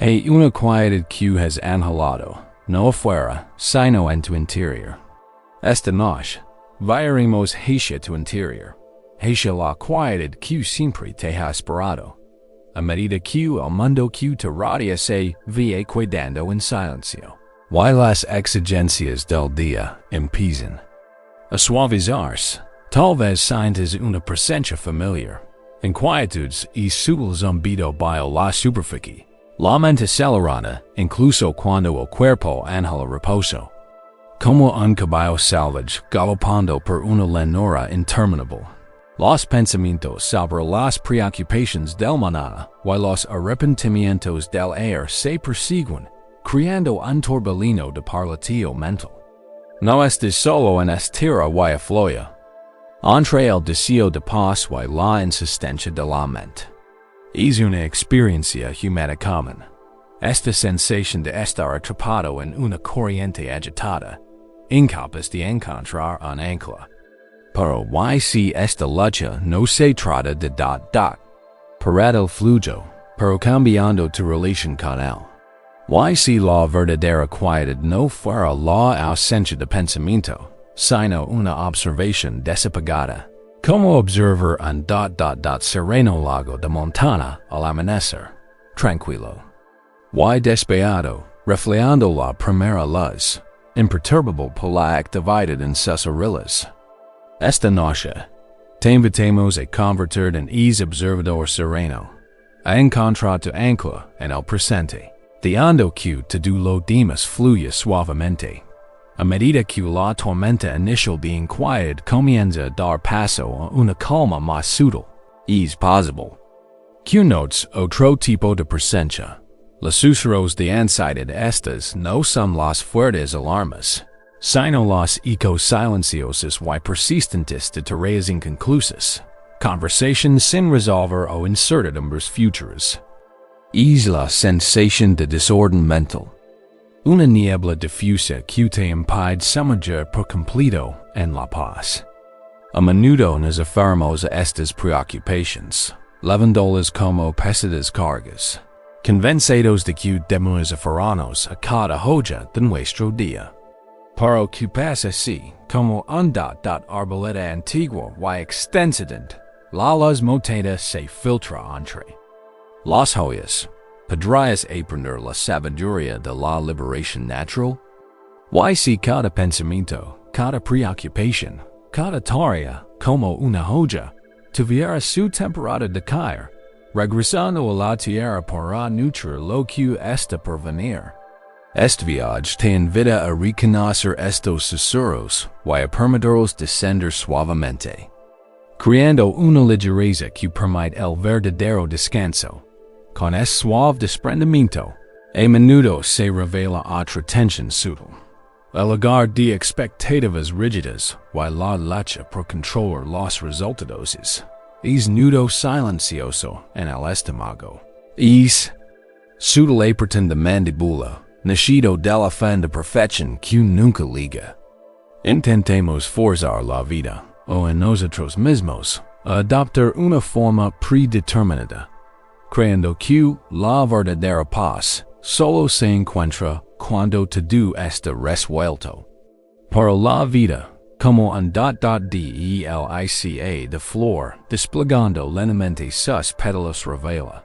Una quietud que has anhelado, no afuera, sino en tu interior. Esta noche, viaremos hacia tu interior, hacia la quietud que siempre te ha esperado. A medida que el mundo que te rodea se va quedando en silencio, y las exigencias del día empiezan a suavizarse, tal vez sientas una presencia familiar. Inquietudes y su zumbido bajo la superficie. La mente acelerada, incluso cuando el cuerpo anhela reposo. Como un caballo salvaje galopando por una llanura interminable. Los pensamientos sobre las preocupaciones del mañana y los arrepentimientos del ayer se persiguen, creando un torbellino de parlatio mental. No estás solo en esta tierra y afloya. Entre el deseo de paz y la insistencia de la mente. Es una experiencia humana común. Esta sensación de estar atrapado en una corriente agitada, incapaz de encontrar un ancla. Pero y si esta lucha no se trata de parar el flujo, pero cambiando tu relación con él. Y si la verdadera quietud no fuera la ausencia de pensamiento, sino una observación desapegada. Como observar un sereno lago de montana al amanecer, tranquilo. Y despejado, reflejando la primera luz, imperturbable por la actividad en sus orillas. Esta noche, te invitamos a convertir en observador sereno, a encontrar tu ancla en el presente, dejando que todo lo demás fluya suavemente. A medida que la tormenta inicial de inquietud comienza a dar paso a una calma más sutil, es posible que notes otro tipo de presencia. Los susurros de ansiedad estas no son las fuertes alarmas, sino los ecos silenciosos y persistentes de tareas inconclusas, conversations sin resolver o incertidumbres futuras. Es la sensación de desorden mental. Una niebla difusa que te impide sumergir por completo en la paz. A menudo nos aferramos a estas preocupaciones, levándolas como pesadas cargas, convencidos de que debemos aferrarnos a cada joya de nuestro día. Pero que pasa así, como un arboleda antigua y extensamente, la luz motada se filtra entre las joyas. ¿Podrías aprender la sabiduría de la liberación natural? Y si cada pensamiento, cada preocupación, cada tarea, como una joya, tuviera su temporada de caer, regresando a la tierra para nutrir lo que está por venir. Este viaje te invita a reconocer estos susurros y a permitirlos descender suavemente, creando una ligereza que permite el verdadero descanso. Con ese suave desprendimiento, a menudo se revela otra tensión sutil. El lugar de expectativas rígidas y la lucha por controlar los resultados es nudo silencioso en el estómago. Es sutil apretón de mandíbula, nacido del afán de perfección que nunca liga. Intentemos forzar la vida, o en nosotros mismos, a adoptar una forma predeterminada, creyendo que la verdadera paz solo se encuentra cuando todo está resuelto. Para la vida, como un delica de flor desplegando lentamente sus pétalos revela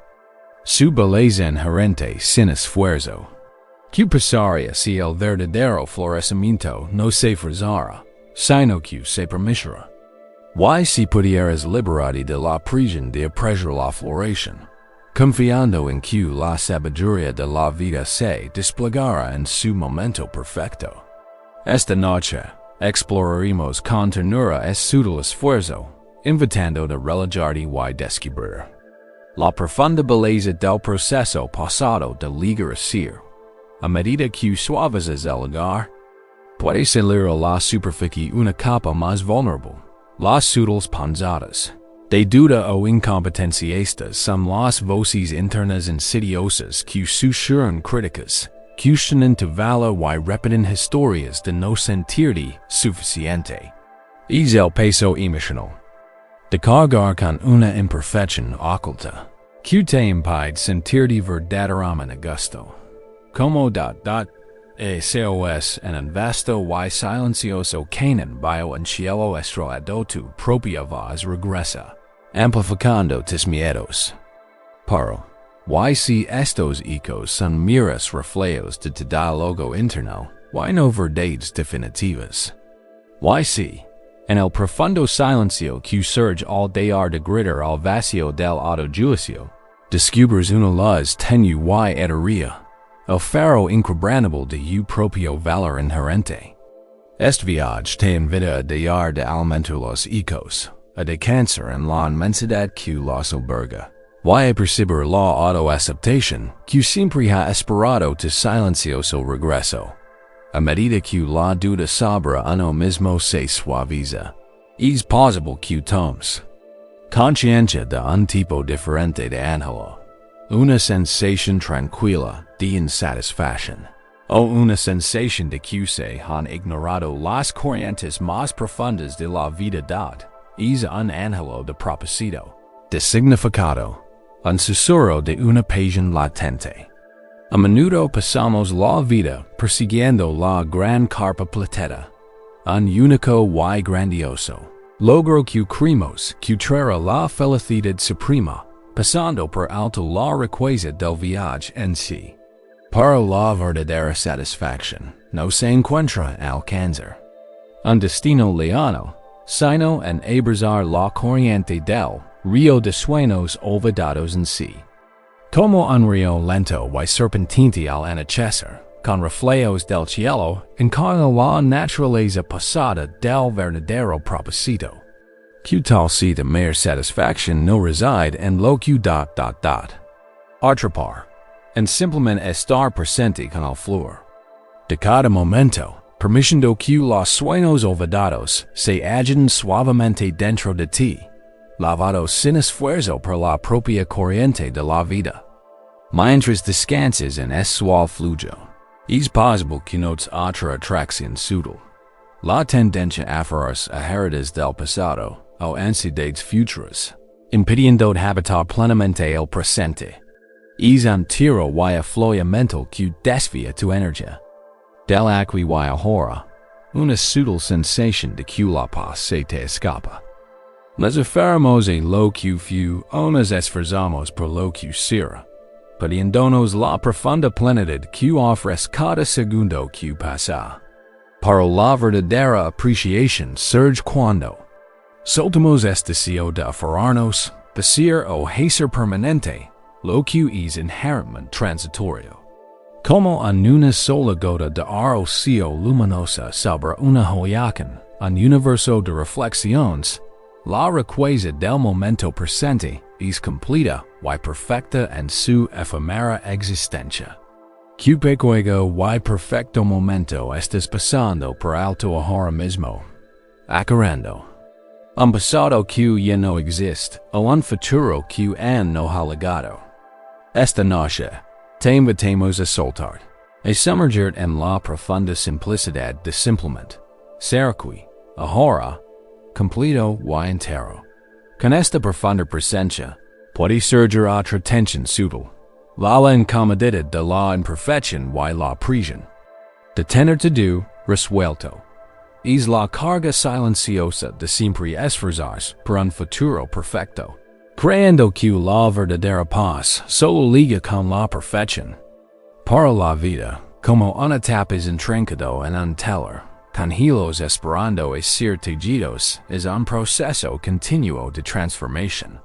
su belleza inherente sin esfuerzo. Que pasaría si el verdadero florecimiento no se forzara, sino que se permitiera? Y si pudieras liberarte de la prisión de apreciar la floración, confiando en que la sabiduría de la vida se desplegara en su momento perfecto. Esta noche, exploraremos con ternura ese sutil esfuerzo, invitando de relajarte y descubrir la profunda belleza del proceso pasado de ligar. A medida que suavizas el lugar, puede salir a la superficie una capa más vulnerable, las sutiles panzadas. De duda o incompetencia estas son las voces internas insidiosas que susurran críticas, cuestionan tu valor y repiten historias de no sentirte suficiente. Es el peso emocional de cargar con una imperfección oculta, que te impide sentirte verdaderamente gusto. Como Seos en un vasto y silencioso canon bio en cielo estrellado tu propia voz regresa, amplificando tus miedos. Pero, si estos ecos son meros reflejos de tu diálogo interno, no verdades definitivas. Si, en el profundo silencio que surge al dejar de gritar al vacío del autojuicio, descubres una luz tenue y etérea, el faro inquebrantable de tu propio valor inherente. Este viaje te invita a dejar de alimentar los ecos, a descansar en la inmensidad que los alberga, y a percibir la autoaceptación que siempre ha esperado tu silencioso regreso. A medida que la duda sobre uno mismo se suaviza, es posible que tomes conciencia de un tipo diferente de ángelo, una sensación tranquila de insatisfacción, o una sensación de que se han ignorado las corrientes más profundas de la vida dada. Es un ángelo de propósito, de significado, un susurro de una pasión latente. A menudo pasamos la vida persiguiendo la gran carpa plateada, un único y grandioso logro que creemos que traerá la felicidad suprema, pasando por alto la riqueza del viaje en sí. Para la verdadera satisfacción no se encuentra alcanzar un destino lejano, sino en abrazar la corriente del río de sueños olvidados en sí. Como un río lento y serpenteante al anochecer, con reflejos del cielo, encarna la naturaleza pasada del verdadero propósito. Que tal si de mere satisfacción no reside en lo que atrapar, en simplemente estar presente con el flor de cada momento, permitiendo que los sueños olvidados se agiten suavemente dentro de ti, lavados sin esfuerzo por la propia corriente de la vida. Mientras descansas en ese suave flujo, es posible que notes otra atracción sutil, la tendencia a aferrarse a heridas del pasado o ansiedades futuras, impidiendo habitar plenamente el presente. Es un tiro y afloyamiento que desvía tu energía del aquí y ahora, una sutil sensación de que la paz se te escapa. Nos aferramos a lo que fue o nos esforzamos por lo que será, pidiéndonos la profunda plenitud que ofrece cada segundo que pasa. Pero la verdadera apreciación surge cuando soltamos este deseo de aferrarnos, decir o hacer permanente lo que es inherentemente transitorio. Como en una sola gota de rocío luminosa sobre una hoyacan, un universo de reflexiones, la riqueza del momento presente es completa y perfecta en su efímera existencia. Que pequeño y perfecto momento estás pasando por alto ahora mismo, acarando un pasado que ya no existe o un futuro que aún no ha llegado. Esta noche, te invitamos a soltar, a sumergir en la profunda simplicidad de simplemente ser aquí, ahora, completo y entero. Con esta profunda presencia, puede surgir otra tensión sutil, la incomodidad de la imperfección y la prisión de tener todo resuelto. Es la carga silenciosa de siempre esforzarse por un futuro perfecto, creyendo que la verdadera paz solo liga con la perfección. Para la vida, como una tapas intrincado en un telar, con hilos esperando a ser tejidos, es un proceso continuo de transformación.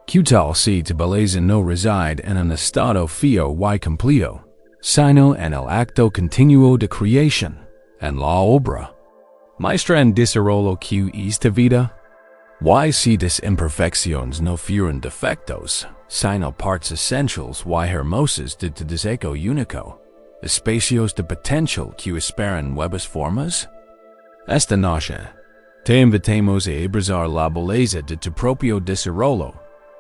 Que tal si tu belleza no reside en un estado fío y completo, sino en el acto continuo de creación, en la obra maestra en desarrollo que es tu vida? Si tus imperfecciones no fueron defectos, sino partes essentials y hermosas de tu deseo único, espacios de potencial que esperan nuevas formas? Esta noche, te invitamos a abrazar la belleza de tu propio desarrollo,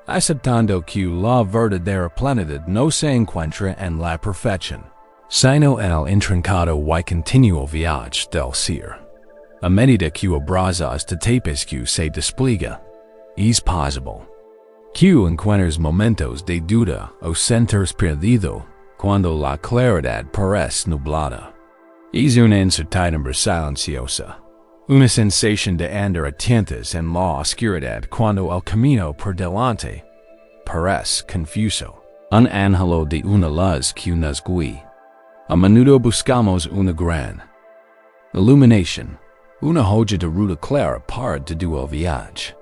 aceptando que la verdadera plenitud no se encuentra en la perfección, sino en el intrincado y continuo viaje del ser. A medida que abrazas te tapes que se despliega, es posible Q encuentros momentos de duda o sentirse perdido cuando la claridad parece nublada. Es una incertidumbre silenciosa, una sensación de andar a tientas en la oscuridad cuando el camino por delante parece confuso. Un ángelo de una luz que nos guía. A menudo buscamos una gran iluminación, una joya de ruta clara para todo el viaje.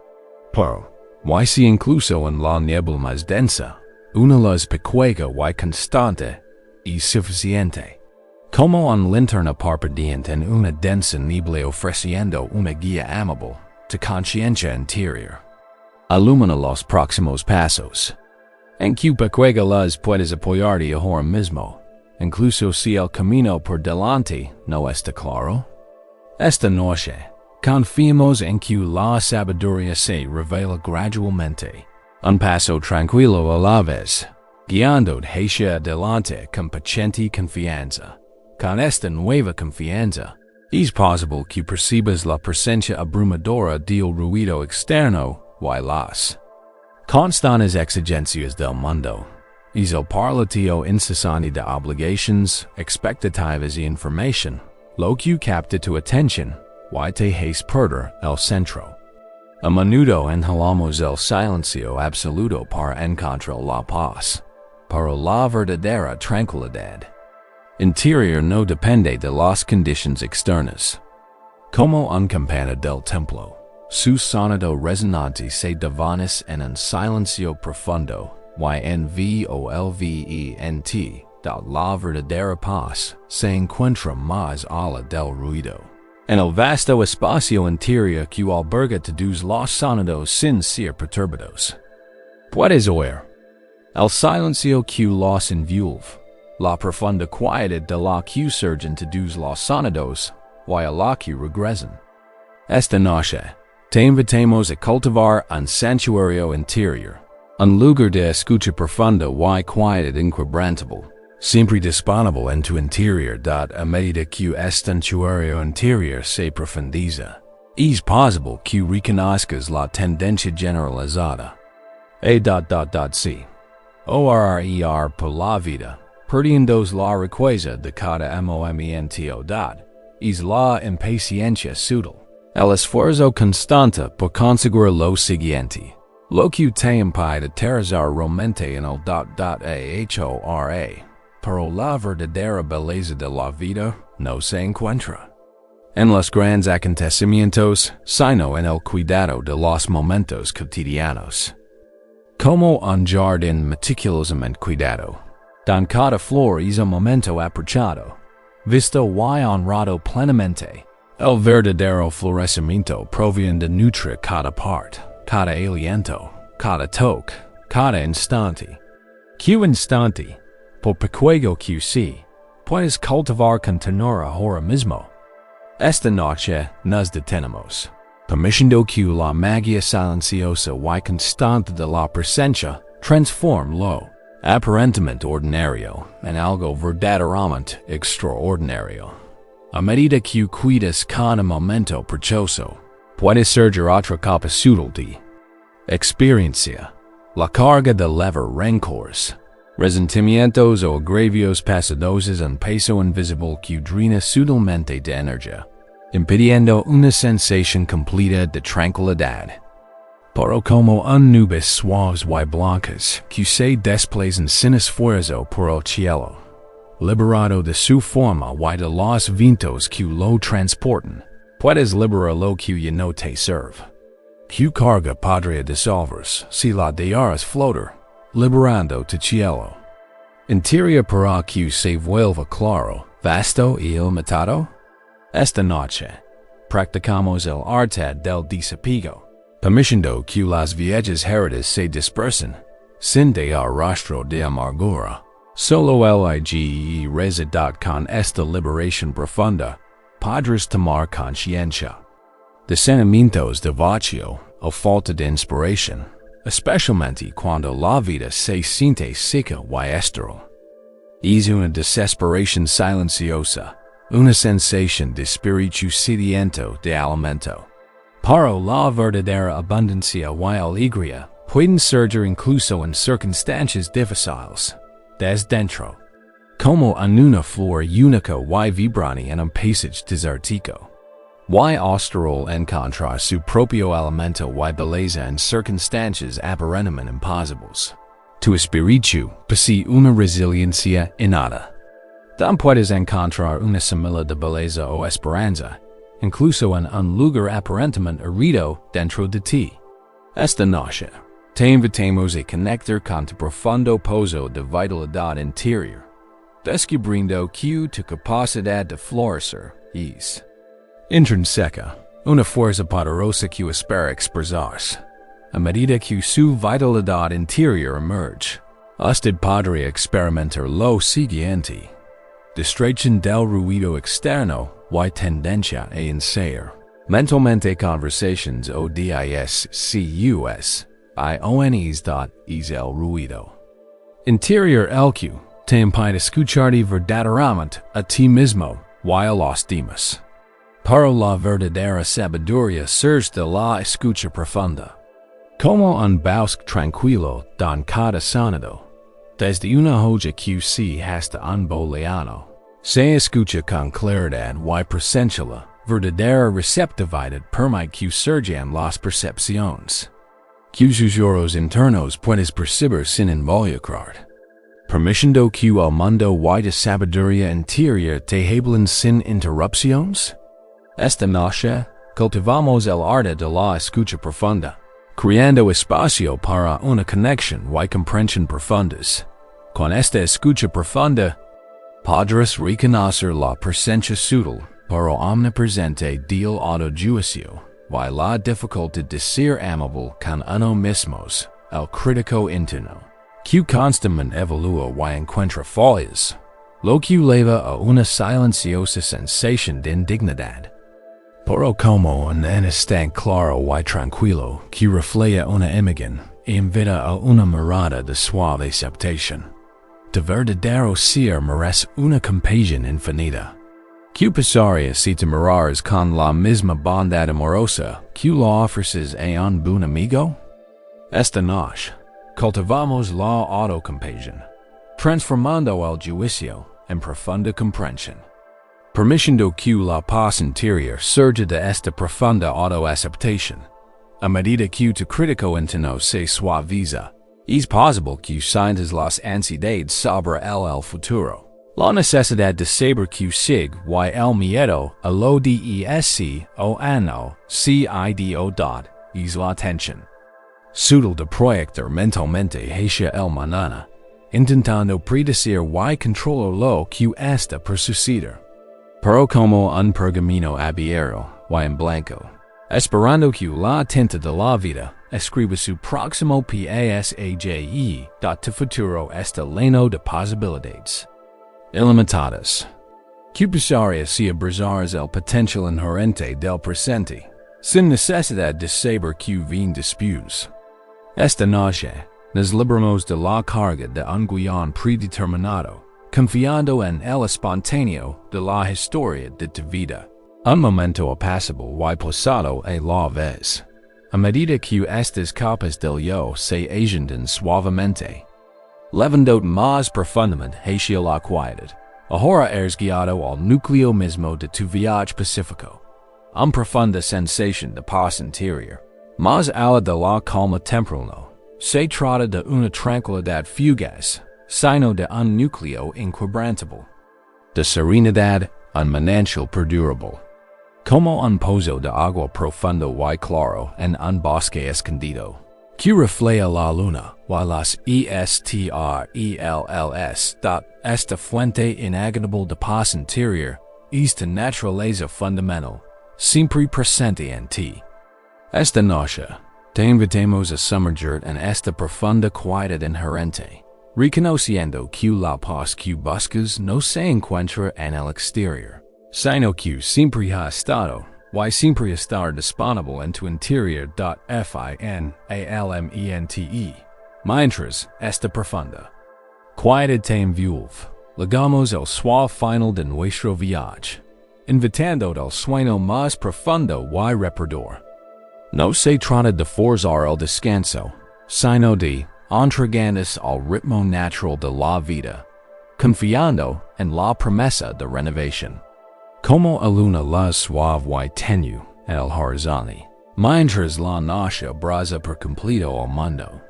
Pero, why si incluso en la niebla más densa, una luz pequeña y constante es suficiente. Como una linterna parpadeante en una densa niebla ofreciendo una guía amable de conciencia interior. Ilumina los próximos pasos. En que pequeña luz puedes apoyarte ahora mismo, incluso si el camino por delante no está claro. Esta noche, confiemos en que la sabiduría se revela gradualmente, un paso tranquilo a la vez, guiándote hacia adelante con paciente confianza. Con esta nueva confianza, es posible que percibas la presencia abrumadora del ruido externo y las constantes exigencias del mundo. Es el parlatio incesante de obligations, expectativas y información, lo que capta tu atención y te hace perder el centro. A menudo anhelamos el silencio absoluto para encontrar la paz, para la verdadera tranquilidad interior no depende de las condiciones externas. Como un campana del templo, su sonido resonante se desvanece en un silencio profundo, y envolvente, la verdadera paz se encuentra más allá del ruido. En el vasto espacio interior que alberga todos los sonidos sin ser perturbados. Puedes oír el silencio que los envuelve, la profunda quietud de la que surgen todos los sonidos, y a la que regresan. Esta noche, te invitamos a cultivar un santuario interior, un lugar de escucha profunda y quietud inquebrantable, siempre disponible en tu interior. A medida que este santuario interior se profundiza, es posible que reconozcas la tendencia generalizada. C. ORRER por la vida, perdiendo la riqueza de cada momento. Es la impaciencia sutil, el esfuerzo constante por conseguir lo siguiente, lo que te impide aterrizar realmente en el ahora. Pero la verdadera belleza de la vida no se encuentra en los grandes acontecimientos, sino en el cuidado de los momentos cotidianos. Como un jardín meticulosamente cuidado, don cada flor es un momento aprovechado, visto y honrado plenamente. El verdadero florecimiento proviene de nutrir cada parte, cada aliento, cada toque, cada instante. Que instante, por pequeño que sea, puedes cultivar con ternura ahora mismo. Esta noche nos detenemos, permitiendo que la magia silenciosa y constante de la presencia transforme lo aparentemente ordinario en algo verdaderamente extraordinario. A medida que cuidas cada momento precioso, puedes surgir otra capa sutil de experiencia, la carga de levar rencores, resentimientos o agravios pasados es un peso invisible que drena sutilmente de energía, impidiendo una sensación completa de tranquilidad. Pero como un nubes suaves y blancas que se desplazan sin esfuerzo por el cielo, liberado de su forma y de los vientos que lo transportan, puedes liberar lo que ya no te sirve. Que carga podría disolverse si la dejaras flotar, liberando tu cielo interior para que se vuelva claro, vasto y ilimitado. Esta noche, practicamos el arte del desapego, permitiendo que las viejas heridas se dispersen, sin dejar rastro de amargura. Solo el reside con esta liberación profunda, podrás tomar conciencia de sentimientos de vacío o falta de inspiración, especialmente cuando la vida se siente seca y estéril. Es una desesperación silenciosa, una sensación de espíritu sediento de alimento. Pero la verdadera abundancia y alegría pueden surgir incluso en circunstancias difíciles. Desde dentro. Como en una flor única y vibrante en un paisaje desértico. Y austeral encontrar su propio elemento y belleza en circunstancias aparentemente imposibles. Tu espíritu posee una resiliencia innata. Tan puedes encontrar una semilla de belleza o esperanza, incluso en un lugar aparentemente herido dentro de ti. Esta noche, te invitamos a conectar con tu profundo pozo de vitalidad interior, descubriendo que tu capacidad de florecer es intrínseca, una fuerza poderosa que espera expresarse. A medida que su vitalidad interior emerge, usted podrá experimentar lo siguiente. Distracción del ruido externo y tendencia a ensayar mentalmente conversations o discusiones es el ruido interior el que te impide escucharte verdaderamente a ti mismo y a los demás. Pero la verdadera sabiduría surge de la escucha profunda. Como un bosque tranquilo don cada sonido, desde una hoja que se hasta un boliano, se escucha con claridad y presencia la verdadera receptividad permite que surjan las percepciones. Que susurros internos puedes percibir sin involucrar. Permitiendo que el mundo y de sabiduría interior te hablen sin interrupciones. Esta noche, cultivamos el arte de la escucha profunda, creando espacio para una conexión y comprensión profundas. Con esta escucha profunda, podrás reconocer la presencia sutil pero omnipresente del autojuicio y la dificultad de ser amable con uno mismos, el crítico interno, que constantemente evalúa y encuentra fallas, lo que lleva a una silenciosa sensación de indignidad. Pero como un instante claro y tranquilo que refleja una imagen e invita a una mirada de suave aceptación. De verdadero ser merece una compasión infinita. Que pasaría si te miraras con la misma bondad amorosa que la ofreces a un buen amigo? Esta noche, cultivamos la autocompasión, transformando el juicio en profunda comprensión. Permitiendo que la paz interior surja de esta profunda autoaceptación. A medida que tu crítico interno se suaviza, es posible que sientas las ansiedades sobre el futuro, la necesidad de saber que sig y el miedo a lo desconocido es la tensión. Sutil de proyectar mentalmente hacia el mañana, intentando predecir y controlar lo que está por suceder. Pero como un pergamino abierto y en blanco, esperando que la tinta de la vida escriba su próximo pasaje, tu futuro está lleno de posibilidades ilimitadas. Que pasaría si abrazaras el potencial inherente del presente, sin necesidad de saber que viene después. Esta noche, nos libramos de la carga de un guión predeterminado, confiando en el espontáneo de la historia de tu vida. Un momento apacible y posado a la vez. A medida que estas capas del yo se agenden suavemente, levándote más profundamente hacia la quietud. Ahora eres guiado al núcleo mismo de tu viaje pacífico. Una profunda sensación de paz interior. Más allá de la calma temporal no se trata de una tranquilidad fugaz, sino de un núcleo inquebrantable. De serenidad, un manantial perdurable. Como un pozo de agua profundo y claro en un bosque escondido, que refleja la luna y las estrellas. Esta fuente inagotable de paz interior es tu naturaleza fundamental, siempre presente en ti. Esta noche, te invitamos a sumergir en esta profunda quietud inherente, reconociendo que la paz que buscas no se encuentra en el exterior, sino que siempre ha estado y siempre estará disponible en tu interior. Mientras esta profunda quietud te envuelve, llegamos al suave final de nuestro viaje, invitando al sueño más profundo y reparador. No se trata de forzar el descanso, sino de entregarnos al ritmo natural de la vida, confiando en la promesa de renovación. Como la luna la suave y tenue en el horizonte, mientras la noche abraza por completo al mundo,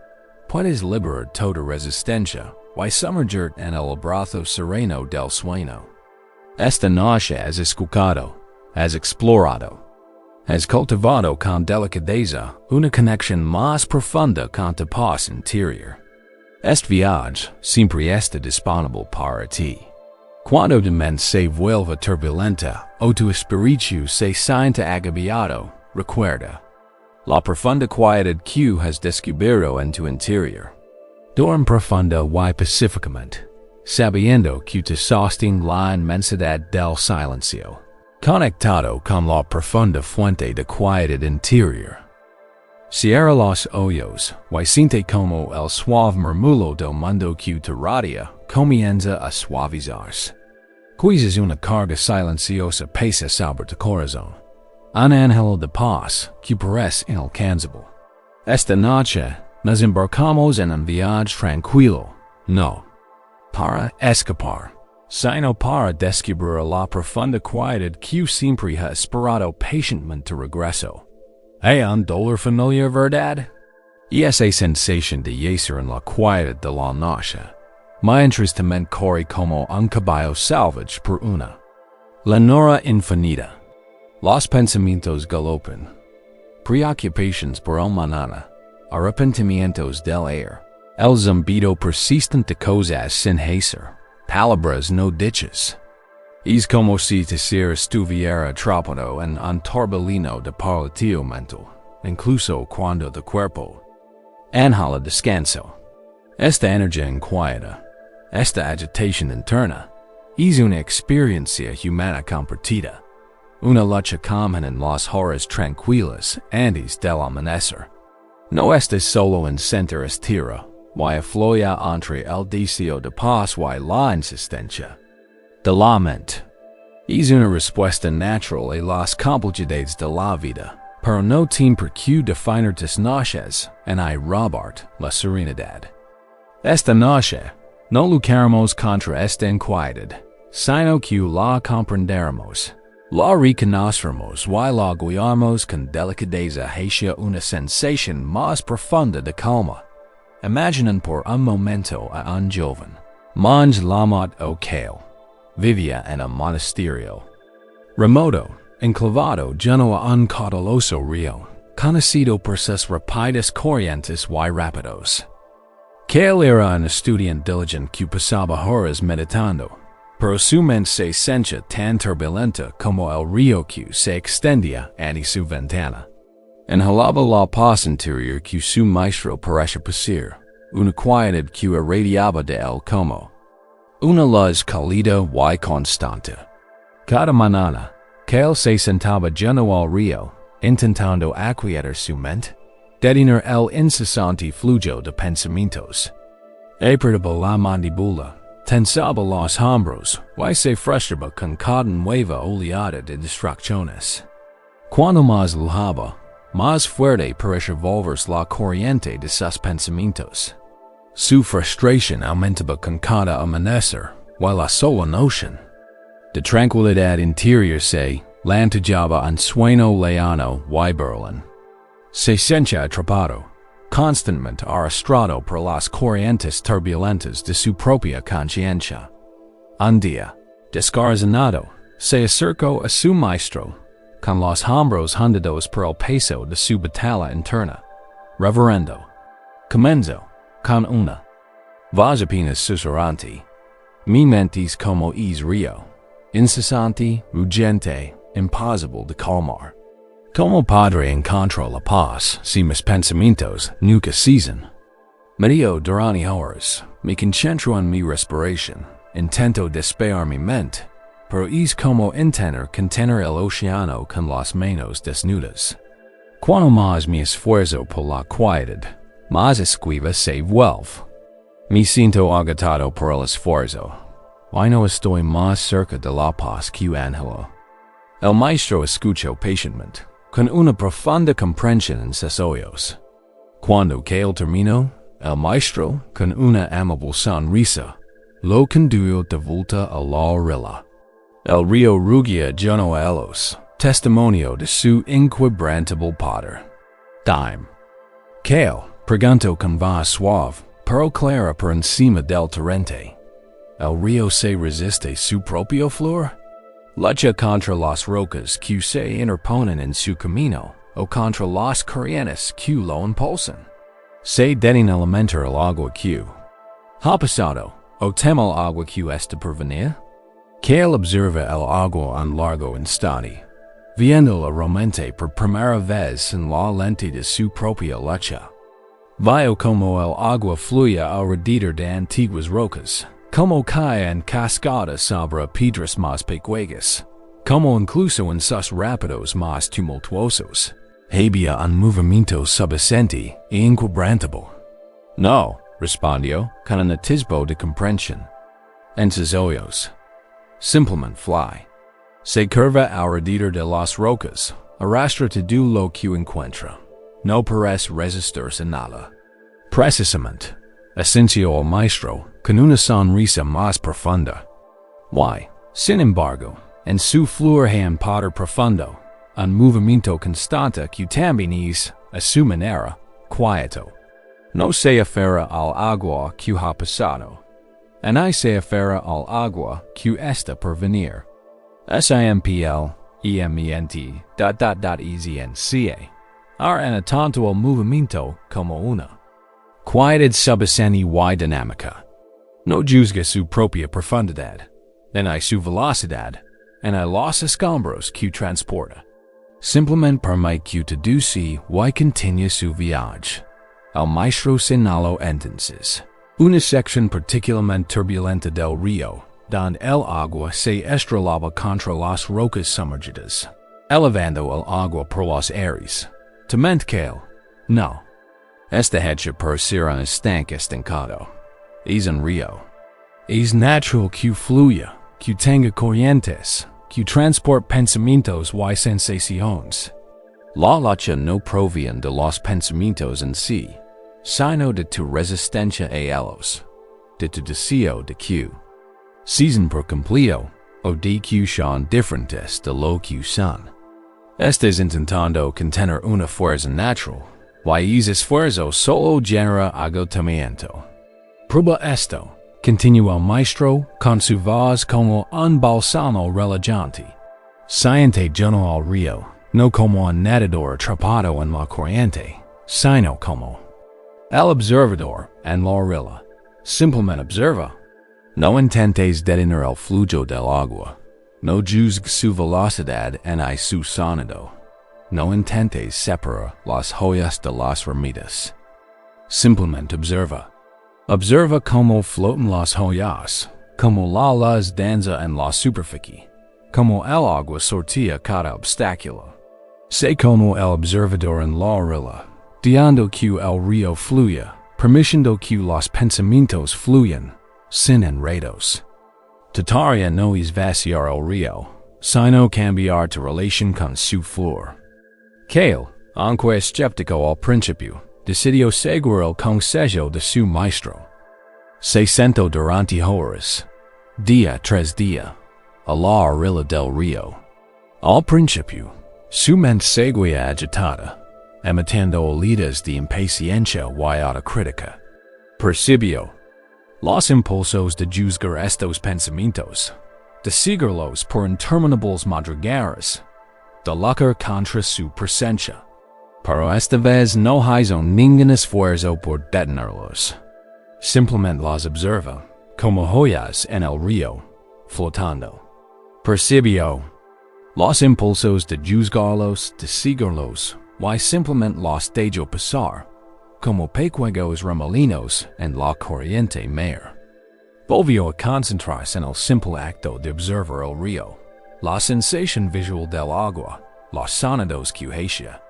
puedes liberar toda resistencia y sumergirte en el abrazo sereno del sueño. Esta noche has escuchado, has explorado, has cultivado con delicadeza una conexión más profunda con tu paz interior. Este viaje siempre está disponible para ti. Cuando tu mente se vuelva turbulenta o tu espíritu se sienta agobiado, recuerda la profunda quietud que has descubierto en tu interior. Dorm profundo y pacíficamente, sabiendo que te sostiene la inmensidad del silencio, conectado con la profunda fuente de quietud interior. Cierra los ojos y siente como el suave murmullo del mundo que te rodea comienza a suavizarse. Quizás una carga silenciosa pesa sobre tu corazón, un ángel de paz que parece inalcanzable. Esta noche nos embarcamos en un viaje tranquilo, no para escapar, sino para descubrir la profunda quietud que siempre ha esperado pacientemente tu regreso. ¿Hay un dolor familiar, verdad? Y esa sensación de yacer en la quietud de la noche, mientras tu mente corre como un caballo salvaje por una llanura infinita. Los pensamientos galopan, preocupaciones por el mañana, arrepentimientos del ayer, el zumbido persistente de cosas sin hacer, palabras no dichas. Es como si tu ser estuviera atrapado en un torbellino de paralítico mental, incluso cuando tu cuerpo anhela descanso. Esta energía inquieta, esta agitación interna, es una experiencia humana compartida, una lucha común en las horas tranquilas antes del amanecer. No estás solo en sentir tierra, y afloya entre el deseo de paz y la insistencia de la mente. Es una respuesta natural a las complejidades de la vida, pero no tiene por qué definir tus noches en robarte la serenidad. Esta noche, no lucharemos contra esta inquietud, sino que la comprenderemos, la reconoceremos y la guiaremos con delicadeza hacia una sensación más profunda de calma. Imaginen por un momento a un joven, monje lamot o kale, vivía en un monasterio remoto, enclavado junto a un caudaloso río, conocido por sus rápidas corrientes y rápidos. Kale era un estudiante diligente que pasaba horas meditando, pero su mente se sentía tan turbulenta como el río que se extendía ante su ventana. Inhalaba la paz interior que su maestro parecía poseer, una quietud que irradiaba de él como una luz cálida y constante. Cada mañana, Kale se sentaba junto al río, intentando aquietar su mente, detener el incesante flujo de pensamientos. Apretaba la mandíbula, tensaba los hombros y se frustraba con cada nueva oleada de distracciones. Cuando más lujaba, más fuerte parecía volverse la corriente de sus pensamientos. Su frustración aumentaba con cada amanecer y la sola noción de tranquilidad interior se lantejaba un sueño lejano y burlón. Se sentía atrapado, constantemente arrastrado por las corrientes turbulentas de su propia conciencia. Un día, descorazonado, se acercó a su maestro, con los hombros hundidos por el peso de su batalla interna. Reverendo, comenzó con una voz apenas susurrante. Mi mente es como es río, incesante, urgente, imposible de calmar. ¿Cómo podré encontrar la paz si mis pensamientos nunca cesan? Medito durante horas, me concentro en mi respiración, intento despejar mi mente, pero es como intentar contener el océano con las manos desnudas. Cuanto más me esfuerzo por la quietud, más esquiva se vuelve. Me siento agotado por el esfuerzo, y no estoy más cerca de la paz que anhelo. El maestro escuchó pacientemente, con una profunda comprensión en sus ojos. Cuando que el termino, el maestro, con una amable sonrisa, lo condujo de vuelta a la orilla. El río rugía lleno a ellos, testimonio de su inquebrantable poder. Dime. Kale, preguntó con voz suave, pero clara por encima del torrente. ¿El río se resiste su propio fluir? ¿Lucha contra las rocas que se interponen en su camino, o contra las corrientes que lo impulsan? ¿Se detiene elementar el agua que ha pasado, o teme el agua que está por venir? Kale observa el agua en largo instante, viéndola realmente por primera vez en la lente de su propia lucha. Veo como el agua fluye alrededor de antiguas rocas, como cae en cascada sobre piedras más pequeñas, como incluso en sus rápidos más tumultuosos, había un movimiento subjacente e inquebrantable. No, respondió con un atisbo de comprensión. En sus ojos, simplemente fly. Se curva alrededor de las rocas, arrastra todo lo que encuentra. No parece resistirse nada. Precisamente, asenció el maestro, con una sonrisa más profunda. Why, sin embargo, en su fluir hay un poder profundo, un movimiento constante que también es, a su manera, quieto. No se aferra al agua que ha pasado, y se aferra al agua que está por venir. Simpl, emente, eznca, en tanto el movimiento como una quietud subjacente y dinámica. No juzga su propia profundidad, ni su velocidad, ni los escombros que transporta. Simplemente permite que deduce y continúe su viaje. El maestro señaló entonces una sección particularmente turbulenta del río, donde el agua se estrellaba contra las rocas sumergidas, elevando el agua por los aires. Tement que él, no. Está hecha por ser un estanque estancado. Es un río. Es natural que fluya, que tenga corrientes, que transporte pensamientos y sensaciones. La lucha no proviene de los pensamientos en sí, sino de tu resistencia a ellos, de tu deseo de que season por completo, o de que son diferentes de lo que son. Estás intentando contener una fuerza natural, y ese esfuerzo solo genera agotamiento. Prueba esto, continuó el maestro con su voz como un balsamo relajante. Siente lleno al río, no como un nadador atrapado en la corriente, sino como el observador en la orilla. Simplemente observa. No intentes detener el flujo del agua. No juzgues su velocidad ni su sonido. No intentes separar las joyas de las ramitas. Simplemente observa. Observa cómo flotan las joyas, cómo la luz danza en la superficie, cómo el agua sortea cada obstáculo. Sé como el observador en la orilla, dejando que el río fluya, permitiendo que los pensamientos fluyan, sin enredos. Tu tarea no es vaciar el río, sino cambiar tu relación con su fluir. Kale, aunque escéptico al principio, decidió seguir el consejo de su maestro. Se sentó durante horas, día tras día, a la orilla del río. Al principio, su mente seguía agitada, emitiendo olidas de impaciencia y autocrítica. Percibió los impulsos de juzgar estos pensamientos, de seguirlos por interminables madrigueras, de luchar contra su presencia. Pero esta vez no hizo ningún esfuerzo por detenerlos. Simplemente los observa, como joyas en el río, flotando. Percibió los impulsos de juzgarlos, de seguirlos, y simplemente los dejó pasar, como pequeños remolinos en la corriente mar. Volvió a concentrarse en el simple acto de observar el río, la sensación visual del agua, los sonidos que hacía.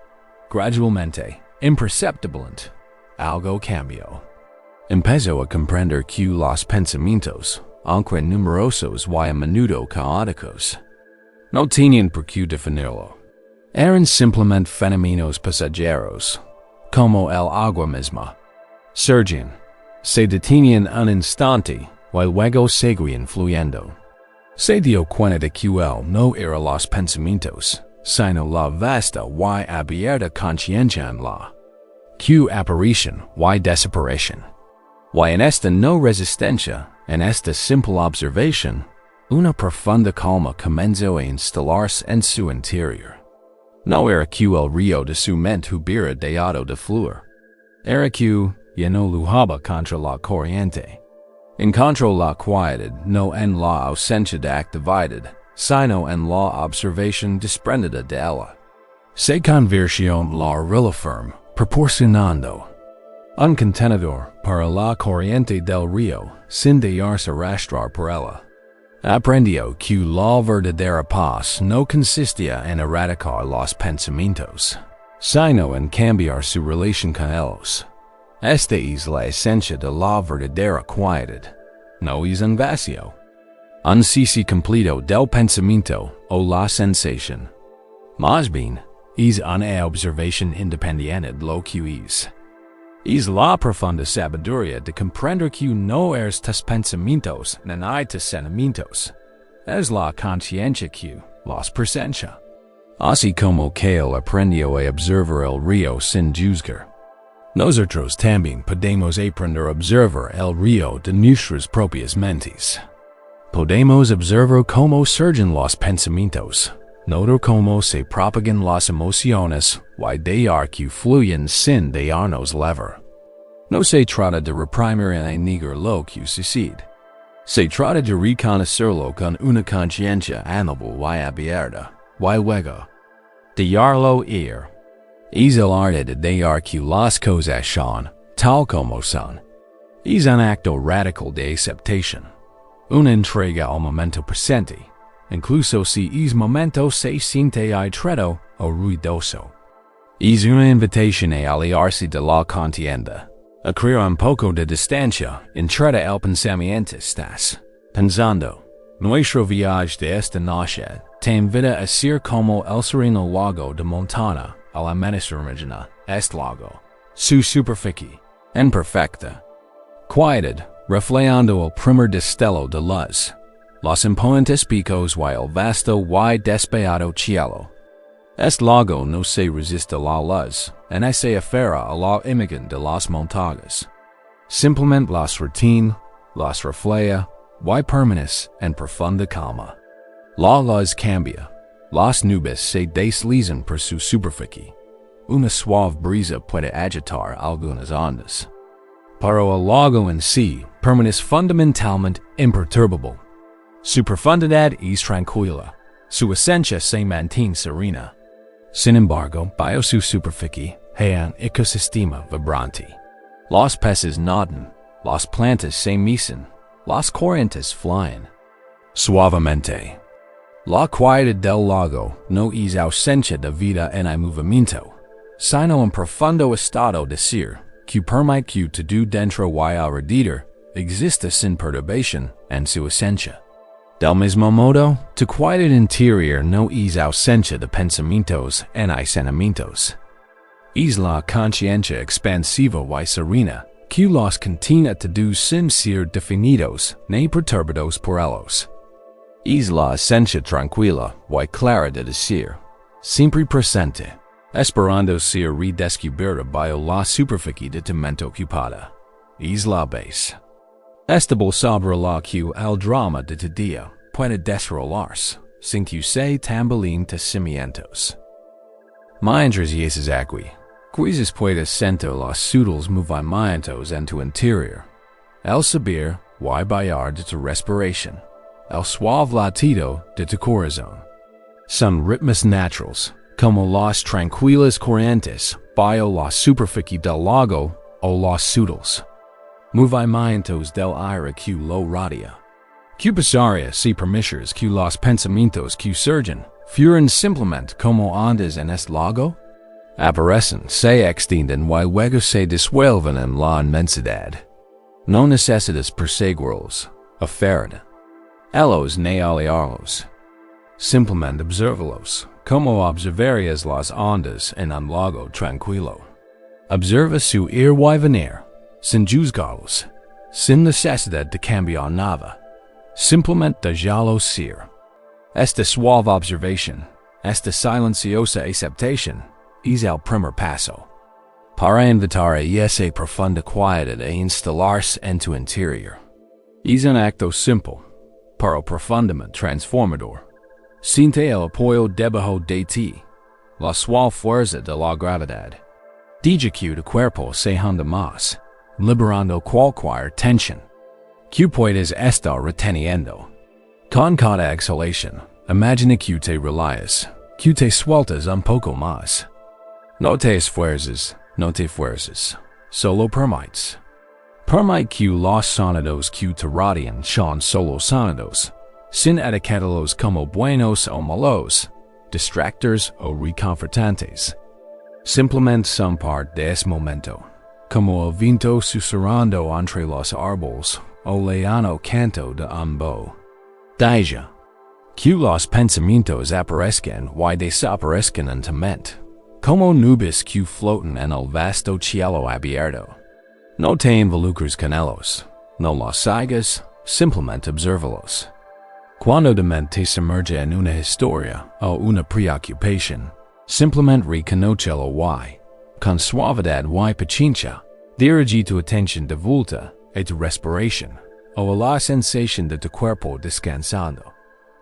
Gradualmente, imperceptiblemente, algo cambió. Empezó a comprender que los pensamientos, aunque numerosos y a menudo caóticos, no tenían por qué definirlo. Eran simplemente fenómenos pasajeros, como el agua misma. Surging, se detienen un instante, y luego seguían fluyendo. Se dio cuenta de que él no era los pensamientos, sino la vasta y abierta conciencia en la que aparición y desaparición. Y en esta no resistencia, en esta simple observación, una profunda calma comenzó a instalarse en su interior. No era que el río de su mente hubiera dejado de fluir. Era que ya no luchaba contra la corriente. Encontró la quietud no en la ausencia de actividad, sino en la observación desprendida de ella. Se convirtió en la orilla firme, proporcionando un contenedor para la corriente del río sin dejarse arrastrar por ella. Aprendió que la verdadera paz no consistía en erradicar los pensamientos, sino en cambiar su relación con ellos. Esta es la esencia de la verdadera quietud, no es un vacío, un cese completo del pensamiento o la sensación. Más bien, es una observación independiente de lo que es. Es la profunda sabiduría de comprender que no eres tus pensamientos ni hay tus sentimientos. Es la conciencia que los presencia. Así como que él aprendió a observar el río sin juzgar. Nosotros también podemos aprender a observar el río de nuestras propias mentes. Podemos observar cómo surgen los pensamientos, notar cómo se propagan las emociones y dejar que fluyen sin dejarnos levar. No se trata de reprimir y negar lo que sucede. Se trata de reconocerlo con una conciencia análoga y abierta, y luego dejarlo ir. Es el arte de dejar que las cosas sean tal como son. Es un acto radical de aceptación, una entrega al momento presente, incluso si ese momento se siente aitreto o ruidoso. Es una invitación a alejarse de la contienda, a crear un poco de distancia entre el pensamiento estás pensando. Nuestro viaje de esta noche te invita a ser como el sereno lago de montaña a la amanecer mañana. Este lago, su superficie, imperfecta, quietud, reflejando el primer destello de luz, los imponentes picos y el vasto y despejado cielo. Este lago no se resiste a la luz, ni se aferra a la imagen de las montañas. Simplemente las retiene, las refleja, y permanece en profunda calma. La luz cambia, las nubes se deslizan por su superficie. Una suave brisa puede agitar algunas ondas. Pero el lago en sí permanece fundamentalmente imperturbable. Su profundidad es tranquila, su esencia se mantiene serena. Sin embargo, bajo su superficie hay un ecosistema vibrante. Los peces nadan, las plantas se mecen, las corrientes fluyen. Suavemente. La quietud del lago no es ausencia de vida en el movimiento, sino un profundo estado de ser que permite que todo dentro y alrededor exista sin perturbación en su esencia. Del mismo modo, tu quietud interior no es ausencia de pensamientos ni sentimientos. Es la conciencia expansiva y serena que los contiene a todos sin ser definidos ni perturbados por ellos. Es la esencia tranquila y clara de ser, siempre presente, esperando ser redescubierta bajo la superficie de tu mente ocupada. Es la base. Estable sobre la que el drama de tu día puede desarrollarse, sin que se tambaleen tus cimientos. Mientras yeses aquí, quizás puedes sentir los sutiles movimientos en tu interior, el subir y bajar de tu respiración, el suave latido de tu corazón. Son ritmos naturales, como las tranquilas corrientes bajo la superficie del lago o los sutiles movimientos del aire que lo rodea. Que pasaría si permites que los pensamientos que surgen fueran simplemente como ondas en este lago? Aparecen, se extienden y luego se disuelven en la inmensidad. No necesitas perseguirlos, aferrate. Ellos ni alejarlos. Simplemente observalos, como observarías las ondas en un lago tranquilo. Observa su ir y venir, sin juzgarlos, sin necesidad de cambiar nada, simplemente dejarlos ser. Esta suave observación, esta silenciosa aceptación, es el primer paso para invitar a esa profunda quietud e instalarse en tu interior. Es un acto simple, pero profundamente transformador. Siente el apoyo debajo de ti, la suave fuerza de la gravedad. Deja que tu cuerpo se hunda más, liberando cualquier tensión que puedas estar reteniendo. Con cada exhalación, imagina que te relajas, que te sueltas un poco más. No te esfuerces, no te fuerzas, solo permites. Permite que los sonidos que te rodean sean solo sonidos, sin etiquetarlos como buenos o malos, distractores o reconfortantes. Simplemente son parte de ese momento, como el viento susurrando entre los árboles o lejano canto de un búho. Deja que los pensamientos aparezcan y desaparezcan en tu mente, como nubes que flotan en el vasto cielo abierto. No te involucres con ellos, no los sigas, simplemente obsérvalos. Cuando tu mente te sumerge en una historia o una preocupación, simplemente reconócelo y, con suavidad y paciencia, dirige tu atención de vuelta a tu respiración o a la sensación de tu cuerpo descansando.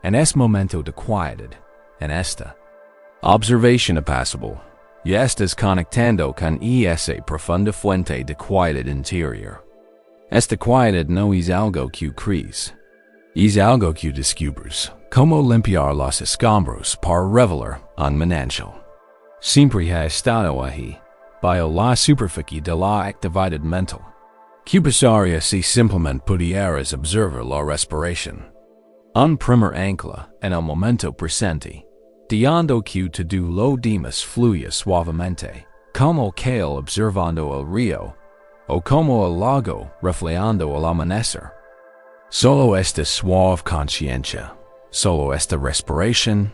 En ese momento de quietud, en esta observación apacible, ya estás conectando con esa profunda fuente de quietud interior. Esta quietud no es algo que crees, es algo que descubres, como limpiar los escombros para revelar un manantial. Siempre ha estado ahí, bajo la superficie de la actividad mental. Que pasaría si simplemente pudieras observar la respiración? Un primer ancla en el momento presente, dejando que todo lo demás fluya suavemente, como que el observando el río, o como el lago reflejando el amanecer. Solo esta suave conciencia, solo esta respiración,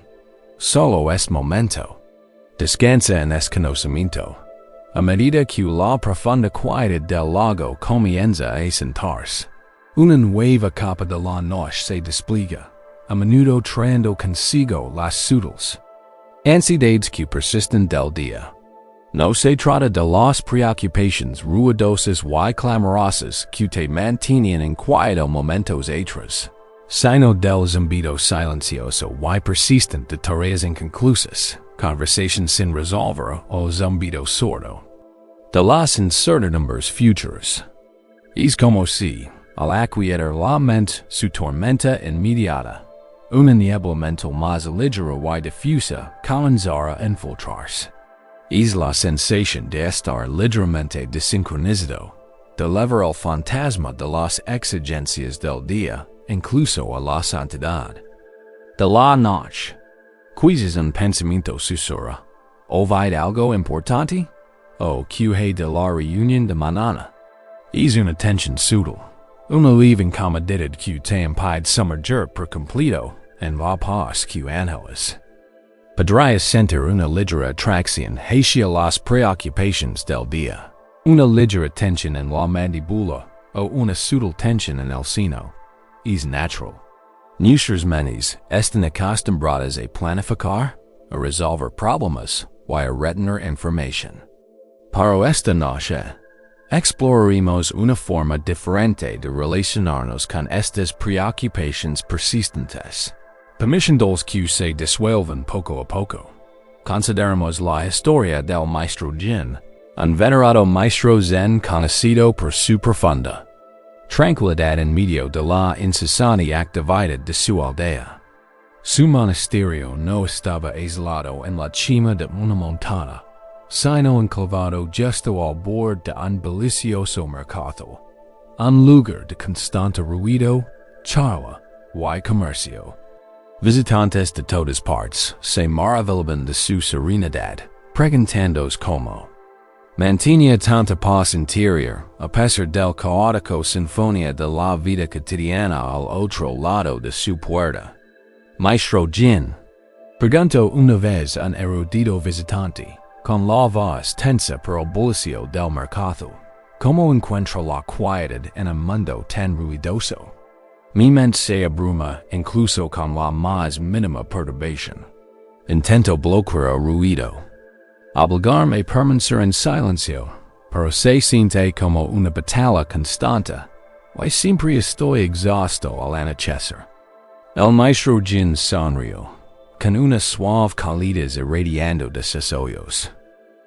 solo este momento. Descansa en este conocimiento, a medida que la profunda quietud del lago comienza a sentarse. Una nueva capa de la noche se despliega, a menudo trayendo consigo las sutiles ansiedades que persisten del día. No se trata de las preocupaciones ruidosas y clamorosas que te mantienen en quietud momentos atrás, sino del zumbido silencioso y persistente de tareas inconclusas, conversación sin resolver o zumbido sordo, de las incertidumbres futuras. Es como si, al aquietar la mente, su tormenta inmediata, una niebla mental más ligera y difusa comenzara a infiltrarse. Es la sensación de estar ligeramente desincronizado, de levar el fantasma de las exigencias del día, incluso a la santidad de la noche. Quizás un pensamiento susurra, ¿oíd algo importante? ¿O que de la reunión de mañana? Es una tensión sutil, una leve incomodidad que te impide sumergir por completo en la paz que anhelas. Podrías sentir una ligera atracción hacia las preocupaciones del día, una ligera tensión en la mandíbula o una sutil tensión en el seno. Es natural. Nuestras mentes están acostumbradas a planificar, a resolver problemas y a retener información. Pero esta noche, exploraremos una forma diferente de relacionarnos con estas preocupaciones persistentes, permitiéndoles que se disuelvan poco a poco. Consideremos la historia del maestro Jin, un venerado maestro zen conocido por su profunda tranquilidad en medio de la incesante actividad de su aldea. Su monasterio no estaba aislado en la cima de una montaña, sino enclavado justo al borde de un delicioso mercado, un lugar de constante ruido, charla y comercio. Visitantes de todas partes se maravillaban de su serenidad, preguntándose cómo mantenía tanta paz interior a pesar del caótico sinfonía de la vida cotidiana al otro lado de su puerta. Maestro Jin, preguntó una vez un erudito visitante, con la voz tensa por el bullicio del mercado, como encuentro la quietud en un mundo tan ruidoso. Mi mente se abruma incluso con la más mínima perturbación. Intento bloquear el ruido. Obligarme a permanecer en silencio, pero se siente como una batalla constante, y siempre estoy exhausto al anochecer. El maestro Jin sonrió, con una suave calidez irradiando de sus ojos.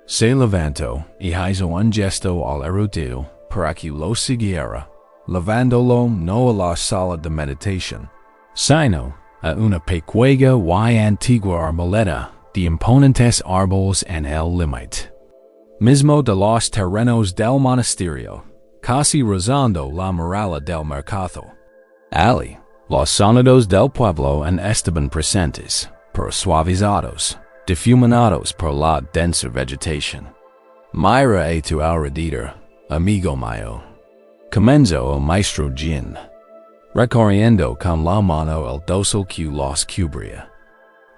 Se levantó y hizo un gesto al erudito para que lo siguiera, llevándolo no a la sala de meditación, sino a una pequeña y antigua arboleda de imponentes árboles en el límite mismo de los terrenos del monasterio, casi rozando la muralla del mercado. Ali, los sonidos del pueblo estaban presentes, pero suavizados, difuminados por la densa vegetación. Mira a tu alrededor, amigo mío. Comenzó el maestro Jin, recorriendo con la mano el dosel que los cubría.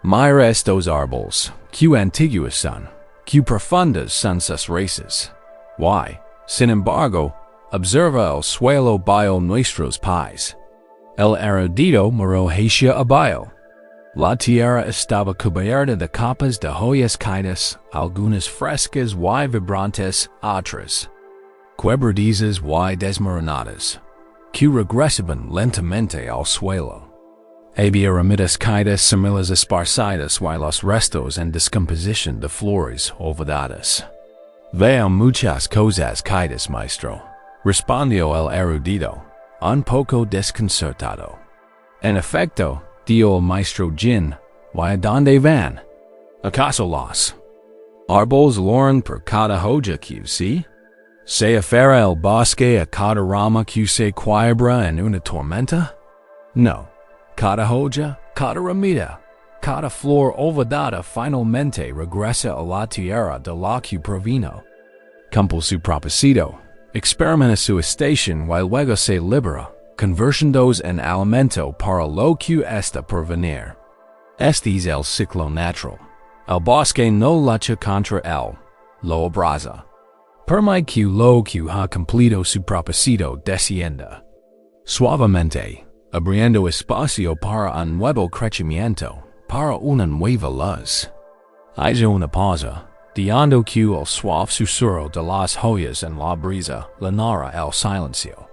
Mira estos árboles, que antiguos son, que profundas son sus raíces. Y, sin embargo, observa el suelo bajo nuestros pies. El erudito miró hacia abajo. La tierra estaba cubierta de capas de hojas caídas, algunas frescas y vibrantes, otras quebradizas y desmoronadas, que regresaban lentamente al suelo. Había ramitas caídas similares esparcidas y los restos en descomposición de flores olvidadas. Veo muchas cosas caídas, maestro, respondió el erudito, un poco desconcertado. En efecto, dijo el maestro Jin, ¿y a dónde van? ¿Acaso los árboles loran por cada hoja que sí? ¿Se aferra el bosque a cada rama que se quiebra en una tormenta? No. Cada hoja, cada ramita, cada flor olvidada finalmente regresa a la tierra de la que provino. Cumple su propósito, experimenta su estación y luego se libera, convirtiéndose en alimento para lo que está por venir. Este es el ciclo natural. El bosque no lucha contra él, lo abraza. Permite que lo que ha cumplido su propósito descienda suavemente, abriendo espacio para un nuevo crecimiento, para una nueva luz. Hizo una pausa, dejando que el suave susurro de las hojas en la brisa llenara el silencio.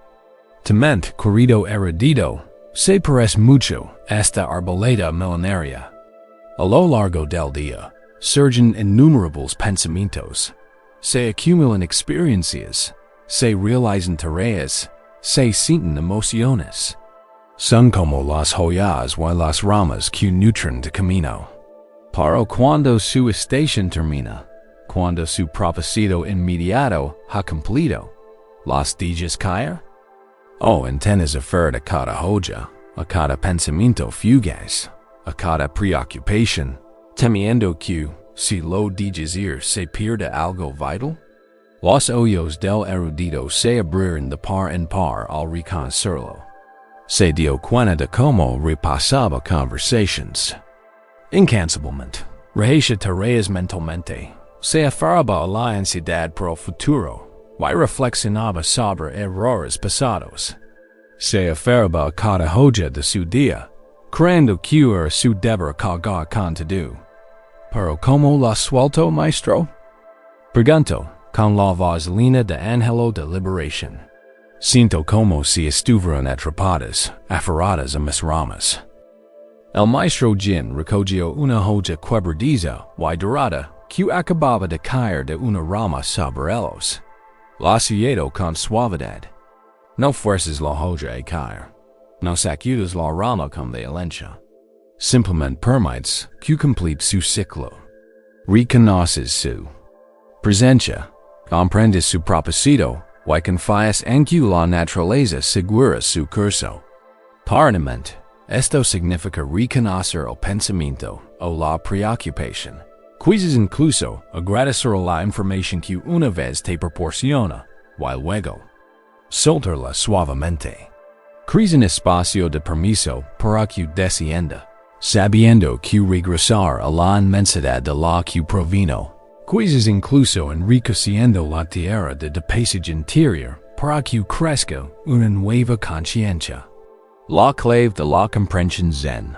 Tement, querido erudito, se parece mucho esta arboleda milenaria. A lo largo del día, surgen innumerables pensamientos, se acumulan experiencias, se realizan tareas, se sienten emociones. Son como las hojas y las ramas que nutren de camino. Pero cuando su estación termina, cuando su propósito inmediato ha cumplido, ¿las dejas caer? ¿Entiendes aferrar a cada hoja, a cada pensamiento fugaz, a cada preocupación, temiendo que, si lo dejas ir, se pierda algo vital? Los ojos del erudito se abrieron de par en par al reconocerlo. Se dio cuenta de cómo repasaba conversations. Incansablemente, rehecha tareas mentalmente, se aferraba a la ansiedad por el futuro, y reflexionaba sobre errores pasados. Se aferraba a cada hoja de su día, creyendo que era su deber cargar con todo. Pero ¿cómo lo suelto, maestro? Pregunto, con la voz lina de ángelo de liberación. Siento como si estuvieran atrapadas, aferradas a mis ramas. El maestro Jin recogió una hoja quebradiza y dorada que acababa de caer de una rama sobre ellos. La sujeto con suavidad. No fuerzas la hoja a caer. No sacudas la rama con violencia. Simplemente permites que complete su ciclo. Reconoces su presencia, comprendes su propósito, y confías en que la naturaleza segura su curso. Paralelamente, esto significa reconocer el pensamiento o la preocupación. Quizás incluso agradecer la información que una vez te proporciona, y luego soltarla suavemente. Crees un espacio de permiso para que descienda, sabiendo que regresar a la inmensidad de la que provino, Quizzes incluso enriqueciendo la tierra de paisaje interior para que crezca una nueva conciencia. La clave de la comprensión zen.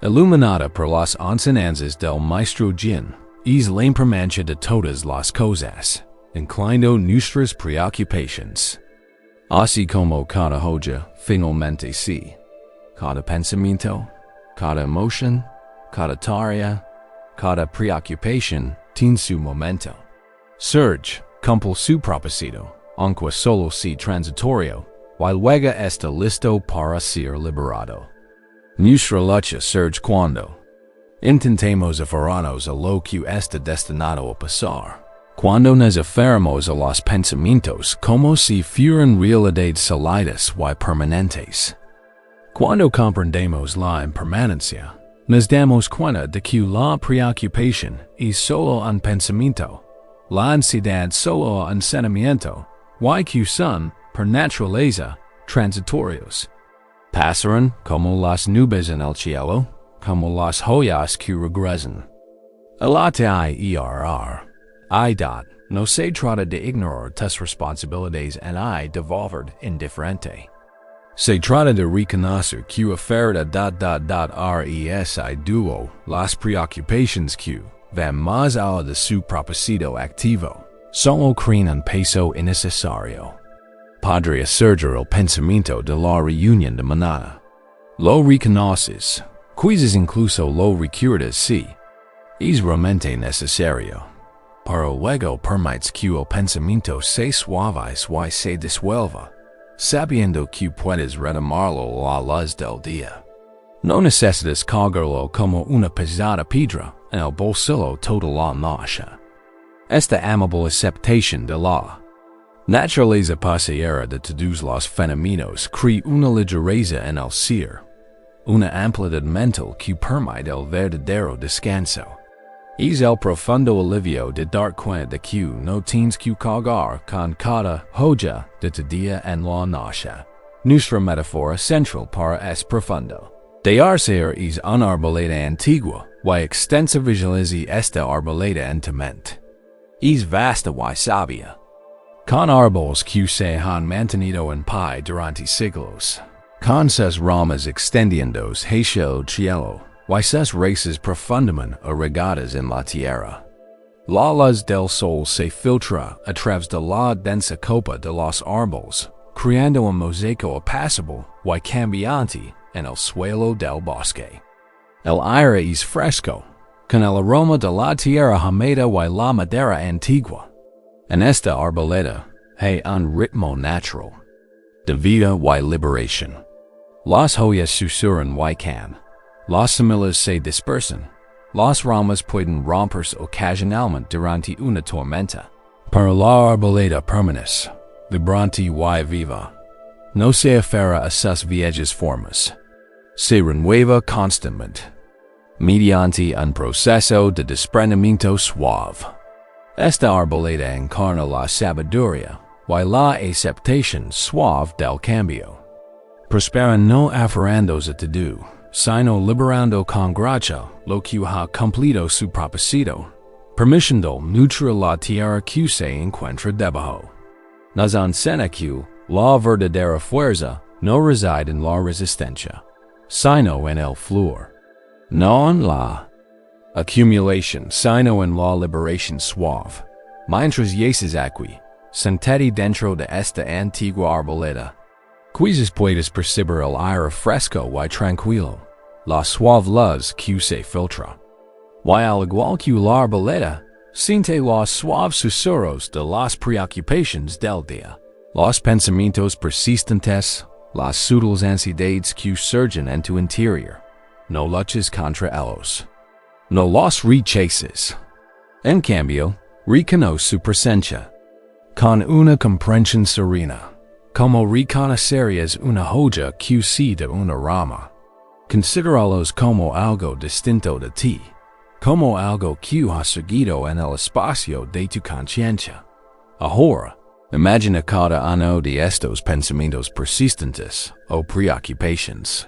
Iluminada por las enseñanzas del maestro Jin, es la impermanencia de todas las cosas, inclinando nuestras preocupaciones. Así como cada hoja finalmente sí, cada pensamiento, cada emoción, cada tarea, cada preocupación tiene su momento. Surge, cumple su propósito, aunque solo sea transitorio, y luego está listo para ser liberado. Nuestra lucha surge cuando intentemos aferrarnos a lo que está destinado a pasar, cuando nos aferramos a los pensamientos como si fueran realidades sólidas y permanentes. Cuando comprendemos la impermanencia, nos damos cuenta de que la preocupación es solo un pensamiento, la ansiedad solo un sentimiento, y que son, por naturaleza, transitorios. Pasarán como las nubes en el cielo, como las hojas que regresan. El no se trata de ignorar tus responsabilidades en de volver indiferente. Se trata de reconocer que aferra duo las preocupaciones que van más allá de su propósito activo, solo creen un peso innecesario. Podría surgir el pensamiento de la reunión de mañana. Lo reconoces, quizás incluso lo recuerdas si es realmente necesario. Pero luego permites que el pensamiento se suavice y se disuelva, sabiendo que puedes retomarlo a la luz del día. No necesitas cargarlo como una pesada piedra en el bolsillo toda la noche. Esta amable aceptación de la naturaleza pasajera de todos los fenómenos crea una ligereza en el ser, una amplitud mental que permite el verdadero descanso. Es el profundo alivio de dar cuenta de que no tienes que cargar con cada hoja de tu día en la noche. Nuestra metáfora central para es profundo. De arcer es una arboleda antigua, y extensa visualiza esta arboleda en tu mente. Es vasta y sabia, con árboles que se han mantenido en pie durante siglos, con sus ramas extendiéndose hacia el cielo, y sus raíces profundamente arraigadas en la tierra. La luz del sol se filtra a través de la densa copa de los árboles, creando un mosaico apacible y cambiante en el suelo del bosque. El aire es fresco, con el aroma de la tierra húmeda y la madera antigua. En esta arboleda hay un ritmo natural de vida y liberación. Las hojas susurran y can. Las semillas se dispersan. Las ramas pueden romperse ocasionalmente durante una tormenta. Pero la arboleda permanece, vibrante y viva. No se aferra a sus viejas formas. Se renueva constantemente, mediante un proceso de desprendimiento suave. Esta arboleda encarna la sabiduría y la aceptación suave del cambio. Prospera no aferrándose a todo, sino liberando con gracia lo que ha cumplido su propósito, permitiendo nutrir la tierra que se encuentra debajo. Nos enseña que la verdadera fuerza no reside en la resistencia, sino en el fluir. No en la acumulación, sino en la liberación suave. Mientras yaces aquí, sentate dentro de esta antigua arboleda, quizás puedes percibir el aire fresco y tranquilo, la suave luz que se filtra. Y al igual que la arboleda, siente los suaves susurros de las preocupaciones del día, los pensamientos persistentes, las sutiles ansiedades que surgen en tu interior. No luches contra ellos. No los rechaces. En cambio, reconoce su presencia. Con una comprensión serena, como reconocerías una hoja que se de una rama. Considéralos como algo distinto de ti, como algo que ha surgido en el espacio de tu conciencia. Ahora, imagina cada uno de estos pensamientos persistentes o preocupaciones.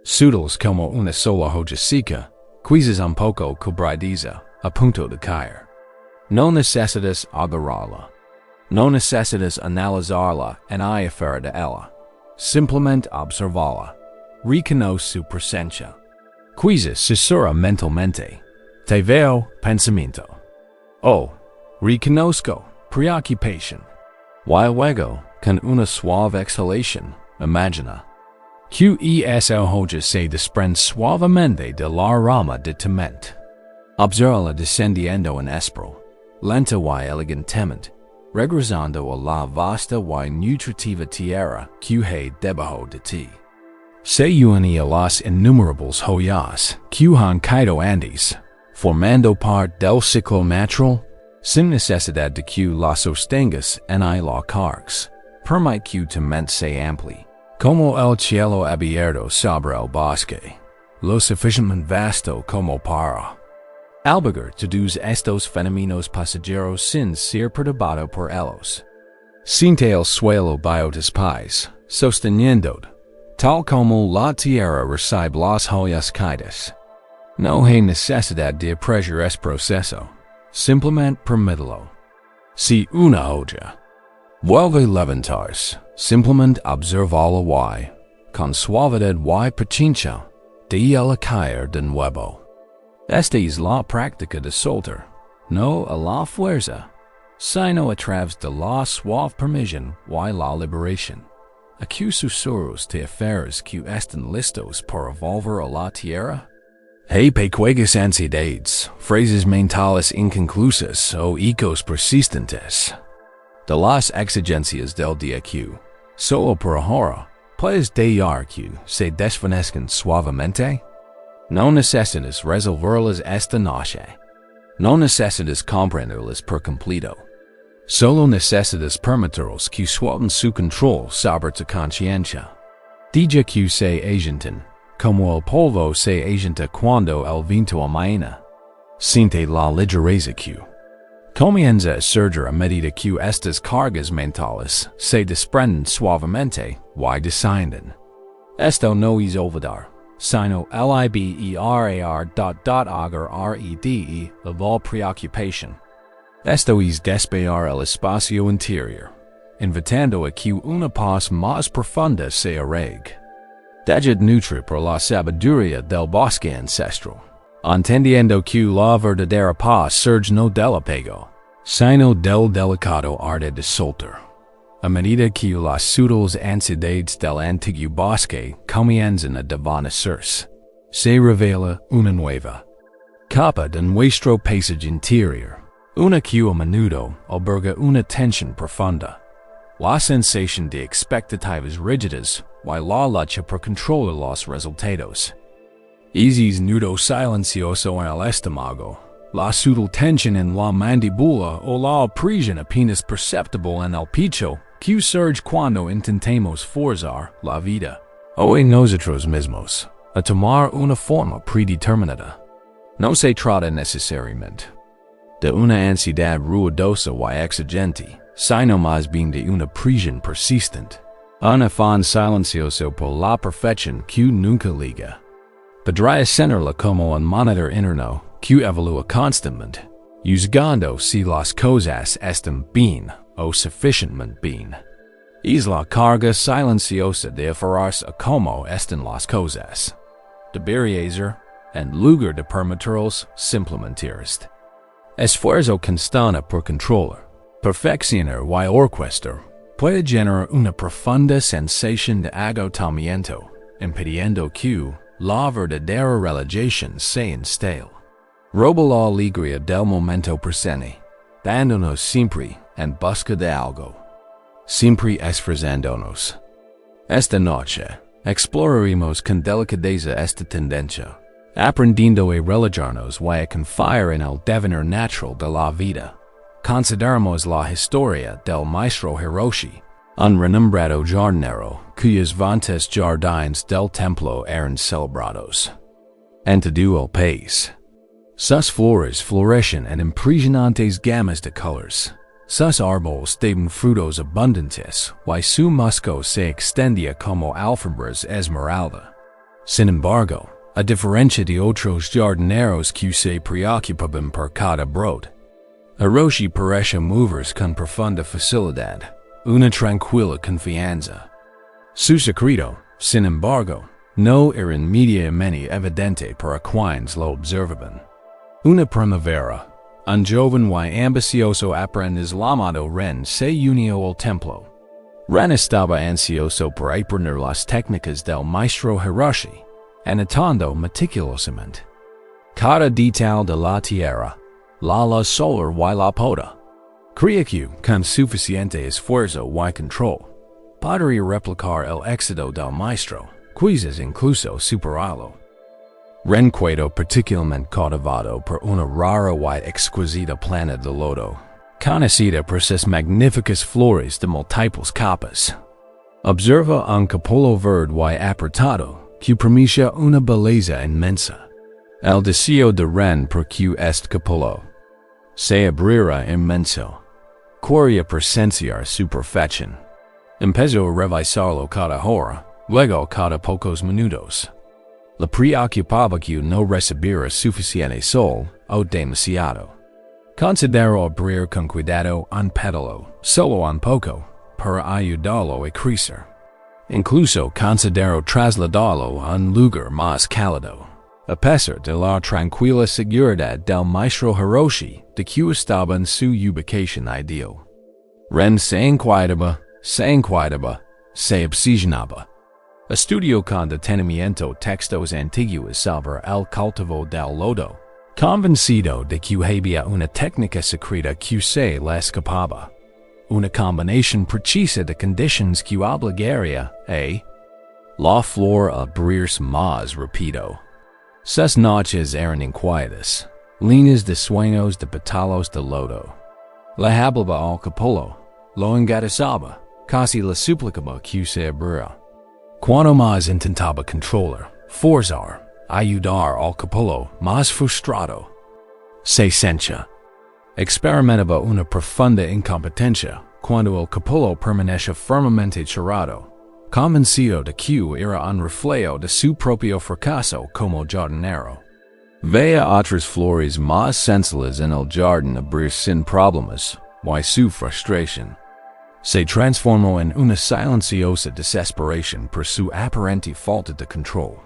Sutiles como una sola hoja seca, quizás un poco cobradiza, a punto de caer. No necessitas agarrarla. No necessitas analizarla en afuera de ella. Simplemente observala. Reconoce su presencia. Quizás susura mentalmente. Te veo pensamiento. Oh, reconozco preocupación. Y luego, con una suave exhalación, imagina. Esa hoja se desprende suavemente de la rama de tu mente. Observa descendiendo en espro, lenta y elegantemente, regresando a la vasta y nutritiva tierra que hay debajo de ti. Se une a las innumerables joyas que han caído antes, formando parte del ciclo natural, sin necesidad de que la sostengas en la cargas, permite que tu mente se amplie, como el cielo abierto sobre el bosque, lo suficientemente vasto como para albergar todos estos fenómenos pasajeros sin ser perturbado por ellos. Siente el suelo bajo tus pies, sosteniendo, tal como la tierra recibe las joyas caídas. No hay necesidad de apresurar este proceso, simplemente permítelo. Si una hoja vuelve a levantarse, simplemente observala y, con suavidad y paciencia, déjala caer de nuevo. Esta es la práctica de soltar, no a la fuerza, sino a través de la suave permisión y la liberación. ¿Acu susurros te aferras que están listos para volver a la tierra? Hay pequeñas ansiedades, frases mentales inconclusas o ecos persistentes de las exigencias del día que, solo por ahora, puedes dejar que se desvanezcan suavemente. No necesitas resolverlas esta noche. No necesitas comprenderlas por completo. Solo necesitas permitirlos que suelten su control sobre tu conciencia. Deja que se agenten, como el polvo se agita cuando el viento amaina. Siente la ligereza que comienza a surgir a medida que estas cargas mentales se desprenden suavemente y descienden. Esto no es olvidar, sino liberar agar rede la preocupación. Esto es despejar el espacio interior, invitando a que una paz más profunda se arraigue. Dejad nutrir por la sabiduría del bosque ancestral, entendiendo que la verdadera paz surge no del apego, sino del delicado arte de soltar. A medida que las sutiles ansiedades del antiguo bosque comienzan a desvanecerse, se revela una nueva capa de nuestro paisaje interior, una que a menudo alberga una tensión profunda, la sensación de expectativas rígidas y la lucha por controlar los resultados. Es nudo silencioso en el estómago, la sutil tensión en la mandíbula o la opresión apenas perceptible en el pecho que surge cuando intentemos forzar la vida, o en nosotros mismos, a tomar una forma predeterminada. No se trata necesariamente de una ansiedad ruidosa y exigente, sino más bien de una presión persistente, un afán silencioso por la perfección que nunca llega. Podría sentirla como un monitor interno que evalúa constantemente, juzgando si las cosas están bien o suficientemente bien. Es la carga silenciosa de aferrarse a cómo están las cosas. Debería ser, en lugar de permitirlos, simplementarse. Esfuerzo constante por controlar, perfeccionar y orquestar puede generar una profunda sensación de agotamiento, impidiendo que la verdadera relajación se instale. Roba la alegría del momento presente, dándonos siempre en busca de algo, siempre esforzándonos. Esta noche, exploraremos con delicadeza esta tendencia, aprendiendo a relajarnos y a confiar en el devenir natural de la vida. Consideramos la historia del maestro Hiroshi, un renombrado jardinero cuyos vantes jardines del templo eran celebrados en todo el país. Sus flores florecen en impresionantes gamas de colores. Sus árboles daban frutos abundantes y su musgo se extendía como alfombras esmeralda. Sin embargo, a diferencia de otros jardineros que se preocupaban por cada brote, Hiroshi pareja movers con profunda facilidad, una tranquila confianza. Su secreto, sin embargo, no era inmediatamente evidente para quienes lo observaban. Una primavera, un joven y ambicioso aprendiz llamado Ren se unió al templo. Ren estaba ansioso por aprender las técnicas del maestro Hiroshi, anotando meticulosamente cada detalle de la tierra, la luz solar y la poda. Creía que, con suficiente esfuerzo y control, podría replicar el éxito del maestro, quizás incluso superarlo. Ren quedó particularmente cautivado por una rara y exquisita planta de loto, conocida por sus magníficas flores de múltiples capas. Observa un capullo verde y apretado que prometia una belleza inmensa. El deseo de Ren por que este capullo se abriera inmenso. Quería presenciar su perfección. Empezó a revisarlo cada hora, luego cada pocos minutos. Le preocupaba que no recibiera suficiente sol o demasiado. Consideró abrir con cuidado un pétalo, solo un poco, para ayudarlo a crecer. Incluso consideró trasladarlo a un lugar más cálido. A pesar de la tranquila seguridad del maestro Hiroshi de que estaba en su ubicación ideal. Ren se inquietaba, se obsesionaba. Estudió con detenimiento textos antiguos sobre el cultivo del loto, convencido de que había una técnica secreta que se le escapaba. Una combinación precisa de condiciones que obligaría a la flor a abrirse más rápido. Sus noches eran inquietas, llenas de sueños de pétalos de loto. Le hablaba al capullo, lo engatusaba, casi le suplicaba que se abriera. Cuanto más intentaba controlar, forzar, ayudar al capullo, más frustrado se sentía. Experimentaba una profunda incompetencia cuando el capullo permanecía firmemente cerrado, convencido de que era un reflejo de su propio fracaso como jardinero. Veía otras flores más sensibles en el jardín abrir sin problemas, y su frustración se transformó en una silenciosa desesperación por su aparente falta de control.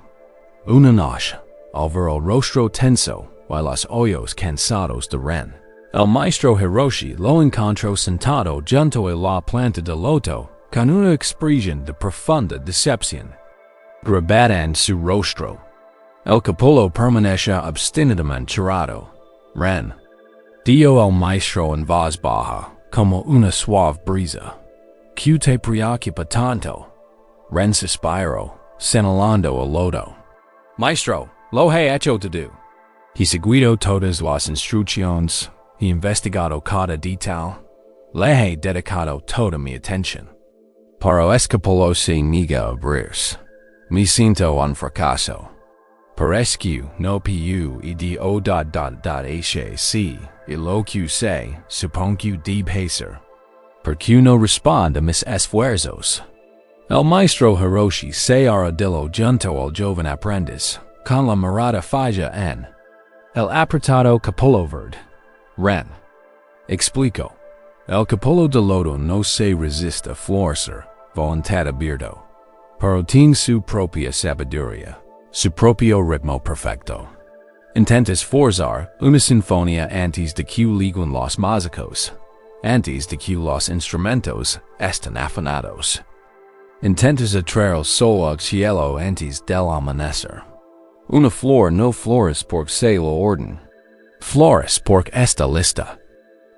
Una noche, al ver el rostro tenso y los ojos cansados de Ren, el maestro Hiroshi lo encontró sentado junto a la planta de loto con una expresión de profunda decepción grabada en su rostro. El capullo permanecía obstinadamente cerrado. Ren, dijo el maestro en voz baja, como una suave brisa. ¿Qué te preocupa tanto? Ren suspiró, señalando el loto. Maestro, lo he hecho todo. He seguido todas las instrucciones, he investigado cada detalle, le he dedicado toda mi atención. Pero este capullo se niega a abrirse. Me siento un fracaso. Parece que no puedo y si y lo que sé, supongo que debe ser. ¿Por qué no responde a mis esfuerzos? El maestro Hiroshi se arrodilló junto al joven aprendiz, con la mirada fija en el apretado capullo verde. Ren, explicó, el capullo de loto no se resiste a florecer, voluntad abierta, pero tiene su propia sabiduría, su propio ritmo perfecto. Intentas forzar una sinfonía antes de que lleguen los músicos, antes de que los instrumentos estén afinados. Intentas atraer el sol al cielo antes del amanecer. Una flor no flores porque se lo orden, flores porque está lista.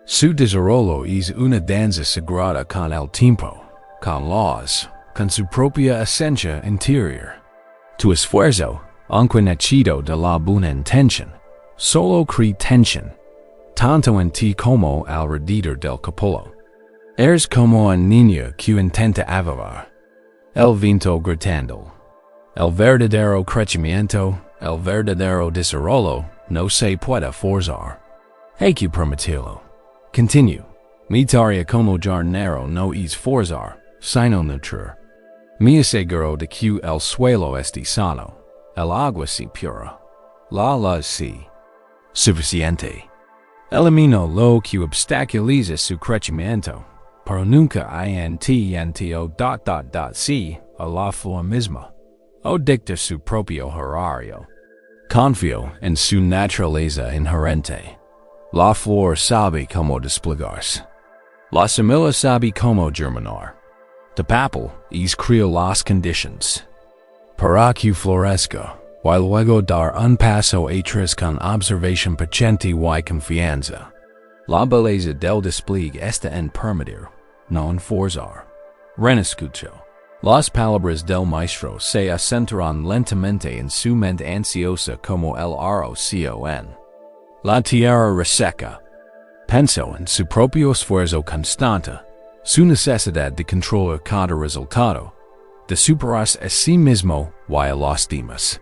Su desarrollo es una danza sagrada con el tiempo, con laws, con su propia esencia interior. Tu esfuerzo, aunque nacido de la buena intención, solo crea tensión, tanto en ti como alrededor del capullo. Eres como un niño que intenta avivar el viento gritando. El verdadero crecimiento, el verdadero desarrollo, no se puede forzar. Hay que permitirlo. Continue. Mi tarea como jardinero no es forzar, sino nutrir. Me aseguro de que el suelo esté sano, el agua sea pura, la luz sea suficiente. Elimino lo que obstaculiza su crecimiento, pero nunca intento si a la flor misma, o dicta su propio horario. Confío en su naturaleza inherente. La flor sabe cómo desplegarse. La semilla sabe cómo germinar. De papel es creo las conditions para que florezca, y luego dar un paso atrás con observación paciente y confianza. La belleza del despliegue está en permitir, no en forzar. Renescucho. Las palabras del maestro se asentarán lentamente en su mente ansiosa como el rocon. La tierra reseca. Pensó en su propio esfuerzo constante, su necesidad de controlar cada resultado, de superarse a sí mismo y a los demás.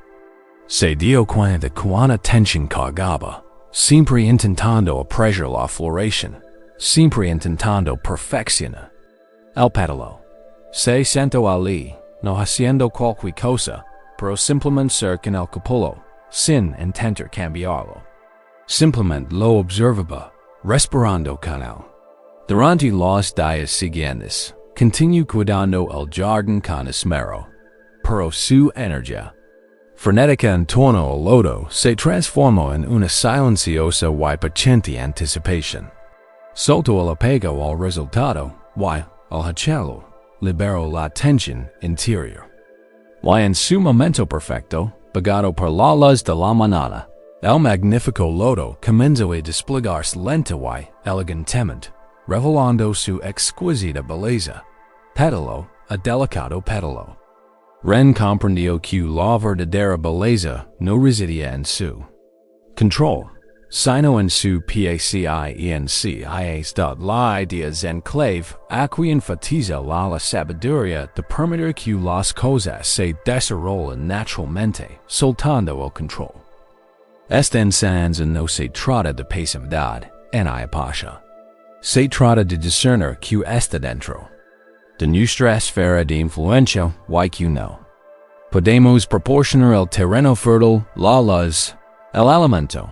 Se dio cuenta de cuánta tensión cargaba, siempre intentando apretar la floración, siempre intentando perfeccionar. El pétalo. Se sentó allí, no haciendo cualquier cosa, pero simplemente cerca en el capullo, sin intentar cambiarlo. Simplemente lo observaba, respirando con él. Durante los días siguientes, continuó cuidando el jardín con esmero, pero su energía frenética en torno al lodo se transformó en una silenciosa y paciente anticipación. Soltó el apego al resultado y, al hacerlo, liberó la tensión interior. Y en su momento perfecto, pegado por la luz de la mañana, el magnífico lodo comenzó a desplegarse lenta y elegantemente, revelando su exquisita belleza. Pétalo a delicado pétalo. Ren comprendió que la verdadera belleza no residía en su control, sino en su pacientemente la idea enclave a que enfatiza la sabiduría de permitir que las cosas se desarrollen naturalmente, soltando el control. Esta enseñanza no se trata de pasividad en pasha. Se trata de discernir que está dentro de nuestra esfera de influencia y que no podemos proporcionar el terreno fértil, la luz, el alimento.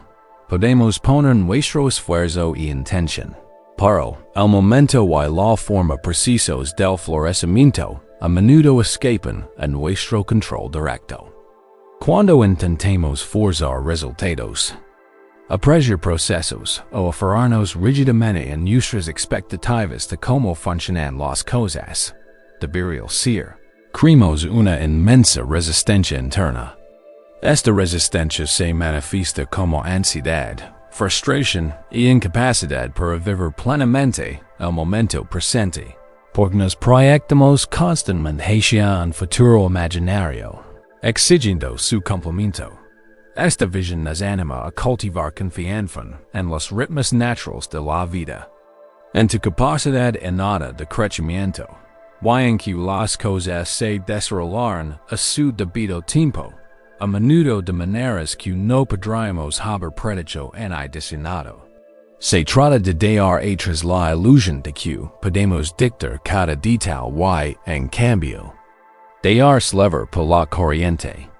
Podemos poner nuestro esfuerzo y intención, pero el momento y la forma precisos del florecimiento a menudo escapan a nuestro control directo. Cuando intentemos forzar resultados, apretar procesos o aferrarnos rígidamente en nuestras expectativas de cómo funcionan las cosas, debería ser, creemos una inmensa resistencia interna. Esta resistencia se manifiesta como ansiedad, frustración y incapacidad para vivir plenamente el momento presente, porque nos proyectamos constantemente hacia un futuro imaginario, exigiendo su cumplimiento. Esta visión nos anima a cultivar confianza en los ritmos naturales de la vida, en tu capacidad innata de crecimiento, y en que las cosas se desarrollan a su debido tiempo, a menudo de maneras que no podríamos haber predicho ni diseñado. Se trata de dar atrás la ilusión de que podemos dictar cada detalle y, en cambio, dejarse llevar por la corriente.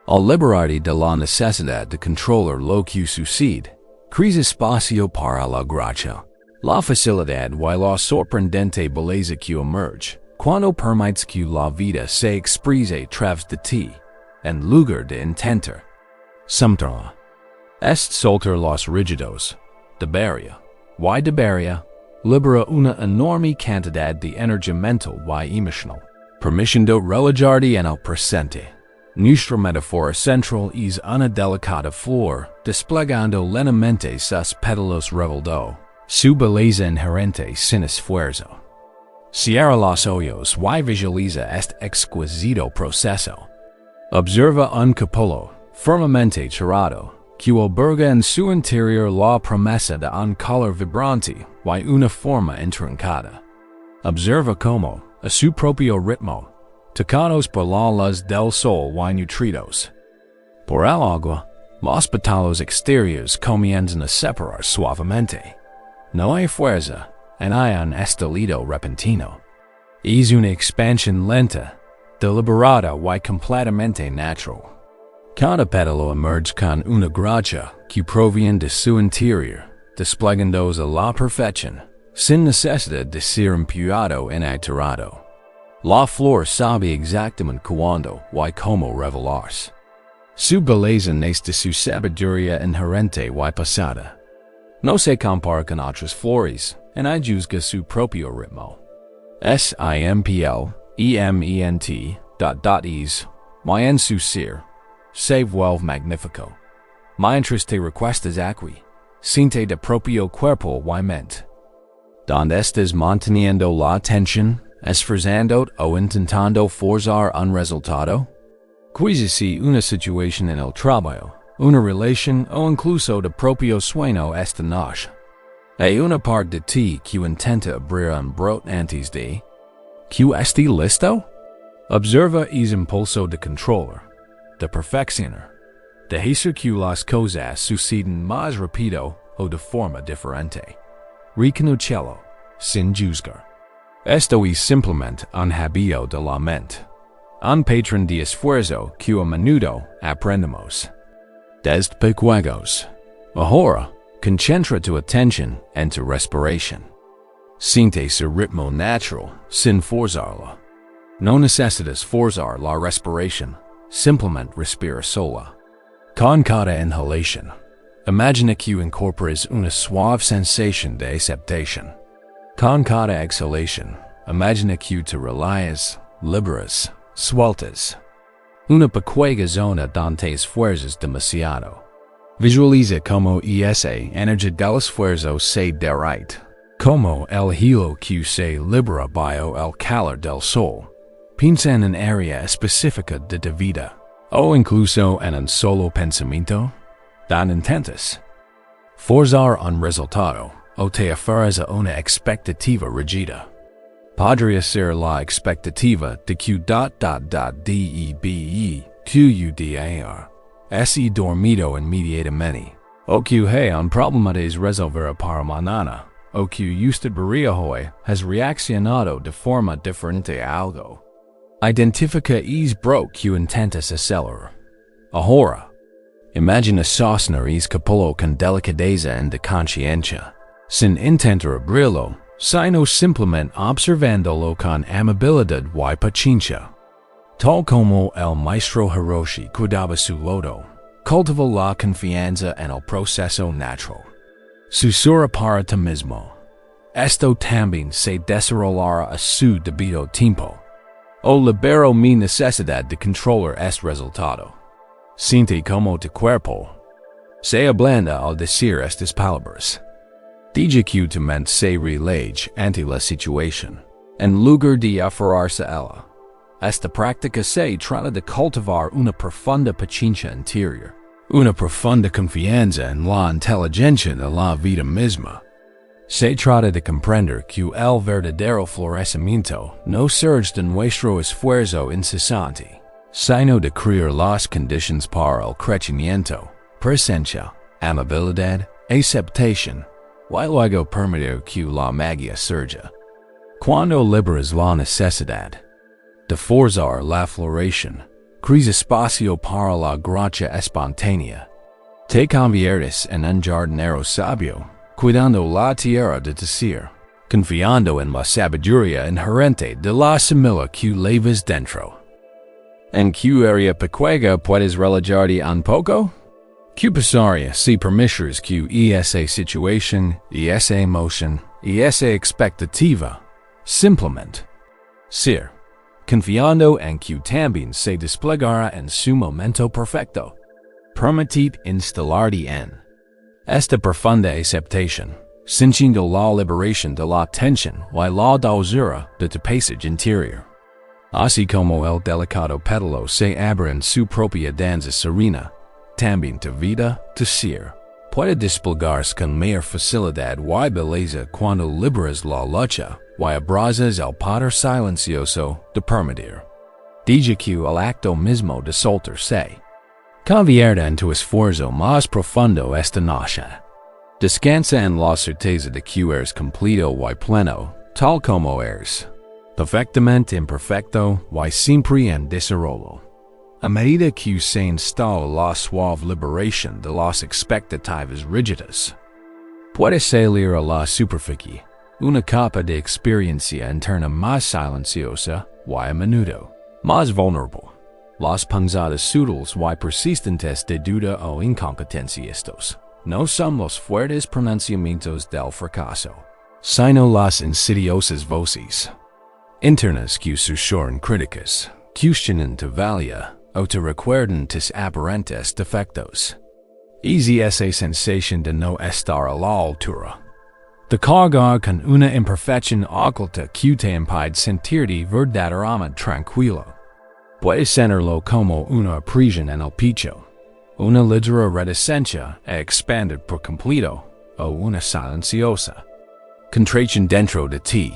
Al liberarte de la necesidad de controlar lo que sucede, creas espacio para la gracia, la facilidad y la sorprendente belleza que emerge cuando permites que la vida se exprese a través de ti, en lugar de intentar someterla. Est soltar los rígidos, debería, y debería, libera una enorme cantidad de energía mental y emocional, permitiendo relajarte en el presente. Nuestra metáfora central es una delicada flor, desplegando lentamente sus pétalos revelando su belleza inherente sin esfuerzo. Cierra los ojos y visualiza este exquisito proceso. Observa un capullo firmemente cerrado, que alberga en su interior la promesa de un color vibrante y una forma intrincada. Observa cómo, a su propio ritmo, tocados por la luz del sol y nutridos por el agua, los pétalos exteriores comienzan a separar suavemente. No hay fuerza, ni un estallido repentino. Es una expansión lenta, deliberada y completamente natural. Cada pétalo emerge con una gracia que proviene de su interior, desplegando a la perfección, sin necesidad de ser empujado en iterado. La flor sabe exactamente cuándo y cómo revelarse. Su belleza es de su sabiduría inherente y pasada. No se compara con otras flores, en I juzga su propio ritmo. Simple, ement, y en su ser, se vuelve magnífico. Mientras te recuestas aquí, siente de propio cuerpo y mente. Donde estás manteniendo la atención, esforzando o intentando forzar un resultado? Quizás una situación en el trabajo, una relación o incluso de propio sueño esta noche. Hay una parte de ti que intenta abrir un brote antes de que esté listo. Observa ese impulso de controlar, de perfeccionar, de hacer que las cosas sucedan más rápido o de forma diferente. Reconócelo, sin juzgar. Esto es simplemente un hábito de la mente. Un patrón de esfuerzo que a menudo aprendemos. Desde juegos. Ahora, concentra tu atención en tu respiración. Siente su ritmo natural sin forzarlo. No necesitas forzar la respiración, simplemente respira sola. Con cada inhalación, imagina que incorporas una suave sensación de aceptación. Con cada exhalación, imagina que te relajas, liberas, sueltas. Una pequeña zona donde te esfuerzas demasiado. Visualiza como esa energía del esfuerzo se derrite, como el hilo que se libera bajo el calor del sol. Piensa en un área específica de tu vida, o incluso en un solo pensamiento. Dan intentas forzar un resultado, o te aferras a una expectativa rígida. Podría ser la expectativa de que debudar, ese dormido inmediatamente, o que hay un problema de resolver para mañana, o que usted hoy has reaccionado de forma diferente a algo. Identifica es bro que intentas acelerar. Ahora, imagina sostener es capullo con delicadeza y de conciencia, sin intentar abrirlo, sino simplemente observándolo con amabilidad y paciencia. Tal como el maestro Hiroshi cuidaba su loto, cultivó la confianza en el proceso natural. Susurra para ti mismo. Esto también se desarrollará a su debido tiempo. O libero mi necesidad de controlar este resultado. Siente como tu cuerpo se ablanda al decir estas palabras. Deja que tu mente se relaje ante la situación, en lugar de aferrarse a ella. Esta práctica se trata de cultivar una profunda paciencia interior, una profunda confianza en la inteligencia de la vida misma. Se trata de comprender que el verdadero florecimiento no surge de nuestro esfuerzo incesante, sino de crear las condiciones para el crecimiento, presencia, amabilidad, aceptación, y luego permitir que la magia surja. Cuando liberas la necesidad de forzar la floración, creas espacio para la gracia espontánea. Te conviertes en un jardinero sabio, cuidando la tierra de decir, confiando en la sabiduría inherente de la semilla que llevas dentro. ¿En qué área pequeña puedes relajarte un poco? ¿Qué pasaría si permites que esa situación, esa emoción, esa expectativa, simplemente ser, confiando en que también se desplegará en su momento perfecto? Permitid instalarte en esta profunda aceptación, sintiendo la liberación de la tensión y la dulzura de tu paisaje interior. Así como el delicado pétalo se abre en su propia danza serena, también tu vida, tu ser, puede desplegarse con mayor facilidad y belleza cuando liberas la lucha y abrazas el poder silencioso de permitir. Deja que el acto mismo de soltar se convierta en tu esfuerzo más profundo esta noche. Descansa en la certeza de que eres completo y pleno, tal como eres, perfectamente imperfecto y siempre en desarrollo. A medida que se instala la suave liberación de las expectativas rígidas, Puede salir a la superficie una capa de experiencia interna más silenciosa y a menudo más vulnerable. Las pensadas sutiles y persistentes de duda o incompetencia estos no son los fuertes pronunciamientos del fracaso, sino las insidiosas voces internas que susurran críticas, cuestionan tu valía o te recuerdan tus aparentes defectos. Easy esa sensación de no estar a la altura. De cargar con una imperfección oculta que te impide sentirte verdaderamente tranquilo. Puedes sentirlo como una presión en el pecho, una ligera reticencia a expandir por completo, o una silenciosa contracción dentro de ti.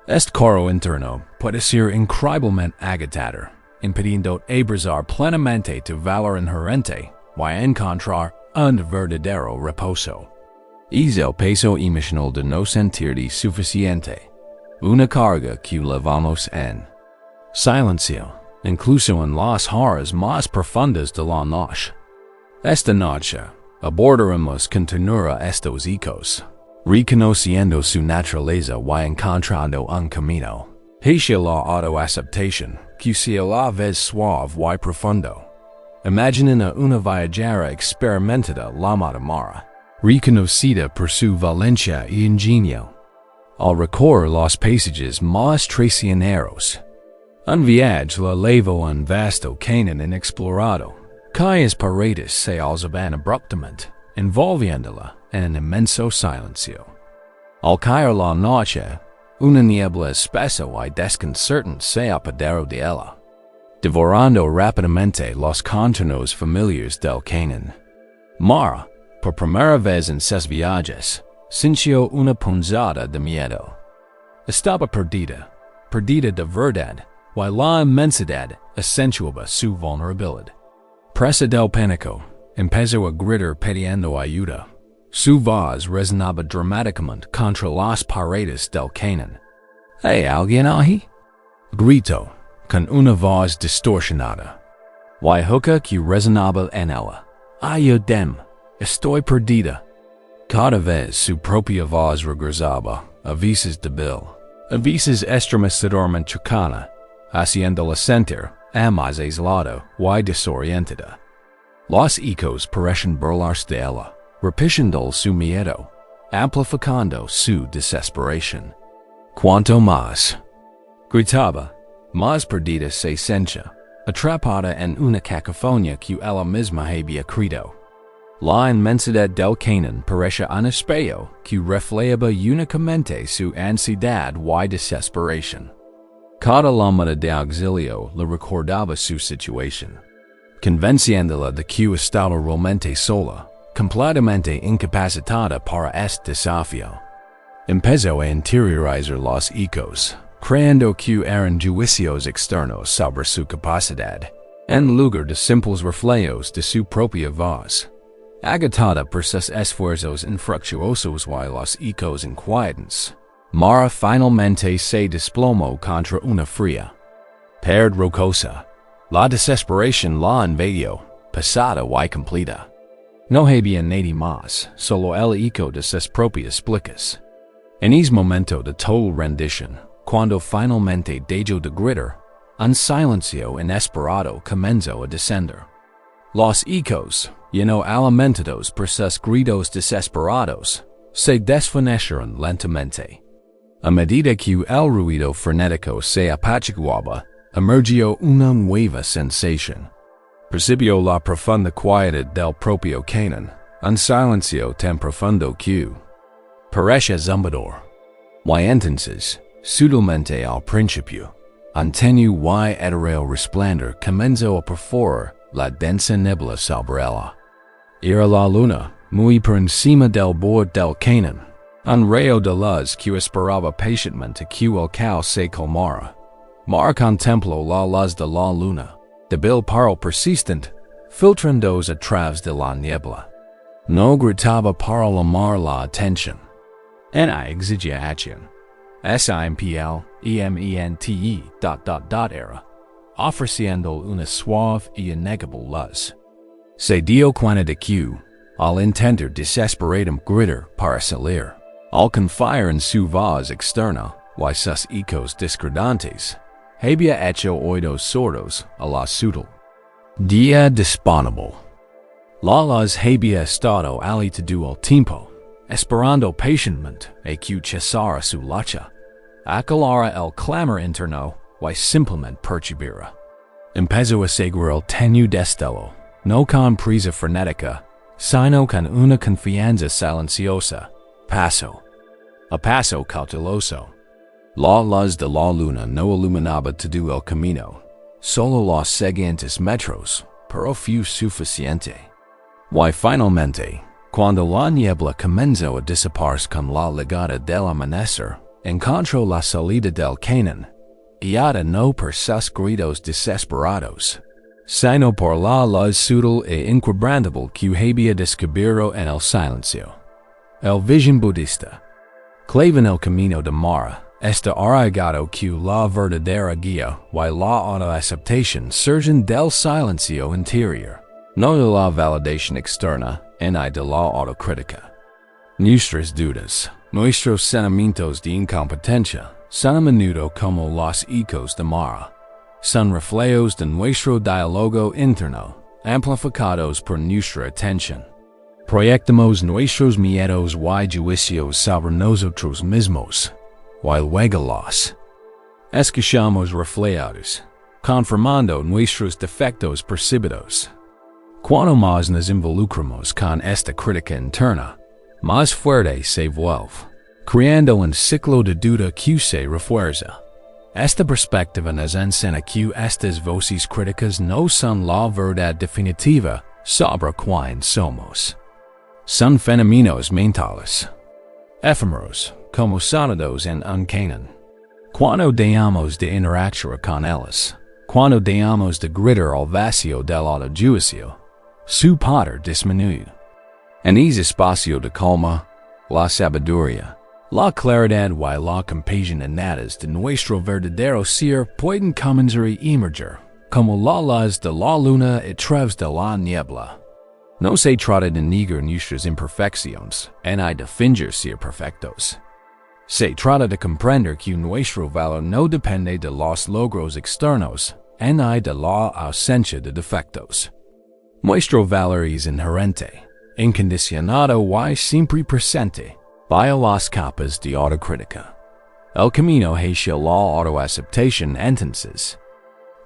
Este coro interno puede ser increíblemente agitador, impidiendo abrazar plenamente tu valor inherente y encontrar un verdadero reposo. Es el peso emocional de no sentirte suficiente, una carga que llevamos en silencio, incluso en las horas más profundas de la noche. Esta noche, abordaremos con ternura estos ecos, reconociendo su naturaleza y encontrando un camino hacia la autoaceptación que sea a la vez suave y profundo. Imaginen a una viajera experimentada llamada Mara, reconocida por su valencia y ingenio, al recorrer los paisajes más traicioneros. Un viaje la llevó a un vasto cañón inexplorado, cuyas paredes se alzaban abruptamente, envolviéndola en un inmenso silencio. Al caer la noche, una niebla espesa y desconcertante se apoderó de ella, devorando rápidamente los contornos familiares del cañón. Mara, por primera vez en sus viajes, sintió una punzada de miedo. Estaba perdida de verdad, y la inmensidad acentuaba su vulnerabilidad. Presa del pánico, empezó a gritar pidiendo ayuda. Su voz resonaba dramáticamente contra las paredes del cañón. ¿Hay alguien ahí?, gritó, con una voz distorsionada. Huehuca que resonaba en ella. Ayúdame, estoy perdida. Cada vez su propia voz regresaba, a veces débil, a veces estremecedoramente chocana, haciéndola sentir más aislada y desorientada. Los ecos parecen burlarse de ella, repitiendo su miedo, amplificando su desesperación. Cuanto más gritaba, más perdida se sentía, atrapada en una cacofonía que ella misma había creado. La inmensidad del cañón parecía un espejo que reflejaba únicamente su ansiedad y desesperación. Cada llamada de auxilio le recordaba su situación, convenciéndola de que estaba realmente sola, completamente incapacitada para este desafío. Empezó a interiorizar los ecos, creyendo que eran juicios externos sobre su capacidad, en lugar de simples reflejos de su propia voz. Agotada por sus esfuerzos infructuosos y los ecos inquietantes, Mara finalmente se desplomó contra una fría pared rocosa. La desesperación la invadió, pesada y completa. No había nadie más, solo el eco de sus propias plicas. En ese momento de total rendición, cuando finalmente dejó de gritar, un silencio inesperado comenzó a descender. Los ecos, alimentados por sus gritos desesperados, se desvanecieron lentamente. A medida que el ruido frenético se apaciguaba, emergió una nueva sensación. Percibió la profunda quietud del propio cañón, un silencio tan profundo que parecía zumbador. Y entonces, sutilmente al principio, un tenue y etéreo resplandor comenzó a perforar la densa niebla sobre ella. Era la luna, muy por encima del borde del cañón, un rayo de luz que esperaba pacientemente que el caos se calmara. Mara contempló la luz de la luna, débil pero persistente, filtrándose a través de la niebla. No gritaba para llamar la atención. Ena exigia acción. Simplemente era, ofreciendo una suave y innegable luz. Se dio cuenta de que, al intenter desesperatum gritter para salir, al confiar en su voz externa, y sus ecos discordantes, había hecho oídos sordos a la sutil. Dia disponible. Las había estado ali todo el tiempo, esperando pacientemente a que cesara su lucha, acalara el clamor interno, y simplemente percibira. Empezó a seguir el tenue destelo, no con prisa frenética, sino con una confianza silenciosa, paso a paso cauteloso. La luz de la luna no iluminaba todo el camino, solo los siguientes metros, pero fue suficiente. Y finalmente, cuando la niebla comenzó a dissiparse con la llegada del amanecer, encontró la salida del Canaan, guiada no por sus gritos desesperados, sino por la luz sutil e inquebrantable que había descubierto en el silencio. El vision budista. Clave en el camino de Mara, está arraigado que la verdadera guía y la autoaceptación surgen del silencio interior, no de la validación externa ni de la autocrítica. Nuestras dudas, nuestros sentimientos de incompetencia, son a menudo como los ecos de Mara. Son reflejos de nuestro diálogo interno, amplificados por nuestra atención. Proyectamos nuestros miedos y juicios sobre nosotros mismos, y luego los escuchamos reflejados, confirmando nuestros defectos percibidos. Cuanto más nos involucramos con esta crítica interna, más fuerte se vuelve, creando un ciclo de duda que se refuerza. Esta perspectiva nos enseña que estas voces críticas no son la verdad definitiva sobre quién somos. Son fenómenos mentales, efímeros, como sonidos en un canon. Cuando dejamos de interactuar con ellos, cuando dejamos de gritar al vacío del autojuicio, su poder disminuye. En ese espacio de calma, la sabiduría, la claridad y la compasión innatas de nuestro verdadero ser pueden comenzar a emerger, como la luz de la luna a través de la niebla. No se trata de negar nuestras imperfecciones ni de fingir ser perfectos. Se trata de comprender que nuestro valor no depende de los logros externos ni de la ausencia de defectos. Nuestro valor es inherente, incondicionado y siempre presente, via las capas de autocrítica. El camino hacia la autoaceptación entonces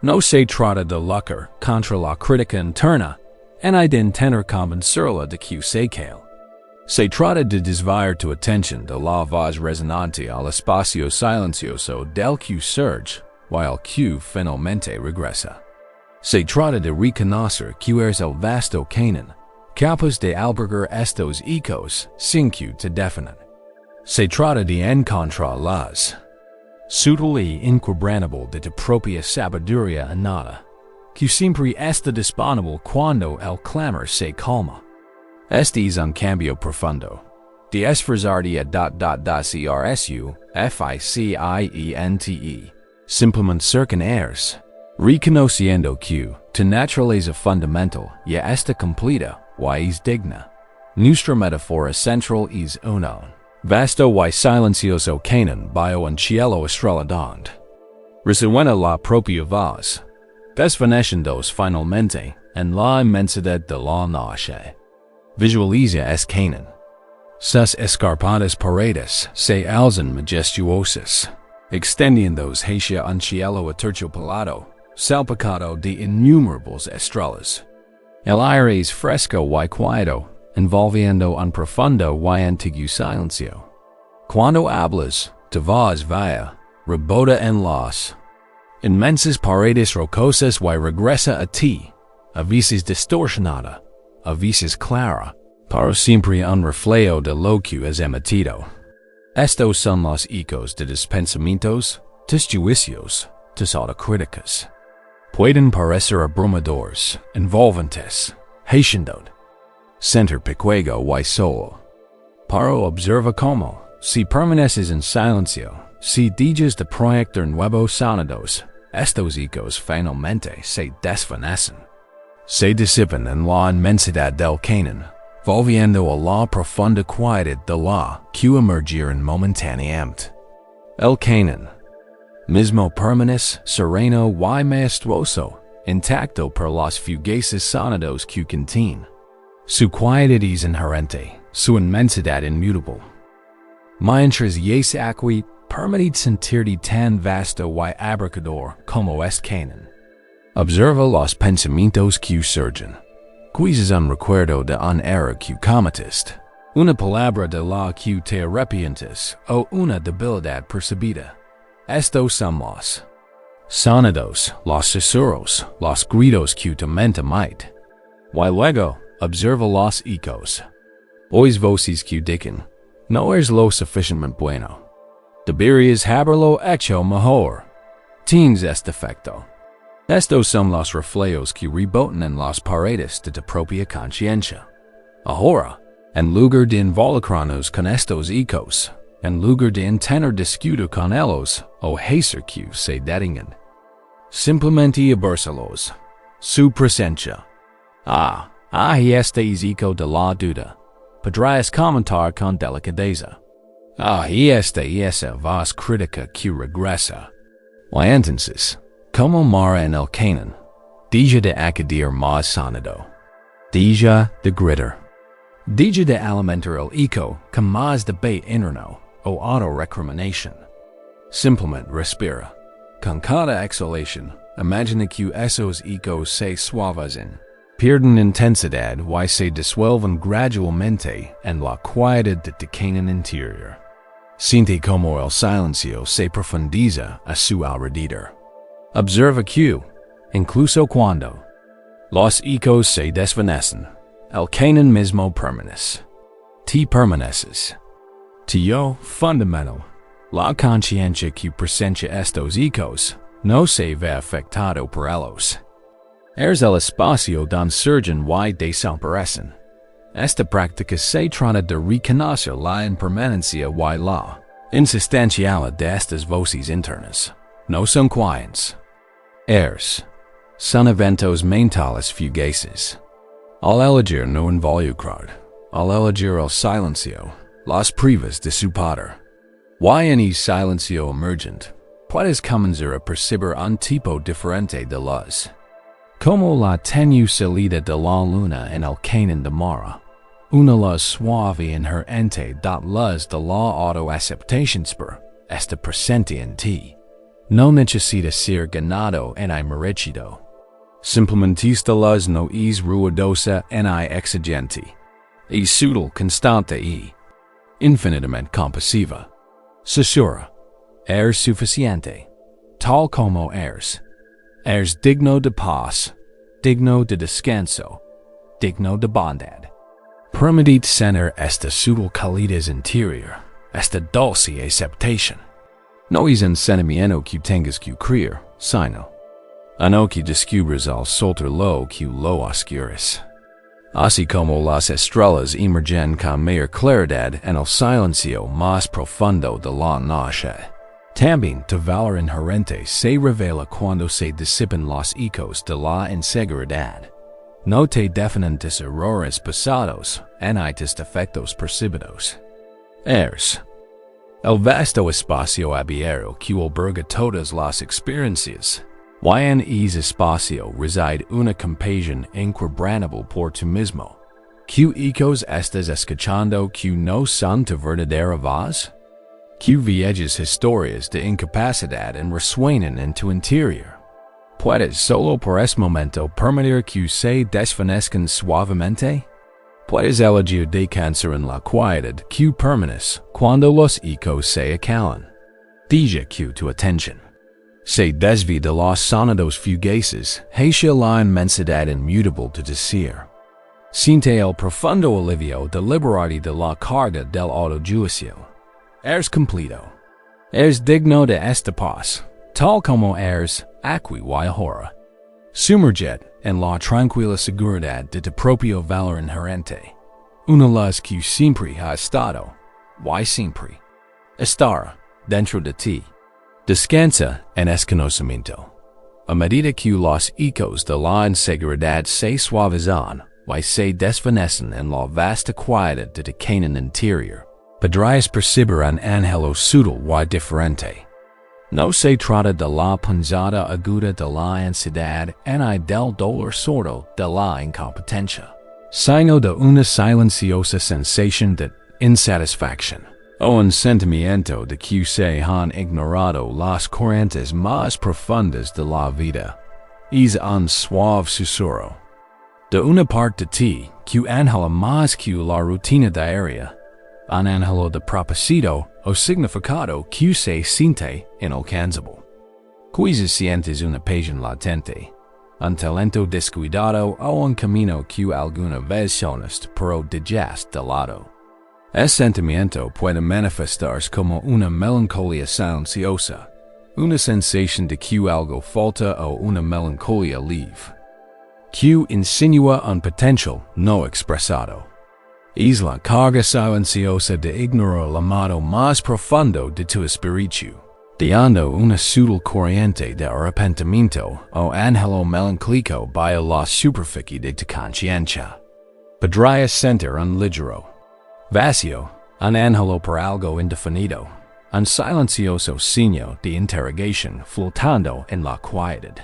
no se trata de luchar contra la crítica interna ni de intentar convencerla de que se cale. Se trata de desviar tu atención de la voz resonante al espacio silencioso del que surge, while que finalmente regresa. Se trata de reconocer que eres el vasto Canaan, capaz de albergar estos ecos sin que te definan. Se trata de encontrar las sutil y inquebrantable de tu propia sabiduría innata, que siempre está disponible cuando el clamor se calma. Este es un cambio profundo. De esforzarte a crsu ficiente. Simplemente cercaneres, reconociendo que tu naturaleza fundamental ya está completa y es digna. Nuestra metáfora central es uno vasto y silencioso Canaan bajo un cielo estrelladante. Resuena la propia voz, desvaneciéndose finalmente en la inmensidad de la noche. Visualiza es Canaan. Sus escarpadas paredes se alzan majestuosas, extendiéndose hacia un cielo aterciopelado, salpicado de innumerables estrellas. El aire es fresco y quieto, envolviendo un profundo y antiguo silencio. Cuando hablas, tu voz vaya, rebota en las inmensas paredes rocosas y regresa a ti, a veces distorsionada, a veces clara, pero siempre un reflejo de lo que es emitido. Estos son los ecos de tus pensamientos, tus juicios, tus autocríticas. Pueden parecer abrumadores, envolventes, haciendo sentir pequeño y solo. Pero observa cómo, si permaneces en silencio, si dejas de proyectar nuevos sonidos, estos ecos finalmente se desvanecen. Se disipan en la inmensidad del Canaan, volviendo a la profunda quietud de la que emergir en momentáneamente. El canon mismo permanece sereno y majestuoso, intacto por los fugaces sonidos que contiene. Su quietud es inherente, su inmensidad inmutable. Mientras yes aquí permitid sentirte tan vasto y abarcador como este canon. Observa los pensamientos que surgen. Quizás un recuerdo de un error que cometiste, una palabra de la que te arrepientes o una debilidad percibida. Estos son los sonidos, los susurros, los gritos que tu mente emite. Y luego, observa los ecos. Oís voces que dicen, no eres lo suficientemente bueno. Deberías haberlo hecho mejor. Tienes este efecto. Estos son los reflejos que rebotan en las paredes de tu propia conciencia. Ahora, en lugar de involucrarnos con estos ecos, en lugar de tener discuto con ellos o hacer que se detengan, simplemente abrázalo. Su presencia. Y este es eco de la duda. Podrás comentar con delicadeza. Y esta y esa voz crítica que regresa. Y entonces, como mara en el canon, deja de acudir más sonido. Deja de gritar. Deja de alimentar el eco con más debate interno o auto-recriminación. Simplemente respira. Con cada exhalación, imagina que esos ecos se suavizan, pierden intensidad y se disuelven gradualmente en la quietud de tu canon interior. Siente como el silencio se profundiza a su alrededor. Observa que, incluso cuando los ecos se desvanecen, el canon mismo permanece. Te permaneces. Yo, fundamental, la conciencia que presencia estos ecos no se ve afectado por ellos. Eres el espacio donde surgen y desaparecen. Esta práctica se trata de reconocer la impermanencia y la insustancialidad de estas voces internas. No son quiets. Son eventos mentales fugaces. Al elegir no involucrar, al elegir el silencio, las privas de su poder. Y en el silencio emergent, puedes comenzar a percibir un tipo diferente de luz. Como la tenue salida de la luna en el canon de Mara, una luz suave e inherente dot luz de la auto-aceptación spur, está presente en ti. No necesita ser ganado en el merecido. Simplemente esta luz no es ruidosa en el exigente. Es sutil, constante y infinitamente compasiva. Susurra, eres suficiente, tal como eres. Eres digno de paz, digno de descanso, digno de bondad. Permitid sentir esta sutil calidez interior, esta dulce aceptación. No es un sentimiento que tengas que creer, sino ano que descubres al soltar lo que lo oscuras. Así como las estrellas emergen con mayor claridad en el silencio más profundo de la noche. También tu valor inherente se revela cuando se disipan los ecos de la inseguridad. No te definen tus errores pasados, ni tus defectos percibidos. Eres el vasto espacio abierto que alberga todas las experiencias. Y en ese espacio reside una compasión inquebrantable por tu mismo. ¿Qué ecos estás escuchando que no son tu verdadera voz? ¿Qué viejas historias de incapacidad resuenan en tu interior? ¿Puedes solo por ese momento permitir que se desvanezcan suavemente? ¿Puedes elegir descansar en la quietud que permanece cuando los ecos se acalan? Deja que tu atención se desvíe de los sonidos fugaces hacia la inmensidad inmutable de tu ser. Siente el profundo alivio de liberarte de la carga del autojuicio. Eres completo. Eres digno de esta paz, tal como eres aquí y ahora. Sumerged en la tranquila seguridad de tu propio valor inherente. Una luz que siempre ha estado, y siempre estará dentro de ti. Descansa en ese conocimiento. A medida que los ecos de la inseguridad se suavizan, y se desvanecen en la vasta quietud de canon interior. Podrías percibir un angelo sutil y diferente. No se trata de la punzada aguda de la ansiedad ni del dolor sordo de la incompetencia, sino de una silenciosa sensación de insatisfacción, o un sentimiento de que se han ignorado las corrientes más profundas de la vida. Es un suave susurro de una parte de ti que angela más que la rutina diaria, un angelo de propósito o significado que se siente inalcanzable. Quizás sientes una pasión latente, un talento descuidado o un camino que alguna vez sonaste pero dejaste de lado. Ese sentimiento puede manifestarse como una melancolía silenciosa, una sensación de que algo falta o una melancolía leve, que insinúa un potencial no expresado. Es la carga silenciosa de ignorar el amado más profundo de tu espíritu, dando una sutil corriente de arrepentimiento o angelo melancólico via la superficie de tu conciencia. Podrías sentir un ligero vacío, un angelo por algo indefinido, un silencioso signo de interrogación flotando en la quietud.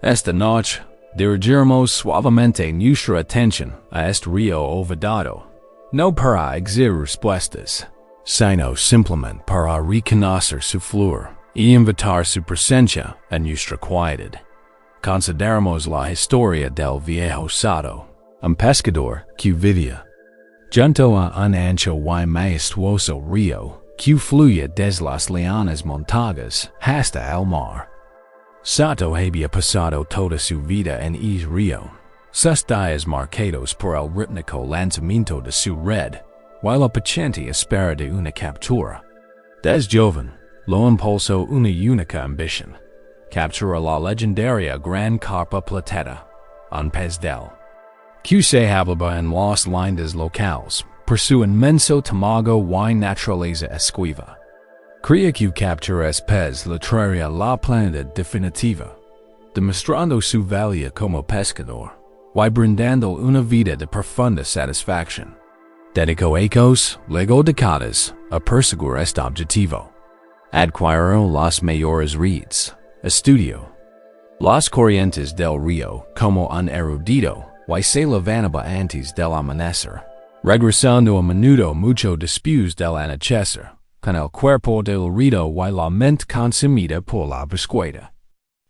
Esta noche, dirigiremos suavemente nuestra atención a este río olvidado, no para exigir respuestas, sino simplemente para reconocer su fluir y invitar su presencia en nuestra quietud. Consideremos la historia del viejo Sato, un pescador que vivía junto a un ancho y majestuoso río que fluye desde las lejanas montañas hasta el mar. Sato había pasado toda su vida en ese río, sus días marcados por el rítmico lanzamiento de su red, y la paciente espera de una captura. Desde joven, lo impulsó una única ambición: capturar la legendaria gran carpa plateada, un pez del que se hablaba en las lindes locales por su inmenso tamago y naturaleza esquiva. Creía que capturar ese pez le traería la plenitud definitiva, demostrando su valía como pescador y brindando una vida de profunda satisfacción. Dedicó ecos, luego décadas, a perseguir este objetivo. Adquirió las mayores redes, estudió las corrientes del río como un erudito y se levantaba antes del amanecer, regresando a menudo mucho después del anochecer, con el cuerpo dolorido y la mente consumida por la búsqueda.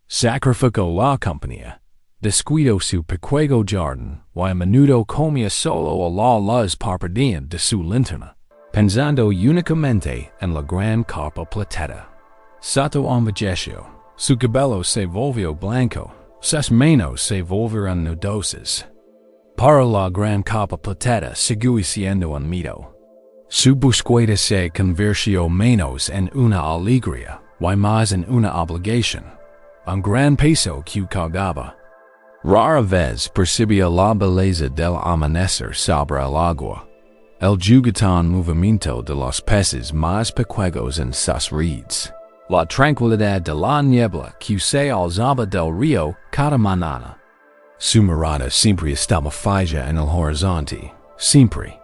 Sacrificó la compañía, descuidó su pequeño jardín y a menudo comía solo a la luz parpadeante de su linterna, pensando únicamente en la gran carpa plateada. Sato envejeció, su cabello se volvió blanco, sus manos se volvieron nudosas. Para la gran carpa plateada siguió siendo un mito. Su búsqueda se convirtió menos en una alegría y más en una obligación, un gran peso que cargaba. Rara vez percibía la belleza del amanecer sobre el agua, el juguetón movimiento de los peces más pequeños en sus redes, la tranquilidad de la niebla que se alzaba del río cada mañana. Su mirada siempre estaba fija en el horizonte, siempre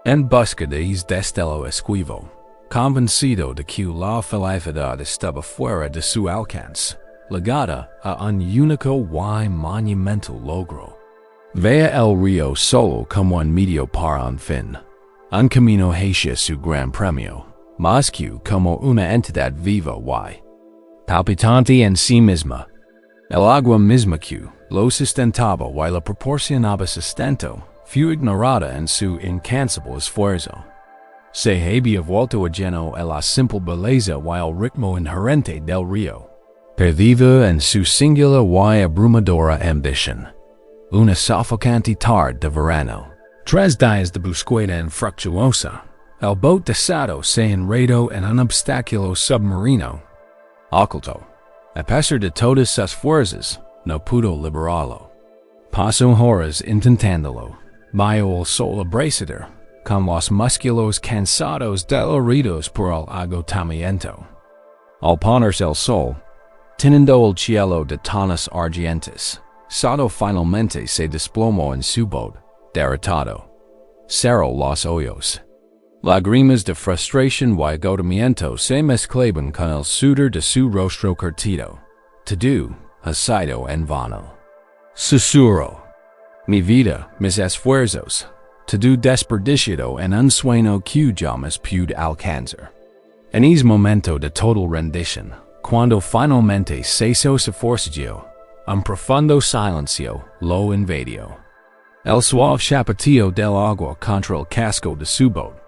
en busca de ese destello esquivo, convencido de que la felicidad estaba fuera de su alcance, ligada a un único y monumental logro. Veía el río solo como un medio para un fin, un camino hacia su gran premio, más que como una entidad viva y palpitante en sí misma. El agua misma que lo sustentaba y le proporcionaba sustento fue ignorada en su incansable esfuerzo. Se había vuelto ajeno a la simple belleza y el ritmo inherente del río, perdido en su singular y abrumadora ambición. Una sofocante tarde de verano, 3 días de búsqueda infructuosa, el bote de Sato se enredó en un obstáculo submarino. Oculto, a pesar de todas sus fuerzas, no pudo liberarlo. Pasó horas intentándolo, bajo el sol abrasador, con los músculos cansados doloridos por el agotamiento. Al ponerse el sol, teniendo el cielo de tonos argentes, Sado finalmente se desplomó en su boat, derrotado. Cerró los ojos. Lágrimas de frustración y agotamiento se mezclaban con el sudor de su rostro curtido. Todo ha sido en vano. Susurró. Mi vida, mis esfuerzos, todo desperdiciado en un sueño que jamás pude alcanzar. En ese momento de total rendición, cuando finalmente cesó su forcejeo, un profundo silencio lo invadió. El suave chapoteo del agua contra el casco de su boat,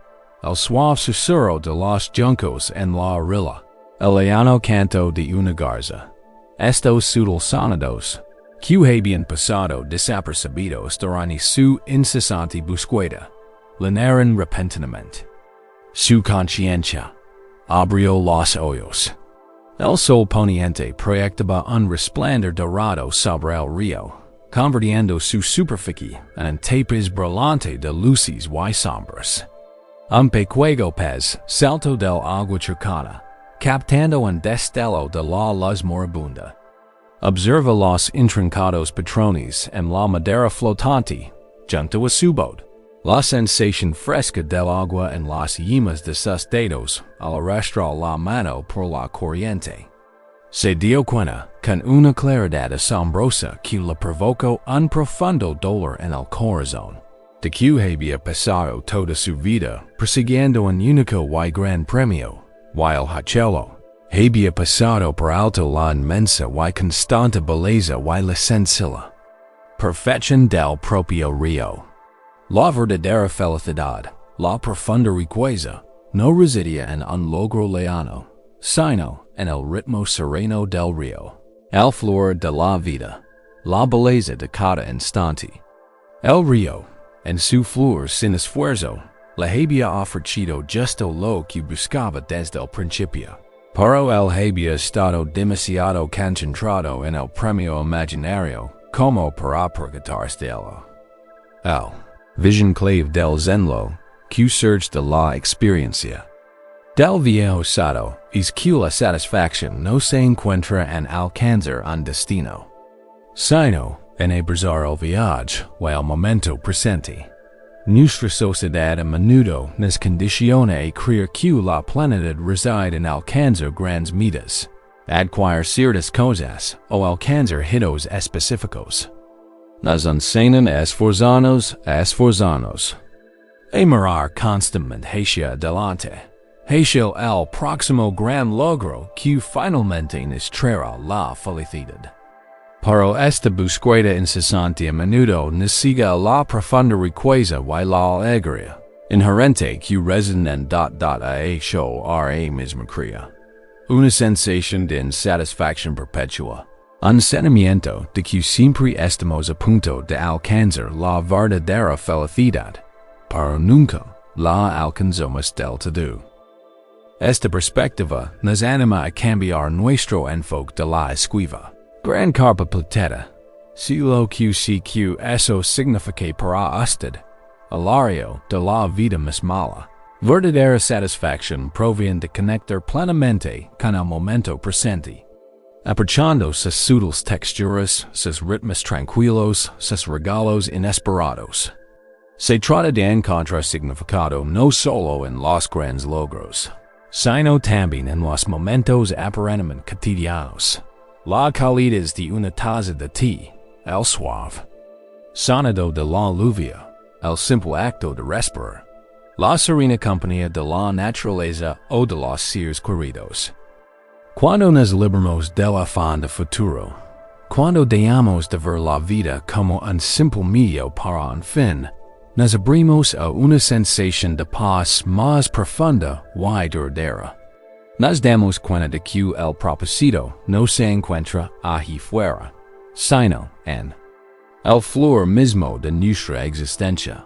el suave susurro de los juncos en la orilla, el lejano canto de una garza. Estos sutiles sonidos, que habían pasado desapercibidos durante su incesante búsqueda, llenaron repentinamente su conciencia. Abrió los ojos. El sol poniente proyectaba un resplandor dorado sobre el río, convirtiendo su superficie en un tapiz brillante de luces y sombras. Un pequeño pez saltó del agua cercana, captando un destello de la luz moribunda. Observa los intrincados patrones en la madera flotante, junto a su boat. La sensación fresca del agua en las yemas de sus dedos al arrastrar la mano por la corriente. Se dio cuenta, con una claridad asombrosa, que le provocó un profundo dolor en el corazón, de que había pasado toda su vida persiguiendo un único y gran premio, y el hacerlo había pasado por alto la inmensa y constante belleza y la sencilla perfección del propio río. La verdadera felicidad, la profunda riqueza, no residía en un logro lejano, sino en el ritmo sereno del río, el flor de la vida, la belleza de cada instante. El río, en su flor sin esfuerzo, le había ofrecido justo lo que buscaba desde el principio. Pero él había estado demasiado concentrado en el premio imaginario como para percatarse de ello. El vision clave del zenlo, que surge de la experiencia. Del viejo estado es que la satisfacción no se encuentra en alcanzar un destino, sino en abrazar el viaje o el momento presente. Nuestra sociedad a menudo nos condiciona a creer que la plenitud reside en alcanzar grandes metas, adquirir ciertas cosas o alcanzar hitos específicos. Nos enseñan a esforzarnos, a mirar constantemente hacia adelante, hacia el próximo gran logro que finalmente nos traerá la felicidad. Pero esta búsqueda incesante a menudo nos sigue a la profunda riqueza y la alegría inherente que residen en a eso a misma crea. Una sensación de insatisfacción perpetua. Un sentimiento de que siempre estamos a punto de alcanzar la verdadera felicidad, pero nunca la alcanzamos del todo. Esta perspectiva nos anima a cambiar nuestro enfoque de la esquiva. Gran carpa plateta, si lo que eso significa para usted, el área de la vida más mala. Verdadera satisfacción proviene de conectar plenamente con el momento presente, aprovechando sus sutiles texturas, sus ritmos tranquilos, sus regalos inesperados. Se trata de encontrar significado no solo en los grandes logros, sino también en los momentos aparentemente cotidianos. La calidez de una taza de té, el suave sonido de la lluvia, el simple acto de respirar, la serena compañía de la naturaleza o de los seres queridos. Cuando nos libramos del afán de futuro, cuando dejamos de ver la vida como un simple medio para un fin, nos abrimos a una sensación de paz más profunda y duradera. Nos damos cuenta de que el propósito no se encuentra ahí fuera, sino en el flor mismo de nuestra existencia.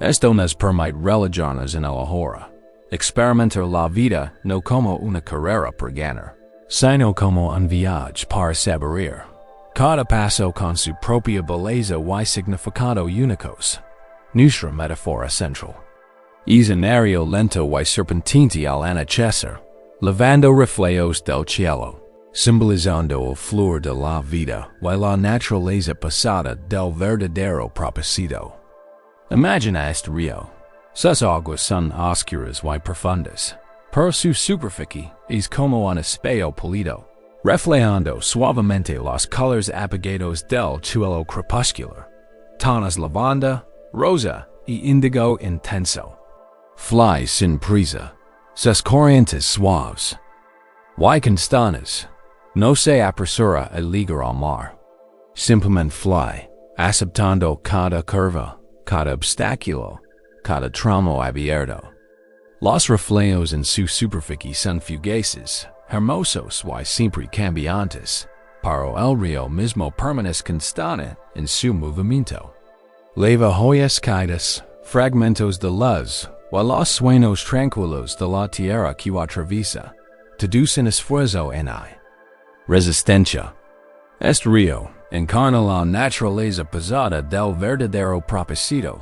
Esto nos permite relajarnos en el ahora, experimentar la vida no como una carrera por ganar, sino como un viaje para saborear, cada paso con su propia belleza y significado únicos. Nuestra metáfora central. Escenario lento y serpentina al anochecer, lavando reflejos del cielo. simbolizando el flor de la vida y la naturaleza pasada del verdadero propósito. Imagina este río. Sus aguas son oscuras y profundas, pero su superficie es como un espejo pulido, reflejando suavemente los colores apagados del cielo crepuscular, tonos lavanda, rosa y índigo intenso. Fly sin prisa, sus corrientes suaves y constantes, no se apresura a ligar al mar. Simplemente fly, aceptando cada curva, cada obstáculo, cada tramo abierto. Los reflejos en su superficie son fugaces, hermosos y siempre cambiantes, pero el río mismo permanece constante en su movimiento. Leva joyas caídas, fragmentos de luz, y los sueños tranquilos de la tierra que atraviesa, traducen esfuerzo en resistencia. Este río encarna la naturaleza pesada del verdadero propósito.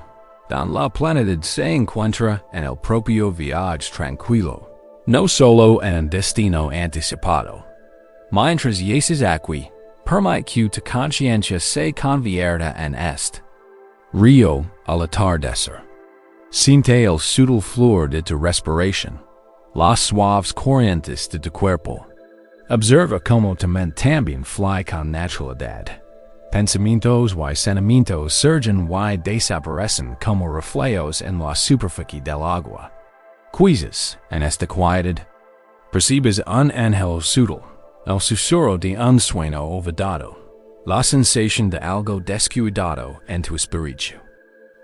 Dan la plenitud se encuentra en el propio viaje tranquilo, no solo en un destino anticipado. Mientras llegas aquí, permite que tu conciencia se convierta en este río al atardecer. Siente el sutil fluir de tu respiración, las suaves corrientes de tu cuerpo. Observa cómo tu mente también fly con naturalidad. Pensamientos y sentimientos surgen y desaparecen como reflejos en la superficie del agua. Quizás, en esta quietud, percibes un ángel sutil, el susurro de un sueño olvidado, la sensación de algo descuidado en tu espíritu.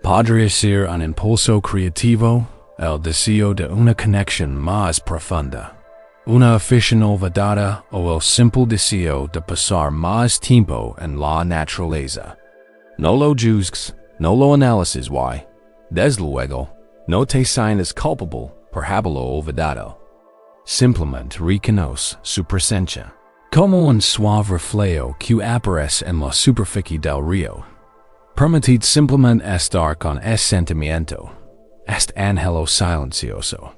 Podría ser un impulso creativo, el deseo de una conexión más profunda, una afición olvidada o el simple deseo de pasar más tiempo en la naturaleza. No lo juzgues, no lo analices y, desde luego, no te sientas culpable por haberlo olvidado. Simplemente reconoce su presencia, como un suave reflejo que aparece en la superficie del río. Permitid simplemente estar con ese sentimiento, este ángel silencioso.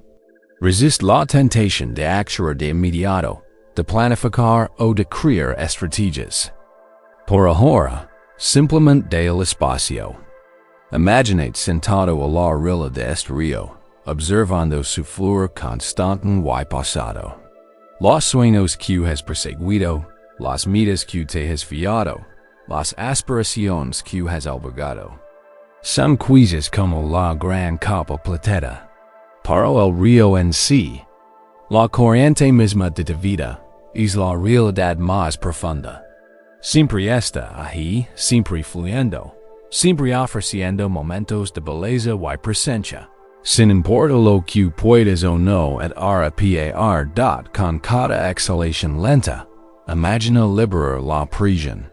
Resist la tentación de actuar de inmediato, de planificar o de crear estrategias. Por ahora, simplemente de el espacio. Imaginate sentado a la orilla de este río, observando su fluir constante y pasado. Los sueños que has perseguido, las metas que te has fiado, las aspiraciones que has albergado. Son quizás como la gran copa plateada. Pero el río en sí, la corriente misma de tu vida, es la realidad más profunda. Siempre está ahí, siempre fluyendo, siempre ofreciendo momentos de belleza y presencia. Sin importar lo que puedas o no atrapar con cada exhalación lenta, imagina liberar la prisión.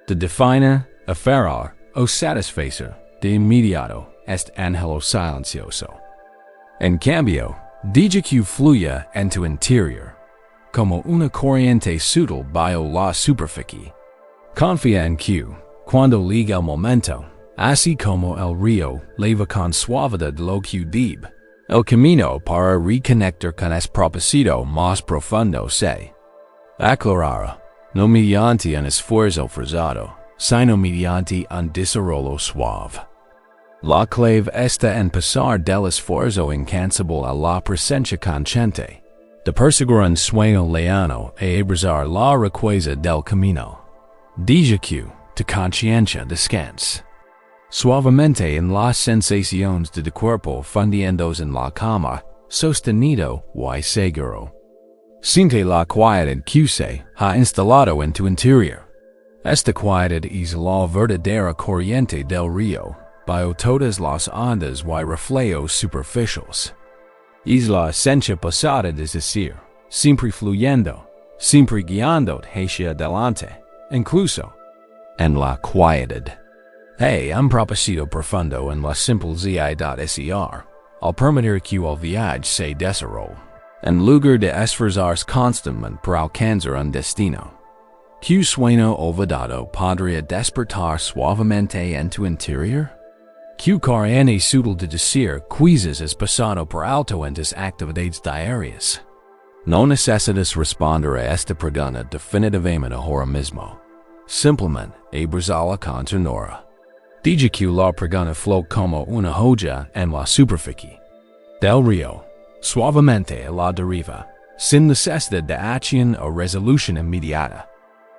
Te define, aferrar o satisfacer de inmediato este ángel silencioso. En cambio, deja que fluya en tu interior, como una corriente sutil bajo la superficie. Confía en que, cuando llegue el momento, así como el río leva con suavidad lo que debe, el camino para reconectar con ese propósito más profundo se aclarará, no mediante un esfuerzo forzado, sino mediante un desarrollo suave. La clave está en pasar del esfuerzo incansable a la presencia consciente, de perseguir un sueño lejano e abrazar la riqueza del camino. Deja que tu conciencia descanse suavemente en las sensaciones de tu cuerpo fundiéndose en la calma, sostenido y seguro. Siente la quietud que se ha instalado en tu interior. Esta quietud es la verdadera corriente del río. Bajo todas las ondas y reflejos superficiales. Es la esencia pasada, es decir, siempre fluyendo, siempre guiándote hacia adelante, incluso en la quietud. Hay un propósito profundo en la simple guiada, al permitir que el viaje se desarrolle, en lugar de esforzarse constantemente por alcanzar un destino. ¿Qué sueño olvidado podría despertar suavemente en tu interior? ¿Qué corriente sutil de decir quizás es pasado por alto en tus actividades diarias? No necesitas responder a esta pregunta definitivamente ahora mismo. Simplemente abrazala con ternura. Deja que la pregunta flote como una joya en la superficie del río, suavemente a la deriva, sin necesidad de acción o resolución inmediata.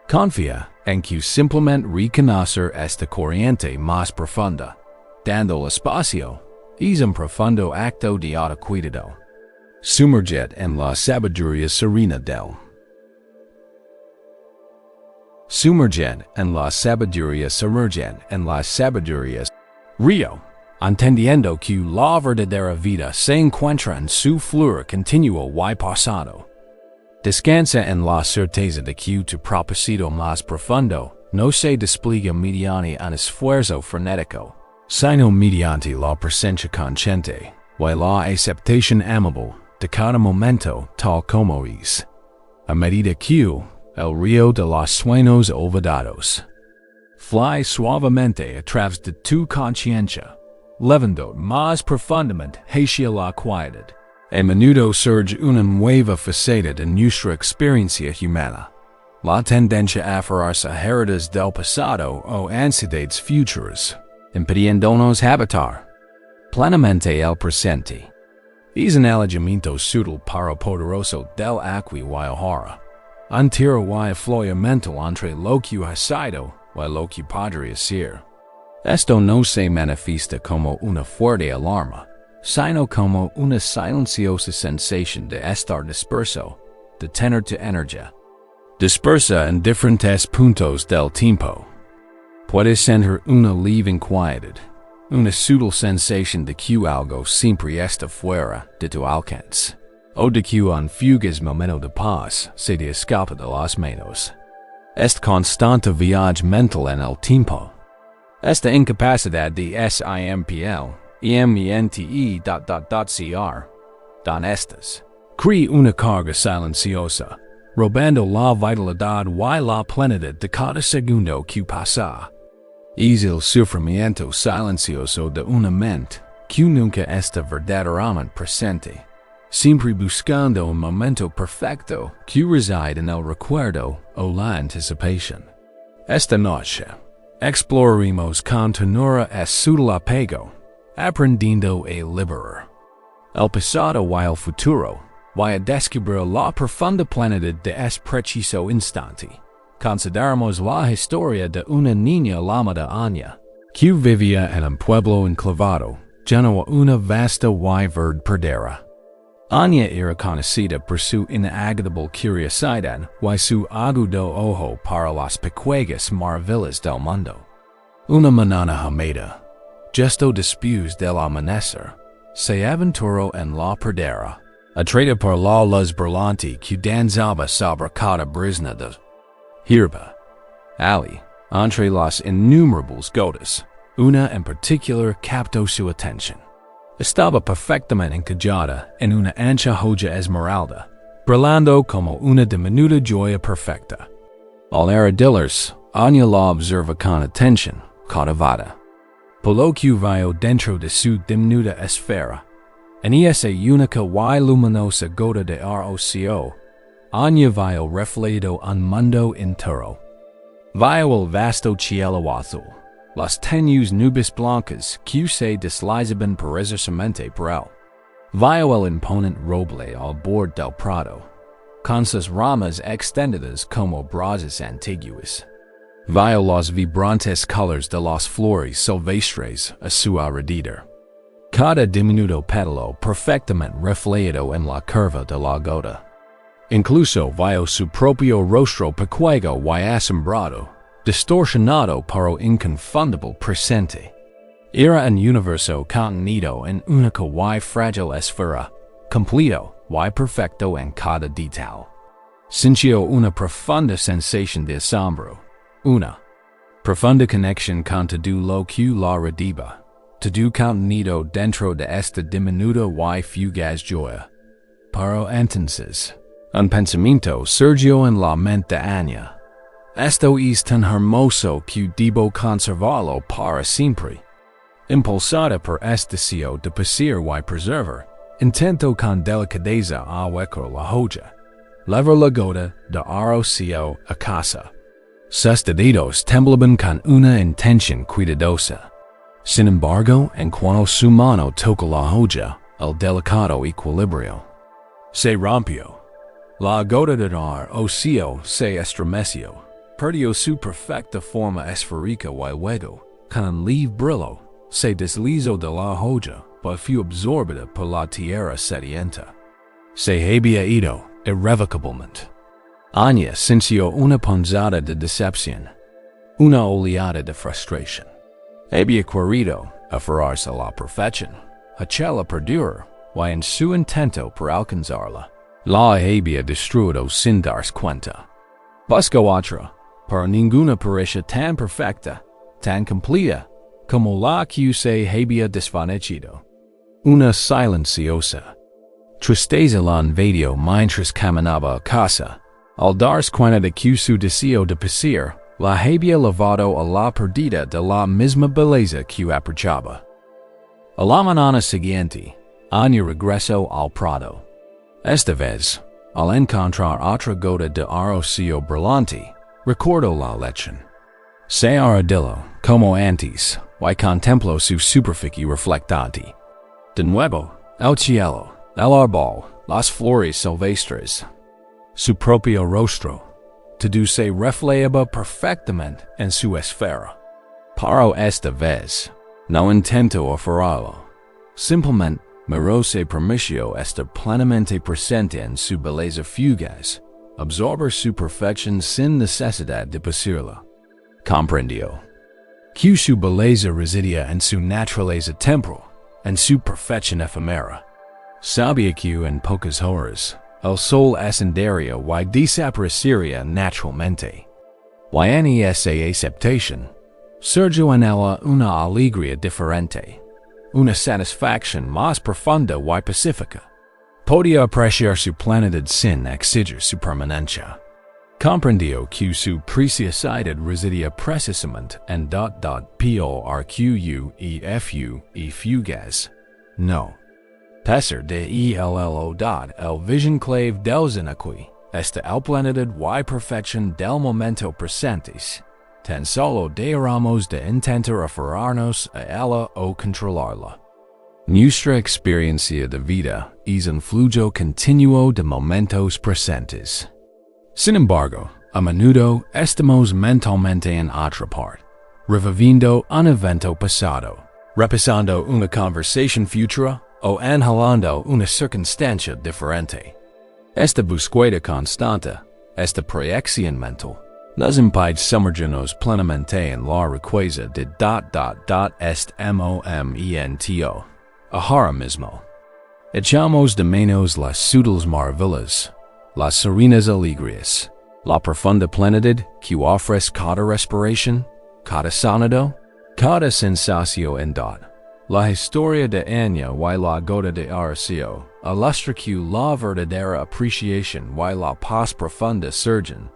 Confía en que simplemente reconocer esta corriente más profunda, dando espacio, es un profundo acto de autocuidado. Sumerged en la sabiduría serena del. Sumerged en la sabiduría río, entendiendo que la verdadera vida se encuentra en su fluir continuo y pasado. Descansa en la certeza de que tu propósito más profundo no se despliega mediante un esfuerzo frenético, sino mediante la presencia consciente y la aceptación amable de cada momento tal como es. A medida que el río de los sueños olvidados fly suavemente a través de tu conciencia, levando más profundamente hacia la quietud. A menudo surge una nueva faceta de nuestra experiencia humana, la tendencia a aferrarse a heridas del pasado o ansiedades futuras, impidiéndonos habitar plenamente el presente. Es un alejamiento sutil pero poderoso del aquí y ahora, un tiro y afloyamiento entre lo que ha sido y lo que podría ser. Esto no se manifiesta como una fuerte alarma, sino como una silenciosa sensación de estar disperso, de tener tu energía dispersa en diferentes puntos del tiempo. Puedes sentir una leve inquietud, una sutil sensación de que algo siempre está fuera de tu alcance, o de que un fugaz momento de paz se te escapa de las manos. Este constante viaje mental en el tiempo, esta incapacidad de simpl, mente.cr, don estas, crea una carga silenciosa, robando la vitalidad y la plenitud de cada segundo que pasa. Es el sufrimiento silencioso de una mente que nunca está verdaderamente presente, siempre buscando un momento perfecto que reside en el recuerdo o la anticipación. Esta noche, exploraremos con ternura el sutil apego, aprendiendo a liberar el pasado y el futuro, y a descubrir la profunda plenitud de este preciso instante. Consideramos la historia de una niña llamada Anya, que vivía en un pueblo enclavado, lleno de una vasta y verde pradera. Anya era conocida por su inagotable curiosidad y su agudo ojo para las pequeñas maravillas del mundo. Una mañana húmeda, justo después del amanecer, se aventuró en la pradera, atraída por la luz brillante que danzaba sobre cada brisna de hierba. Ali, entre las innumerables gotas, una en particular captó su atención. Estaba perfectamente encajada en una ancha joya esmeralda, brillando como una diminuta joya perfecta. Al arrodillarse, Anya la observa con atención, cautivada. Por lo que vio dentro de su diminuta esfera, en esa única y luminosa gota de ROCO, Anya vio reflejado un mundo entero. Vio el vasto cielo azul, las tenues nubes blancas que se deslizaban perezosamente por él. Vio el imponente roble al borde del prado, con sus ramas extendidas como brasas antiguas. Vio los vibrantes colores de las flores silvestres a su alrededor. Cada diminuto pétalo perfectamente reflejado en la curva de la gota. Incluso vio su propio rostro pequeño y asombrado, distorsionado pero inconfundible presente. Era un universo contenido en única y frágil esfera, completo y perfecto en cada detalle. Sintió una profunda sensación de asombro, una profunda conexión con todo lo que la rodeaba, todo contenido dentro de esta diminuta y fugaz joya. Pero entonces, un pensamiento surgió en la mente de Anya. Esto es tan hermoso que debo conservarlo para siempre. Impulsada por este deseo de poseer y preservar, intento con delicadeza ahuecar la joya, lever la gota de rocio a casa. Sustadidos temblaban con una intención cuidadosa. Sin embargo, en cuanto su mano toca la hoja, el delicado equilibrio se rompió. La gota de rocio se estremeció, perdió su perfecta forma esférica y luego, con un leve brillo, se deslizó de la hoja, but fue absorbida por la tierra sedienta. Se había ido, irrevocablemente. Anya sintió una punzada de decepción, una oleada de frustración. Había querido aferrarse a la perfección, hacerla perdurar, y en su intento por alcanzarla, la había destruido sin darse cuenta. Buscó otra, pero ninguna parecía tan perfecta, tan completa, como la que se había desvanecido. Una silenciosa tristeza la invadió mientras caminaba a casa. Al darse cuenta de que su deseo de pasear la había llevado a la pérdida de la misma belleza que apreciaba. A la mañana siguiente, Anya regresó al prado. Esta vez, al encontrar otra gota de rocio brillante, recordó la lección. Se arrodilló, como antes, y contempló su superficie reflectante. De nuevo, el cielo, el árbol, las flores silvestres, su propio rostro, todo se reflejaba perfectamente en su esfera. Pero esta vez, no intentó aferrarlo. Simplemente miró se permitió estar plenamente presente en su belleza fugaz, absorber su perfección sin necesidad de poseerla. Comprendió que su belleza residía en su naturaleza temporal, en su perfección efímera. Sabía que en pocas horas, el sol ascendería y desaparecería naturalmente. Y en esa aceptación, surgió en ella una alegría diferente, una satisfacción más profunda y pacífica. Podía apreciar su plenitud sin exigir su permanencia. Comprendió que su preciosidad residía precisamente en porqu y fugaz. No. Pesar de el vision clave del zinaqui, esta el plenitud y perfección del momento presentes, tan solo dejáramos de intentar aferrarnos a ella o controlarla. Nuestra experiencia de vida es un flujo continuo de momentos presentes. Sin embargo, a menudo estamos mentalmente en otra parte, reviviendo un evento pasado, repasando una conversación futura, o anhelando una circunstancia diferente. Esta búsqueda constante, esta proyección mental, nos impide sumergirnos plenamente en la riqueza de este momento. Ahora mismo. Echamos de menos las sutiles maravillas, las serenas alegrías, la profunda plenitud que ofrece cada respiración, cada sonido, cada sensación en La historia de Anya y la gota de rocio ilustra que la verdadera apreciación y la paz profunda surgen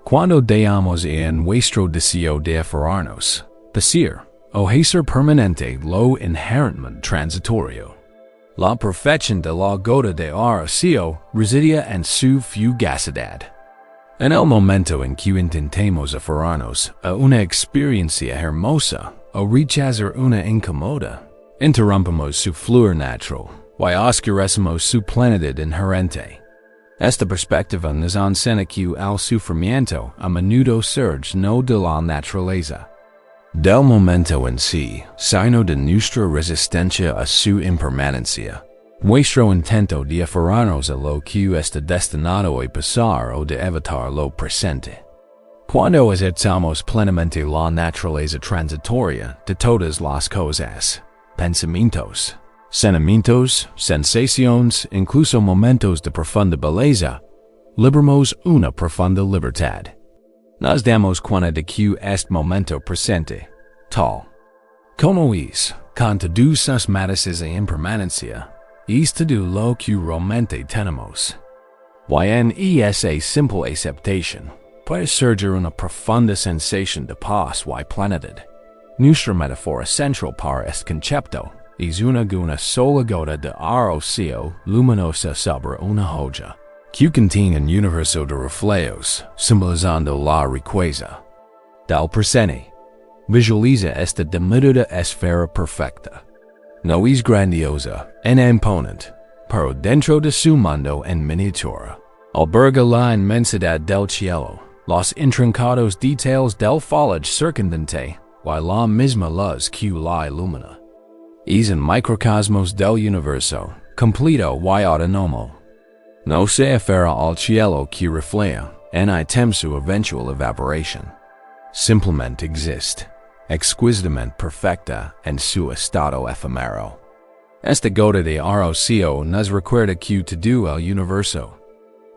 cuando dejamos en nuestro deseo de aferrarnos, pasear o hacer permanente lo inherentemente transitorio. La perfección de la gota de rocio residía en su fugacidad. En el momento en que intentemos aferrarnos a una experiencia hermosa, o rechazar una incómoda, interrumpimos su fluir natural y oscurecemos su plenitud inherente. Esta perspectiva nos enseña que el sufrimiento a menudo surge no de la naturaleza del momento en sí, sino de nuestra resistencia a su impermanencia. Nuestro intento de aferrarnos a lo que está destinado a pasar o de evitar lo presente. Cuando aceptamos plenamente la naturaleza transitoria de todas las cosas, pensamientos, sentimientos, sensaciones, incluso momentos de profunda belleza, libramos una profunda libertad. Nos damos cuenta de que este momento presente, tal como es, con todas sus matices e impermanencia, es todo lo que realmente tenemos. Y en esa simple aceptación, puede surgir una profunda sensación de paz y plenitud. Nuestra metáfora central para este concepto es una sola gota de rocio luminosa sobre una hoja, que contiene un universo de reflejos, simbolizando la riqueza del presente. Visualiza esta diminuta esfera perfecta. No es grandiosa en imponente, pero dentro de su mundo en miniatura alberga la inmensidad del cielo, los intrincados details del foliage circundante, y la misma luz que la ilumina. Es un microcosmos del universo, completo y autónomo. No se aferra al cielo que refleja, en tem su eventual evaporación. Simplemente existe, exquisitamente perfecta en su estado efímero. Esta gota de rocío nos recuerda que todo el universo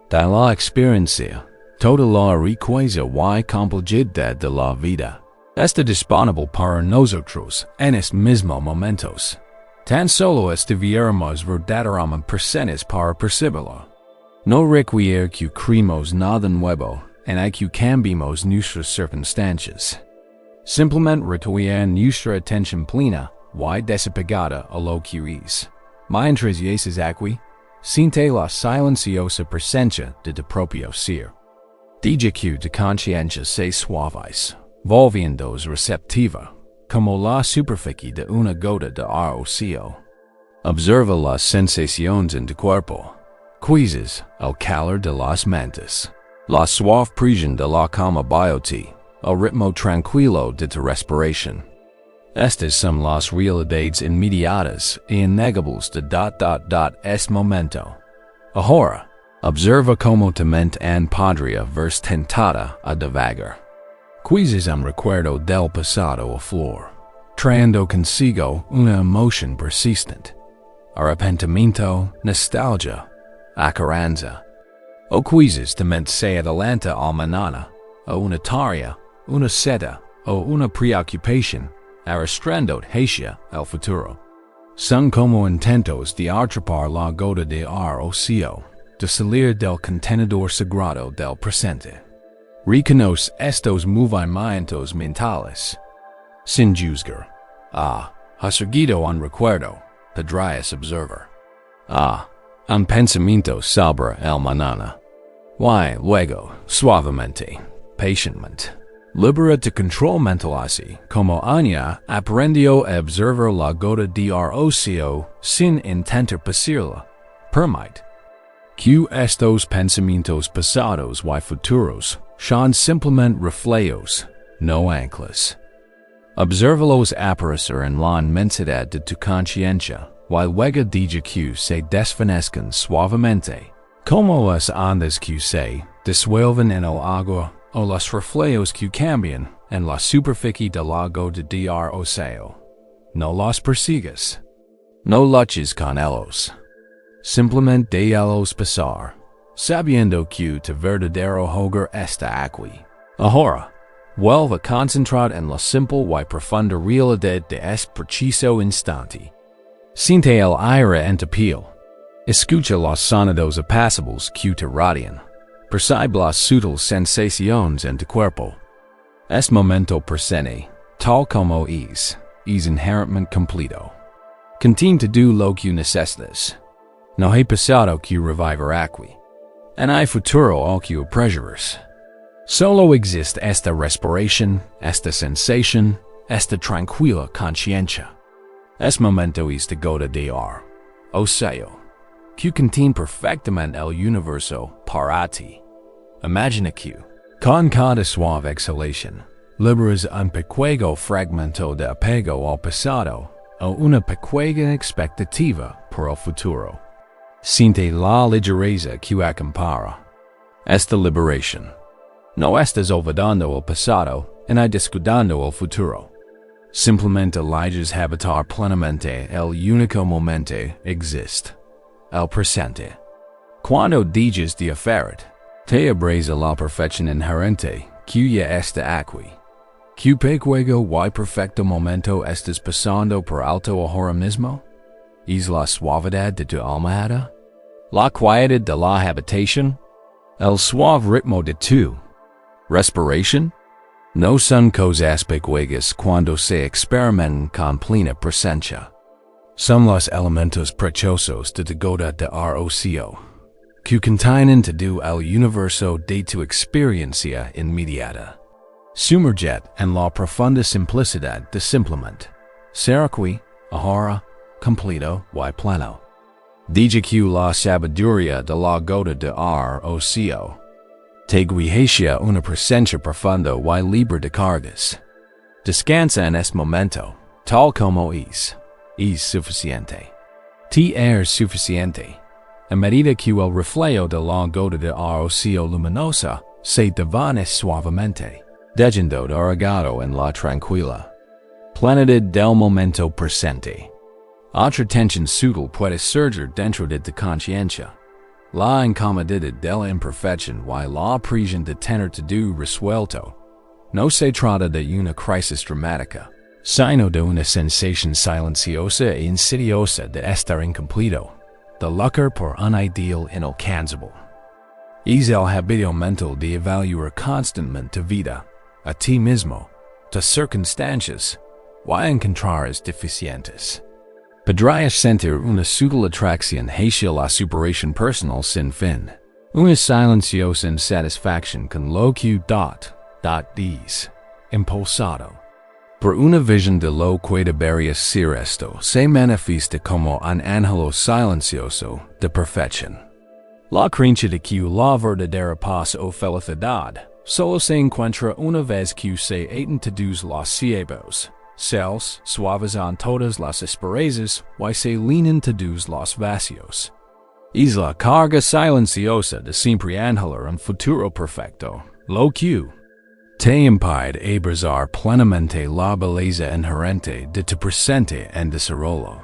de la experiencia, toda la riqueza y complejidad de la vida, está disponible para nosotros en estos mismos momentos. Tan solo estuviéramos verdaderamente presentes para percibirlo. No requiere que creemos nada nuevo en que cambiemos nuestras circunstancias. Simplemente retuviendo nuestra atención plena y desapegada a lo que es. Mientras yaces aquí, siente la silenciosa presencia de tu propio ser. Deja que tu conciencia se suavice, volviéndose receptiva, como la superficie de una gota de rocío. Observa las sensaciones en tu cuerpo. Quizzes el calor de las mentes, la suave presión de la calma bioti, el ritmo tranquilo de tu respiración. Estas son las realidades inmediatas y innegables de este momento. Ahora, observa cómo tu mente podría verse tentada a divagar. Quizzes un recuerdo del pasado a flor, trayendo consigo una emoción persistente. Arrepentimiento, nostalgia, acaranza. O quizzes tu mente se adelanta al mañana, o una tarea, una seta, o una preocupación, arrastrando hacia el futuro. Son como intentos de atrapar la gota de rocío, de salir del contenedor sagrado del presente. Reconoce estos movimientos mentales. Sin juzgar. Ha seguido un recuerdo, podrías observar. Un pensamiento sobre el mañana. Y luego, suavemente, pacientemente, libera tu control mental así como Anya aprendió a observar la gota de rocío sin intentar pasarla. Permite que estos pensamientos pasados y futuros son simplemente reflejos, no anclas. Observa-los aparecer en la inmensidad de tu conciencia. Y luego deja que se desvanezcan suavemente, como las ondas que se disuelven en el agua o los reflejos que cambian en la superficie del lago de rocío. No los persigas. No luches con ellos. Simplemente déjalos pasar, sabiendo que tu verdadero hogar está aquí. Ahora, vuelve a concentrar en la simple y profunda realidad de este preciso instante. Siente el aire en tu piel. Escucha los sonidos apacibles que te rodean. Percibe las sutiles sensaciones en tu cuerpo. Este momento presente, tal como es inherentemente completo. Contiene todo lo que necesitas. No hay pasado que revivir aquí. No hay futuro al que preserves. Solo existe esta respiración, esta sensación, esta tranquila conciencia. Este momento es de gota de rocío, que contiene perfectamente el universo para ti. Imagina que, con cada suave exhalación, liberas un pequeño fragmento de apego al pasado o una pequeña expectativa por el futuro. Siente la ligereza que acompaña esta liberación. No estás olvidando el pasado ni descuidando el futuro. Simplemente eliges habitar plenamente el único momento existe, el presente. Cuando dejas de aferrarte, te abres a la perfección inherente que ya está aquí. ¿Qué pequeño y perfecto momento estás pasando por alto ahora mismo? ¿Es la suavidad de tu almohada? ¿La quietud de la habitación? ¿El suave ritmo de tu respiración? No son cosas pequeñas cuando se experimentan con plena presencia. Son los elementos preciosos de tu gota de rocío, que contienen todo el universo de tu experiencia inmediata. Sumerget en la profunda simplicidad de simplemente ser aquí, ahora, completo y pleno. Diga que la sabiduría de la gota de rocio te guía una presencia profunda y libre de cargas. Descansa en este momento, tal como es suficiente. Te es suficiente. A medida que el reflejo de la gota de rocio luminosa se desvanece suavemente, dejando arraigado en la tranquila plenitud del momento presente. Otra tensión sutil puede surgir dentro de tu conciencia. La incomodidad de la imperfección y la presión de tener todo resuelto. No se trata de una crisis dramática, sino de una sensación silenciosa e insidiosa de estar incompleto, de luchar por un ideal inalcanzable. Es el hábito mental de evaluar constantemente tu vida, a ti mismo, tus circunstancias, y encontrarás deficientes. Podrías sentir una sutil atracción hacia la superación personal sin fin, una silenciosa insatisfacción con lo que es impulsado por una visión de lo que debería ser esto se manifiesta como un anhelo silencioso de perfección. La creencia de que la verdadera paz o felicidad solo se encuentra una vez que se atan todos los ciegos, cells suavizan todas las asperezas y se llenan todos los vacíos. Es la carga silenciosa de siempre anhelar un futuro perfecto, lo que te impide abrazar plenamente la belleza inherente de tu presente en desarrollo.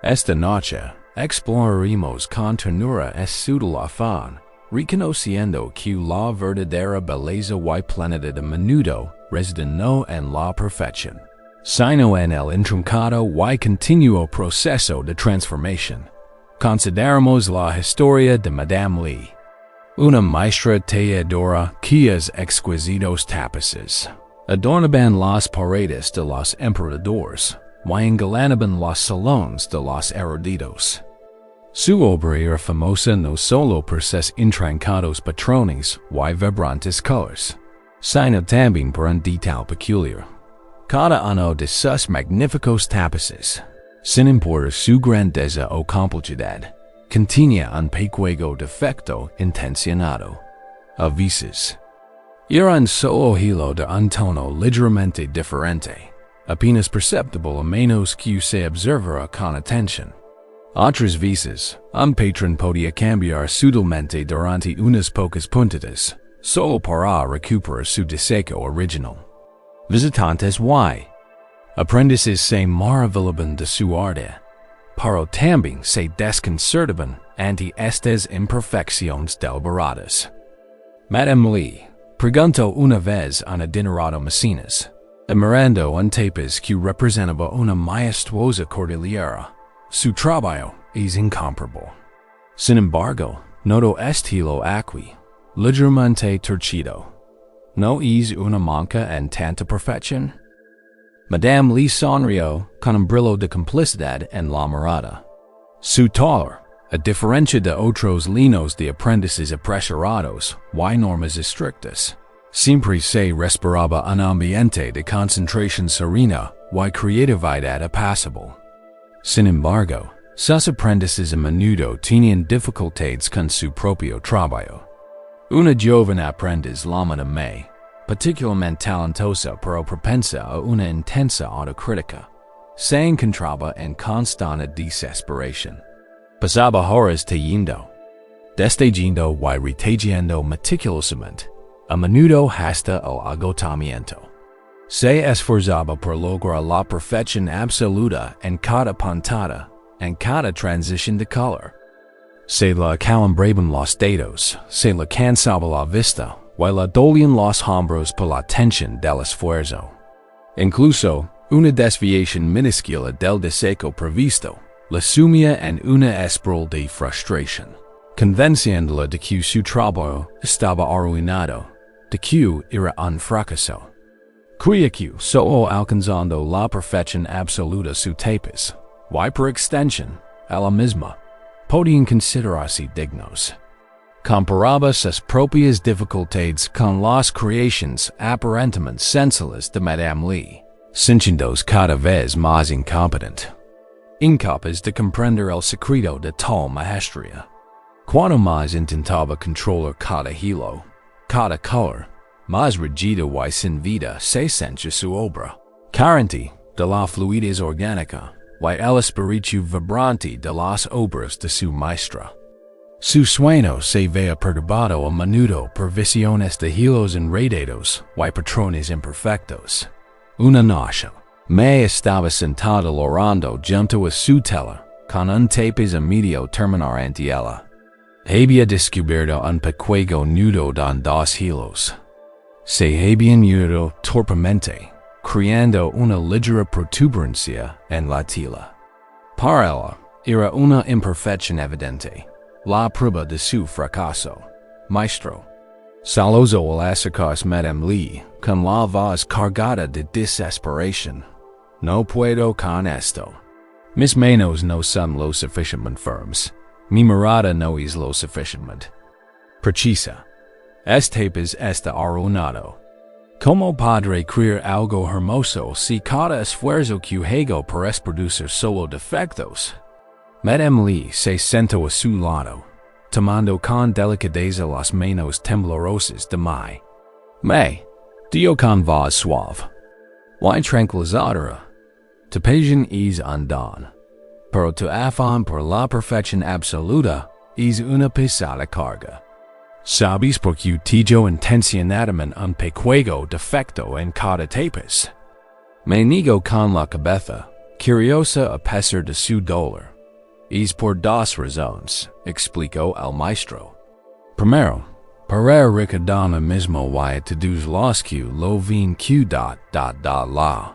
Esta noche, exploraremos con ternura este sutil afán, reconociendo que la verdadera belleza y plenitud a menudo reside no en la perfección, sino en el intrincado y continuo proceso de transformación. Consideramos la historia de Madame Lee, una maestra talladora cuyos exquisitos tapices adornaban las paredes de los emperadores y engalanaban los salones de los eruditos. Su obra era famosa no solo por sus intrincados patrones y vibrantes colores, sino también por un detalle peculiar. Cada uno de sus magníficos tapices, sin importar su grandeza o complejidad, contenía un pequeño defecto intencionado. A veces, era un solo hilo de un tono ligeramente diferente, apenas perceptible a menos que se observara con atención. Otras veces, un patrón podía cambiar sutilmente durante unas pocas puntadas, solo para recuperar su diseño original. Visitantes y aprendices se maravillaban de su arte, pero también se desconcertaban ante estas imperfecciones deliberadas. Madame Lee preguntó una vez a un adinerado mecenas, admirando un tapiz que representaba una majestuosa cordillera. Su trabajo es incomparable. Sin embargo, notó estilo aquí, ligeramente torcido. ¿No es una manca en tanta perfección? Madame Lee sonrió con un brillo de complicidad en la mirada. Su taller, a diferencia de otros linos de aprendices apresurados y normas estrictas, siempre se respiraba un ambiente de concentración serena y creatividad apacible. Sin embargo, sus aprendices a menudo tenían dificultades con su propio trabajo. Una joven aprendiz llamada May, particularmente talentosa pero propensa a una intensa autocrítica, se encontraba en constante desesperación. Pasaba horas tejiendo, destejiendo y retejiendo meticulosamente, a menudo hasta el agotamiento. Se esforzaba por lograr la perfección absoluta en cada puntada, en cada transición de color. Se le acalambraban los dedos, se le cansaba la vista, y le dolían los hombros por la tensión del esfuerzo. Incluso, una desviación minúscula del deseo previsto le sumía en una espiral de frustración, convenciéndola de que su trabajo estaba arruinado, de que era un fracaso. Creía que solo alcanzando la perfección absoluta su tapiz, y por extensión, ella misma, podían considerarse dignos. comparaba sus propias dificultades con las creaciones aparentemente sencillas de Madame Lee, sintiéndose cada vez más incapaz de comprender el secreto de tal maestría. Cuanto más intentaba controlar cada hilo, cada color, más rígida y sin vida se sentía su obra, carente de la fluidez orgánica y el espíritu vibrante de las obras de su maestra. Su sueño se veía perturbado a menudo por visiones de hilos enredados y patrones imperfectos. Una noche, me estaba sentado orando junto a su tela, con un tapiz a medio terminar ante ella. Había descubierto un pequeño nudo en dos hilos. Se habían unido torpemente, creando una ligera protuberancia en la tela. Para ella, era una imperfección evidente, la prueba de su fracaso. Maestro. Saloso al acercarse Madame Lee, con la voz cargada de desesperación. No puedo con esto. Mis manos no son lo suficientemente firmes. Mi mirada no es lo suficientemente precisa. Este pues está arruinado. ¿Cómo podré crear algo hermoso si cada esfuerzo que hago parece producir solo defectos? Madame Lee se sentó a su lado, tomando con delicadeza las manos temblorosas de me dio con voz suave y tranquilizadora. Tu pasión es un don, pero tu afán por la perfección absoluta es una pesada carga. ¿Sabes por qué utilicé intencionadamente un pequeño defecto en cada tapiz? Me niego con la cabeza, curiosa a pesar de su dolor. Es por dos razones, explicó el maestro. Primero, para recordar a mismo y todos los que lo ven que la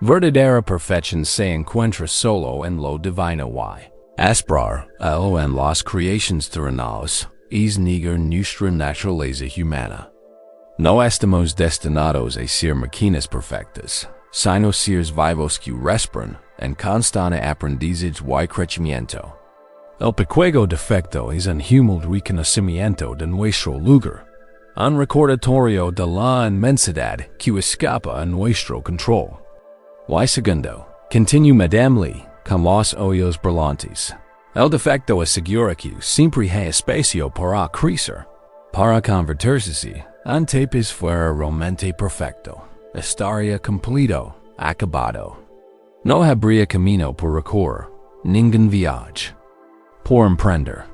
verdadera perfección se encuentra solo en lo divino y aspirar a en las creaciones terrenales es negar nuestra naturaleza humana. No estamos destinados a ser máquinas perfectas, sino seres vivos que respiran en constante aprendizaje y crecimiento. El pequeño defecto es un humilde reconocimiento de nuestro lugar, un recordatorio de la inmensidad que escapa a nuestro control. Y segundo, continue Madame Lee, con los ojos brillantes. El defecto asegura que siempre hay espacio para crecer, para convertirse en tapiz fuera realmente perfecto, estaría completo, acabado. No habría camino por recorrer, ningún viaje por emprender.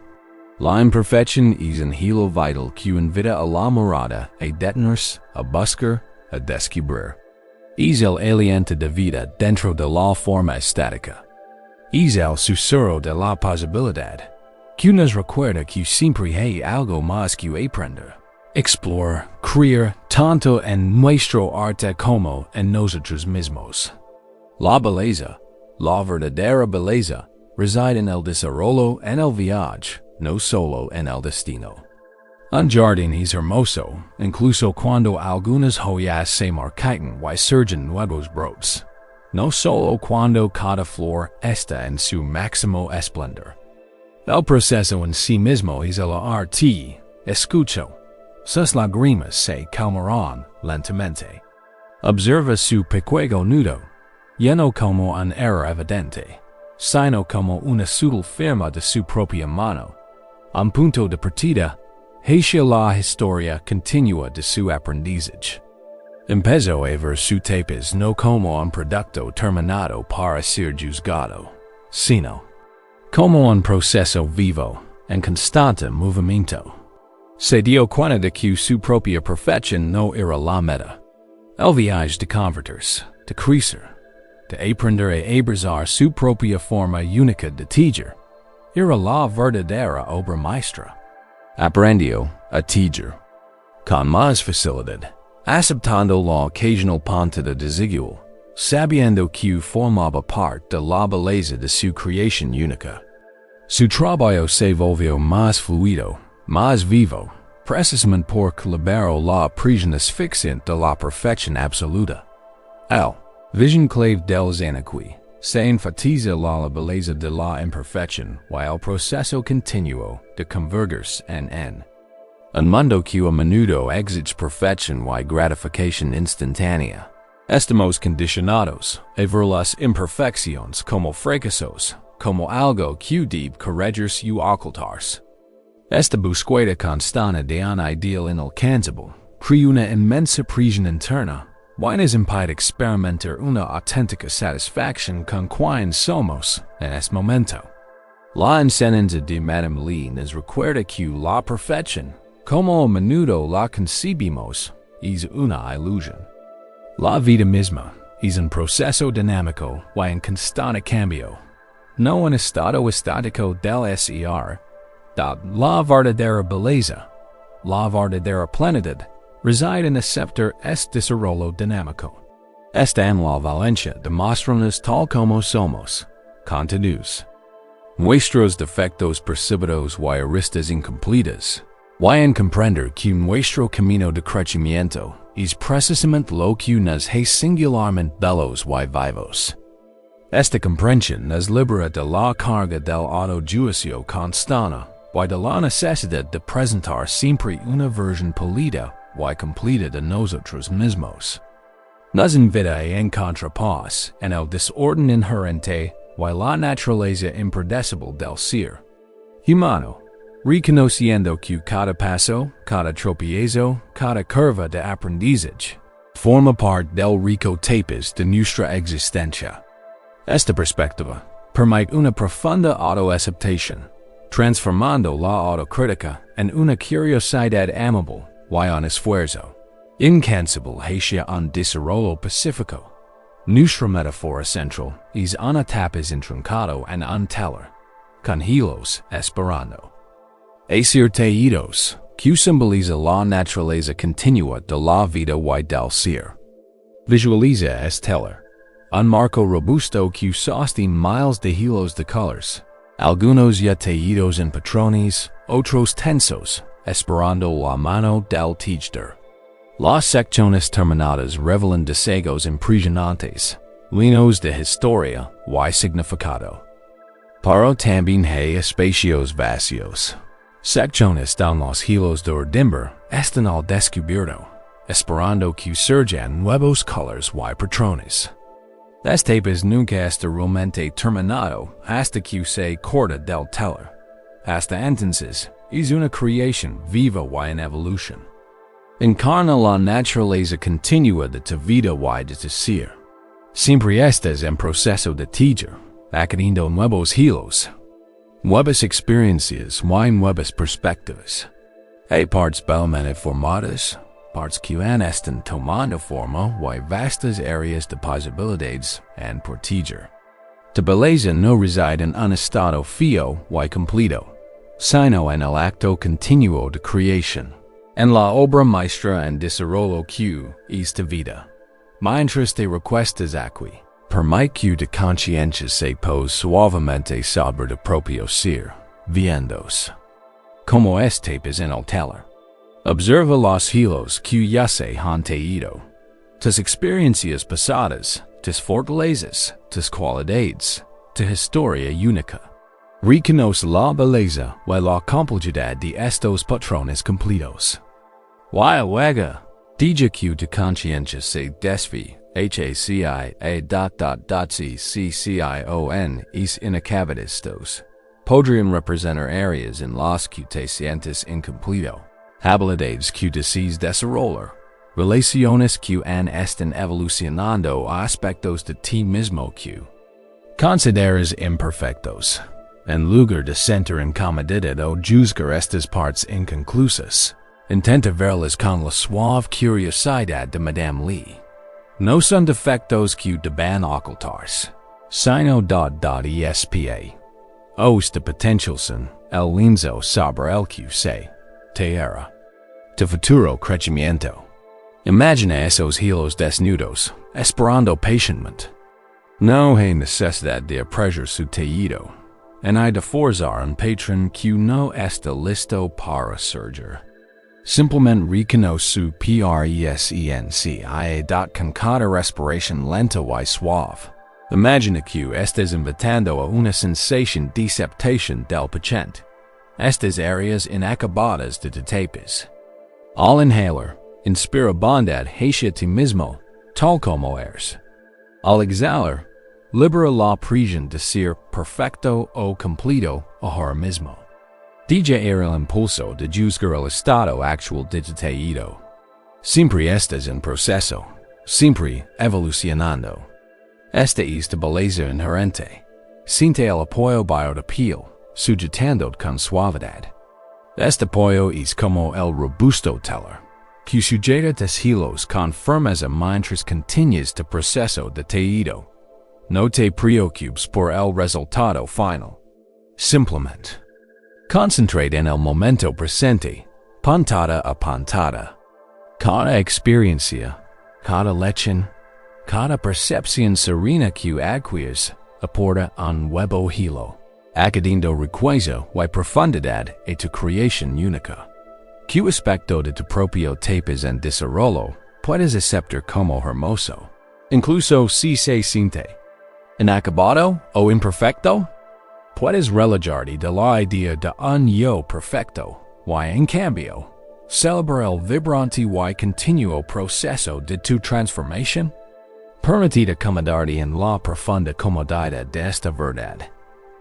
La imperfección es un hilo vital que invita a la mirada a detenerse, a buscar, a descubrir. Es el aliento de vida dentro de la forma estática. Es el susurro de la posibilidad, que nos recuerda que siempre hay algo más que aprender, explorar, crear, tanto en nuestro arte como en nosotros mismos. La belleza, la verdadera belleza, reside en el desarrollo en el viaje, no solo en el destino. Un jardín es hermoso, incluso cuando algunas joyas se marchitan y surgen nuevos brotes. No solo cuando cada flor está en su máximo esplendor. El proceso en sí mismo es el arte. Escucho. Sus lágrimas se calmarán lentamente. Observa su pequeño nudo, lleno como un error evidente, sino como una sutil firma de su propia mano. Un punto de partida, hacia la historia continua de su aprendizaje. Empezó a ver su tapiz no como un producto terminado para ser juzgado, sino como un proceso vivo, en constante movimiento. Se dio cuenta de que su propia perfección no era la meta. El viaje de convertirse, de crecer, de aprender a abrazar su propia forma única de tejer, era la verdadera obra maestra. Aprendió a tejer con más facilidad, aceptando la ocasional ponta de desigual, sabiendo que formaba parte de la belleza de su creación única. Su trabajo se volvió más fluido, más vivo, precisamente porque liberó la prisión asfixiante de la perfección absoluta. El vision clave dels anaqui, Se enfatiza la belleza de la imperfección y el proceso continuo de convertirse en un mundo que a menudo exige perfección y gratificación instantánea. Estamos condicionados a ver las imperfecciones como fracasos, como algo que debe corregirse y ocultarse. Esta búsqueda constante de un ideal inalcanzable crea una inmensa presión interna y nos impide experimentar una auténtica satisfacción con quien somos en este momento. La enseñanza de Madame Lee nos recuerda que la perfección, como a menudo la concebimos, es una ilusión. La vida misma es un proceso dinámico y en constante cambio, no un estado estático del ser. La verdadera belleza, la verdadera plenitud, reside en aceptar este desarrollo dinámico. Está en la valencia de mostrarnos tal como somos, continuos. Nuestros defectos percibidos y aristas incompletas, y en comprender que nuestro camino de crecimiento es precisamente lo que nos hace singularmente bellos y vivos. Esta comprensión nos libera de la carga del autojuicio constante y de la necesidad de presentar siempre una versión pulida y completa de nosotros mismos. Nos invita a encontrar paz en el desorden inherente y la naturaleza impredecible del ser humano, reconociendo que cada paso, cada tropiezo, cada curva de aprendizaje forma parte del rico tapiz de nuestra existencia. Esta perspectiva permite una profunda autoaceptación, transformando la autocrítica en una curiosidad amable y un esfuerzo incansable hacia un desarrollo pacífico. Nuestra metáfora central es una tapiz intrincado en un telar, con hilos esperando. Aciertados, que simboliza la naturaleza continua de la vida y del ser. Visualiza este telar, un marco robusto que sostiene miles de hilos de colores, algunos ya tejidos en patrones, otros tensos, esperando la mano del tejedor. Las secciones terminadas revelan desegos impresionantes, llenos de historia y significado. Pero también hay espacios vacíos. Secciones don los hilos de timbre están al descubierto, esperando que surjan nuevos colores y patrones. Este tapiz nunca está realmente terminado hasta que se corta del telar. Hasta entonces, es una creación viva y en evolución. Encarna la naturaleza continua de tu vida y de tu ser. Siempre estás en proceso de tejer, adquiriendo nuevos hilos, nuevas experiencias y nuevas perspectivas. Hay partes bellamente formadas, partes que están tomando forma y vastas áreas de posibilidades en por tejer. Tu belleza no reside en un estado fijo y completo, sino en el acto continuo de creación, en la obra maestra en desarrollo que es tu vida. Mientras te recuestas aquí, permite que tu conciencia se pose suavemente sobre tu propio ser, viéndose como este tapiz en el telar. Observa los hilos que ya se han tejido, tus experiencias pasadas, tus fortalezas, tus cualidades, tu historia única. Reconoce la belleza y la complejidad de estos patrones completos. Y luego, deja que tu conciencia se desvíe hacia es inacabados. Podrían representar áreas en las que te sientes incompleto, habilidades que deseas desarrollar, relaciones que están evolucionando, aspectos de ti mismo que consideras imperfectos. En lugar de sentir incomodidad o juzgar estas partes inconclusas, intenta verlas con la suave curiosidad de Madame Lee. No son defectos que deban ocultarse, sino espa. Os de potential son el lienzo sobre el que se tierra. Tu futuro crecimiento. Imagina esos hilos desnudos, esperando pacientemente. No hay necesidad de apresurar su tejido. En hay de forzar un patrón que no está listo para surgir. Simplemente reconoce su presencia con cada respiración lenta y suave. Imagina que estés invitando a una sensación de aceptación del presente. Estas áreas inacabadas de tapes. Al inhalar, inspira bondad hacia ti mismo, tal como eres. Al exhalar, libera la prisión de ser perfecto o completo ahora mismo. Deja ir el impulso de juzgar el estado actual de tu teído. Siempre estás en proceso, siempre evolucionando. Esta es tu belleza inherente. Siente el apoyo de tu piel, sujetando con suavidad. Este apoyo es como el robusto telar, que sujeta tus hilos con firmeza mientras continúas tu proceso de teído. No te preocupes por el resultado final. Simplemente concentrate en el momento presente, puntada a puntada. Cada experiencia, cada lección, cada percepción serena que adquieres aporta un nuevo hilo, añadiendo riqueza y profundidad a tu creación única. Que aspecto de tu propio tapes en desarrollo puedes aceptar como hermoso, incluso si se siente inacabado o imperfecto? Puedes relajarte de la idea de un yo perfecto, y en cambio, celebrar el vibrante y continuo proceso de tu transformación. Permitid acomodarte en la profunda comodidad de esta verdad.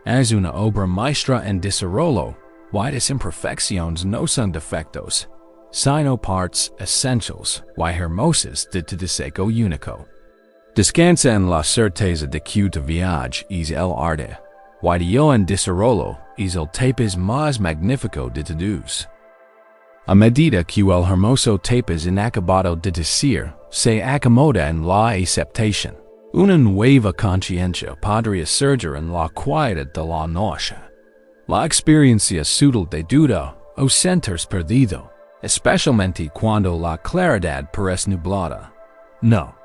Es una obra maestra en desarrollo, y las imperfecciones no son defectos, sino partes essentials y hermosas de tu diseño único. Descansa en la certeza de que tu viaje es el arte, y de yo en desarrollo es el tapes más magnífico de todos. A medida que el hermoso tapes inacabado de decir se acomoda en la aceptación, una nueva conciencia podría surgir en la quietud de la noche. La experiencia sutil de duda o sentirse perdido, especialmente cuando la claridad parece nublada. No.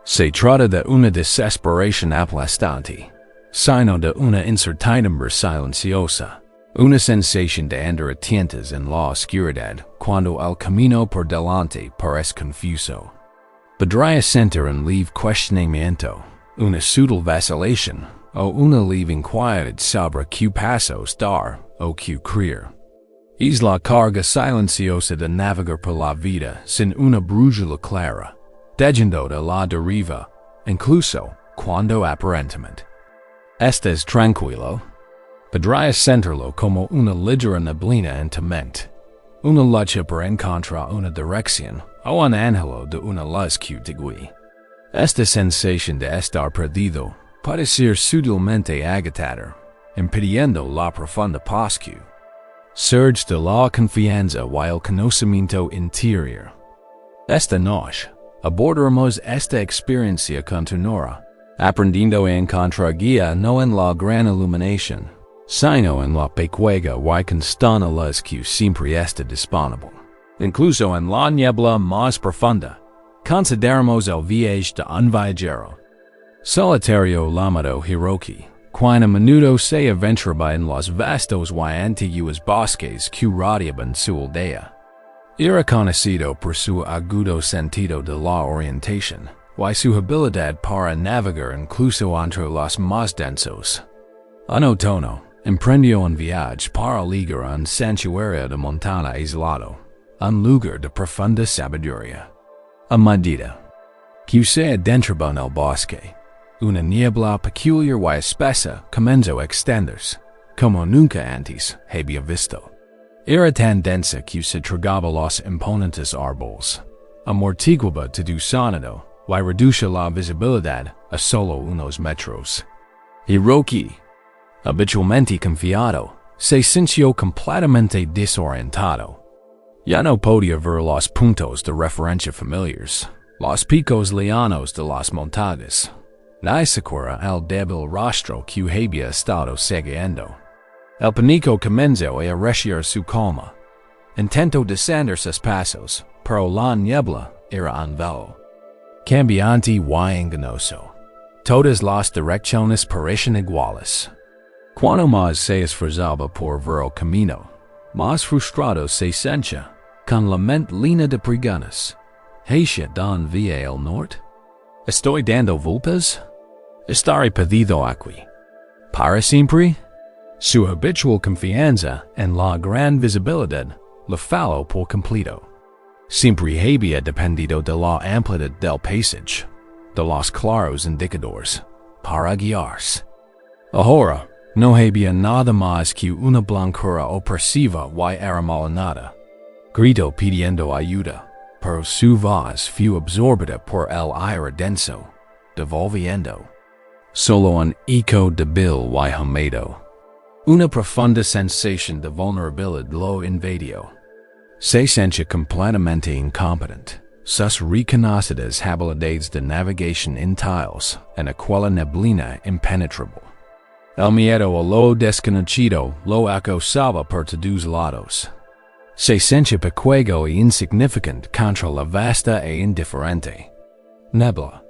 Se trata de una desesperación aplastante, sino de una incertidumbre silenciosa, una sensación de andar a tientas en la oscuridad cuando el camino por delante parece confuso. Podría sentir un leve cuestionamiento, una sutil vacilación, o una leve inquietud sobre qué pasos dar o qué creer. Es la carga silenciosa de navegar por la vida sin una brújula clara, dejando de la deriva, incluso cuando aparentemente estés tranquilo. Podrías sentirlo como una ligera neblina en tu mente, una lucha por encontrar una dirección o un anhelo de una luz que te guíe. Esta sensación de estar perdido puede ser sutilmente agitador, impidiendo la profunda paz que surge de la confianza y el conocimiento interior. Esta noche, abordaremos esta experiencia continuada, aprendiendo a encontrar guía no en la gran iluminación, sino en la pequeña y constante luz que siempre está disponible. Incluso en la niebla más profunda, consideramos el viaje de un viajero solitario llamado Hiroki, quien a menudo se aventuraba en los vastos y antiguos bosques que rodeaban su aldea. Era conocido por su agudo sentido de la orientación y su habilidad para navegar incluso entre los más densos. En otoño, emprendió un viaje para ligar un santuario de montaña aislado, un lugar de profunda sabiduría. A medida que se adentraba en el bosque, una niebla peculiar y espesa comenzó a extenderse, como nunca antes había visto. Era tan densa que se tragaba los imponentes árboles, amortiguaba todo sonido y reducía la visibilidad a solo unos metros. Hiroki, habitualmente confiado, se sintió completamente desorientado. Ya no podía ver los puntos de referencia familiares, los picos lejanos de las montañas, ni siquiera el débil rostro que había estado siguiendo. El pánico comenzó a arreciar su calma. Intentó descender sus pasos, pero la niebla era un velo cambiante y engañoso. Todas las direcciones parecían iguales. Cuanto más se esforzaba por ver el camino, más frustrado se sentía, con la mente llena de preguntas. ¿Hacia dónde vía el norte? ¿Estoy dando vueltas? estar perdido aquí. Para siempre. Su habitual confianza en la gran visibilidad lo fallo por completo. Siempre había dependido de la amplitud del paisaje, de los claros indicadores, para guiarse. Ahora, no había nada más que una blancura opresiva y era nada. Gritó pidiendo ayuda, pero su voz fue absorbida por el aire denso, devolviendo solo un eco débil y húmedo. Una profunda sensación de vulnerabilidad lo invadió. Se sentía completamente incompetente. Sus reconocidas habilidades de navegación inútiles en aquella neblina impenetrable. El miedo a lo desconocido lo acosaba por todos lados. Se sentía pequeño e insignificante contra la vasta e indiferente nebla.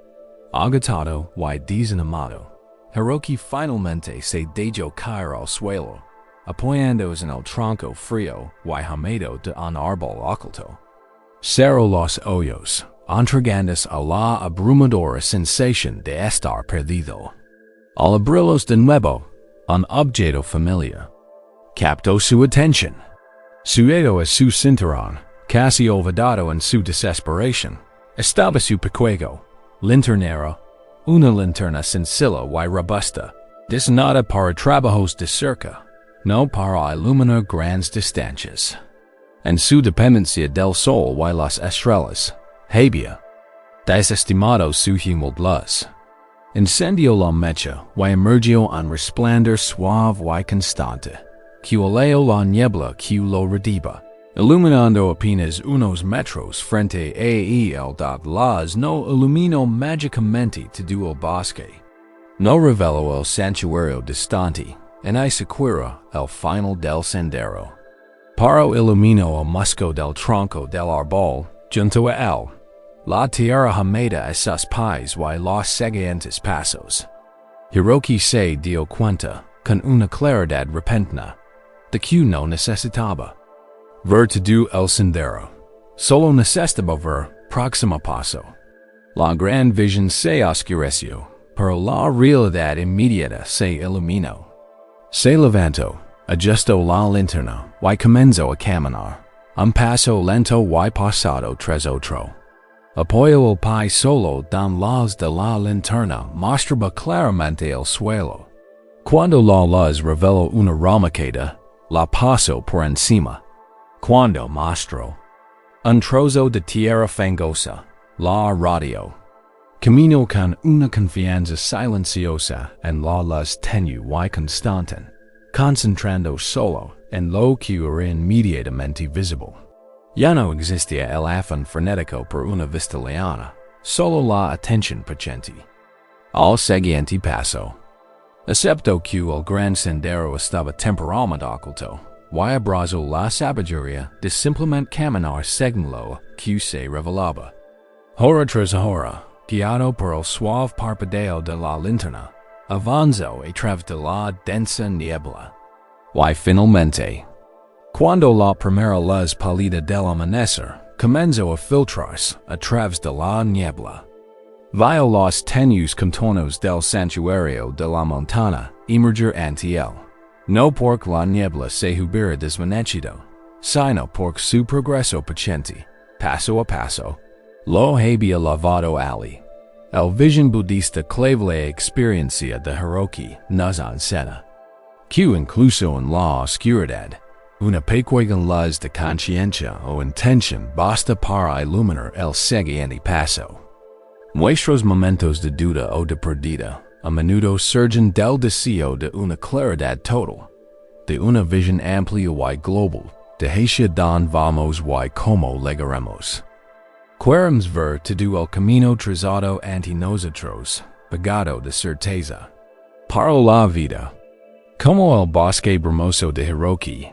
Agotado y desanimado, Hiroki finalmente se dejó caer al suelo, apoyándose en el tronco frío y húmedo de un árbol oculto. Cerró los ojos, entregándose a la abrumadora sensación de estar perdido. Al abrirlos de nuevo, un objeto familiar captó su atención. Sujeto a su cinturón, casi olvidado en su desesperación, estaba su pequeño linternero, una linterna sencilla y robusta, diseñada para trabajos de cerca, no para iluminar grandes distancias. En su dependencia del sol y las estrellas, había desestimado su humildad. Encendió la mecha y emergió un resplandor suave y constante, que oleó la niebla que lo rodeaba, iluminando apenas unos metros frente a él. Las no iluminó mágicamente todo el bosque. No reveló el santuario distante, ni siquiera el final del sendero. Pero iluminó el musgo del tronco del árbol, junto a él, la tierra húmeda a sus pies y los siguientes pasos. Hiroki se dio cuenta, con una claridad repentina, de que no necesitaba ver todo el sendero. Solo necesitaba ver próximo paso. La gran visión se oscureció, pero la realidad inmediata se iluminó. Se levantó, ajustó la linterna y comenzó a caminar, un paso lento y pasado tras otro. Apoyó el pie solo dan luz de la linterna mostraba claramente el suelo. Cuando la luz reveló una ramificada, la pasó por encima. Cuando mostró un trozo de tierra fangosa, la rodeó. Caminó con una confianza silenciosa en la luz tenue y constante, concentrando solo en lo que era inmediatamente visible. Ya no existía el afán frenético por una vista lejana, solo la atención paciente. Al siguiente paso, excepto que el gran sendero estaba temporalmente oculto, y abrazó la sabiduría de simplemente caminar según lo que se revelaba. Hora tras hora, guiado por el suave parpadeo de la linterna, avanzó a través de la densa niebla. Y finalmente, cuando la primera luz pálida del amanecer comenzó a filtrarse a través de la niebla, vio los tenues contornos del santuario de la montaña emerger ante él, no porque la niebla se hubiera desvanecido, sino porque su progreso paciente, paso a paso, lo había lavado ali. El vision budista clave la experiencia de Hiroki nos enseña que incluso en la oscuridad, una pequeña luz de conciencia o intención basta para iluminar el siguiente paso. Nuestros momentos de duda o de pérdida a menudo surgen del deseo de una claridad total, de una visión amplia y global, de hacia dónde vamos y cómo llegaremos. Queremos ver todo el camino trazado ante nosotros, pagado de certeza. Para la vida, como el bosque brumoso de Hiroki,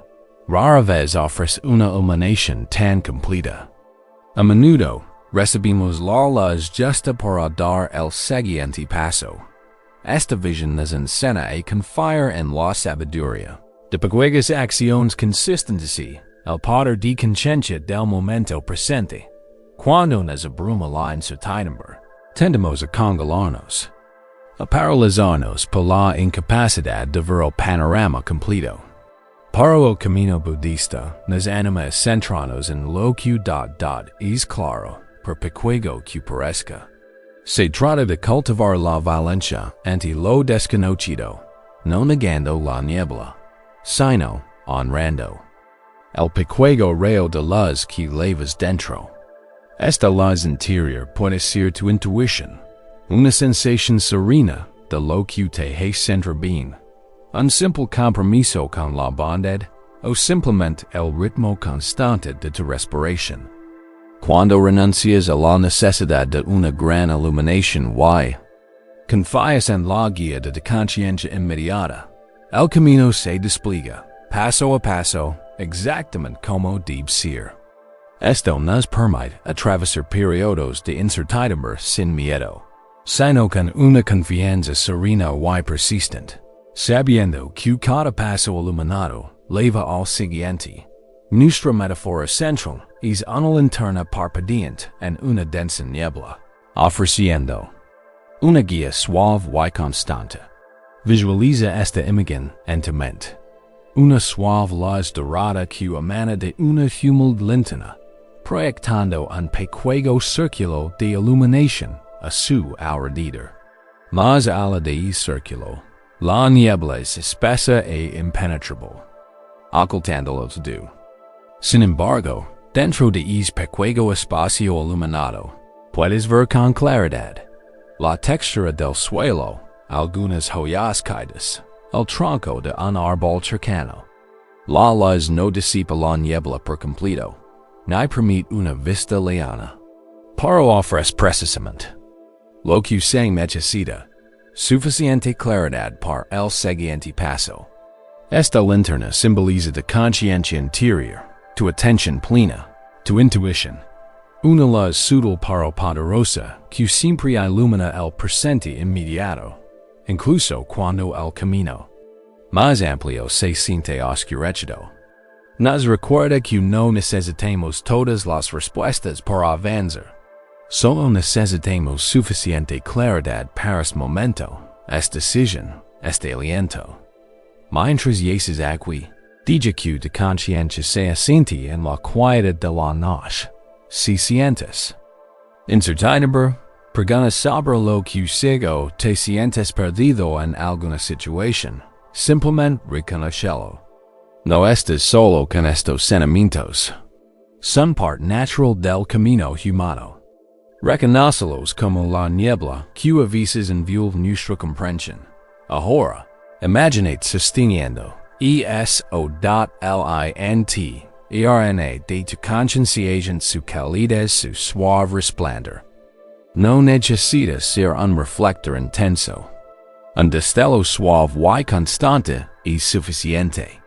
rara vez ofrece una iluminación tan completa. A menudo, recibimos la luz justa para dar el siguiente paso. Esta visión nos enseña a confiar en la sabiduría de pequeñas acciones consistentes, el poder de conciencia del momento presente. Cuando nos abruma la incertidumbre, tendemos a congelarnos. a paralizarnos por la incapacidad de ver el panorama completo. Para el camino budista, nos anima a centrarnos en lo que es claro, perpetuo que parezca. Se trata de cultivar la valencia ante lo desconocido, no negando la niebla, sino honrando el pequeño rayo de luz que llevas dentro. Esta luz interior puede ser tu intuición, una sensación serena de lo que te hace bien, un simple compromiso con la bondad, o simplemente el ritmo constante de tu respiración. Cuando renuncias a la necesidad de una gran iluminación confías en la guía de tu conciencia inmediata, el camino se despliega, paso a paso, exactamente como debe ser. Esto nos permite atravesar periodos de incertidumbre sin miedo, sino con una confianza serena y persistente, sabiendo que cada paso iluminado lleva al siguiente. Nuestra metáfora central es una linterna parpadeante en una densa niebla, ofreciendo una guía suave y constante. Visualiza esta imagen en tu mente. Una suave luz dorada que emana de una humilde linterna, proyectando un pequeño círculo de iluminación a su alrededor. Más allá de ese círculo, la niebla es espesa e impenetrable, ocultando el todo. Sin embargo, dentro de ese pequeño espacio iluminado, puedes ver con claridad la textura del suelo, algunas hojas caídas, el tronco de un árbol cercano. La luz no disipa la niebla por completo, ni permite una vista lejana. Para ofrecer precisamente lo que se necesita, suficiente claridad para el siguiente paso. Esta linterna simboliza tu conciencia interior, tu atención plena, tu intuición. Una luz sutil pero poderosa que siempre ilumina el presente inmediato, incluso cuando el camino más amplio se siente oscurecido. Nos recuerda que no necesitamos todas las respuestas para avanzar. Solo necesitamos suficiente claridad para este momento, esta decisión, este aliento. Mientras llegas aquí, deja que tu conciencia se asiente en la quietud de la noche. Si sientes incertidumbre, pregunta sobre lo que sigue, te sientes perdido en alguna situación, simplemente reconócelo. No estás solo con estos sentimientos. Son parte natural del camino humano. Reconócelos como la niebla que a veces envuelve nuestra comprensión. Ahora, imaginate sosteniendo ESO.LINT de tu conciencia su calidez su suave resplandor. No necesitas ser un reflector intenso. Un destello suave y constante es suficiente.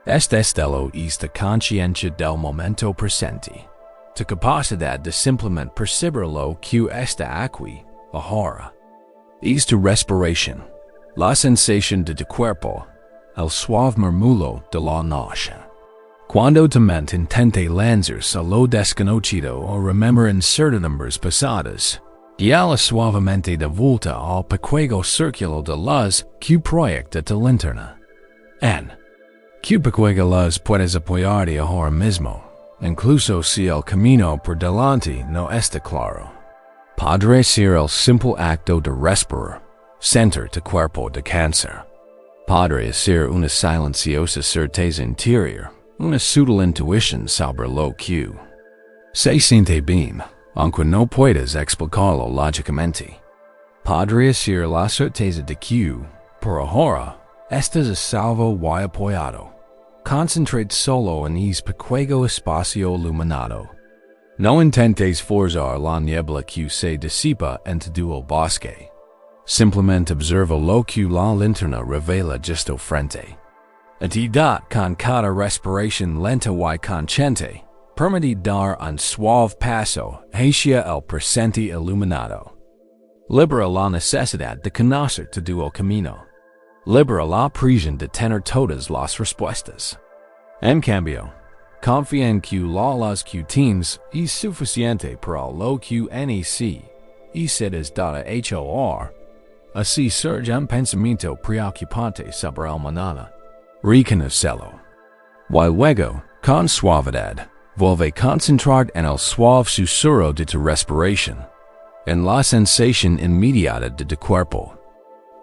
Este destello es tu conciencia del momento presente. Tu capacidad de simplemente percibir lo que está aquí, ahora. Es tu respiración, la sensación de tu cuerpo, el suave murmullo de la noche. Cuando tu mente intente lanzarse a lo desconocido o remember incertidumbres pasadas, guíala suavemente de vuelta al pequeño círculo de luz que proyecta tu linterna. En que pequeña luz puedes apoyarte ahora mismo, incluso si el camino por delante no está claro. Podrá ser el simple acto de respirar, sentir tu cuerpo descansar. Podrá ser una silenciosa certeza interior, una sutil intuición sobre lo que se siente bien, aunque no puedas explicarlo lógicamente. Podría ser la certeza de que, por ahora, estás a salvo y apoyado. Concentrate solo en ese pequeño espacio iluminado. No intentes forzar la niebla que se disipa en tu bosque. Simplemente observa lo que la linterna revela justo frente a ti. Con cada respiración lenta y consciente, permite dar un suave paso hacia el presente iluminado. Libera la necesidad de conocer todo el camino. Libera la presión de tener todas las respuestas. En cambio, confía en que la luz que tienes es suficiente para lo que nec y serás dada hor. así surge un pensamiento preocupante sobre el mañana. Reconocerlo. Y luego, con suavidad, vuelve a concentrar en el suave susurro de tu respiración, en la sensación inmediata de tu cuerpo.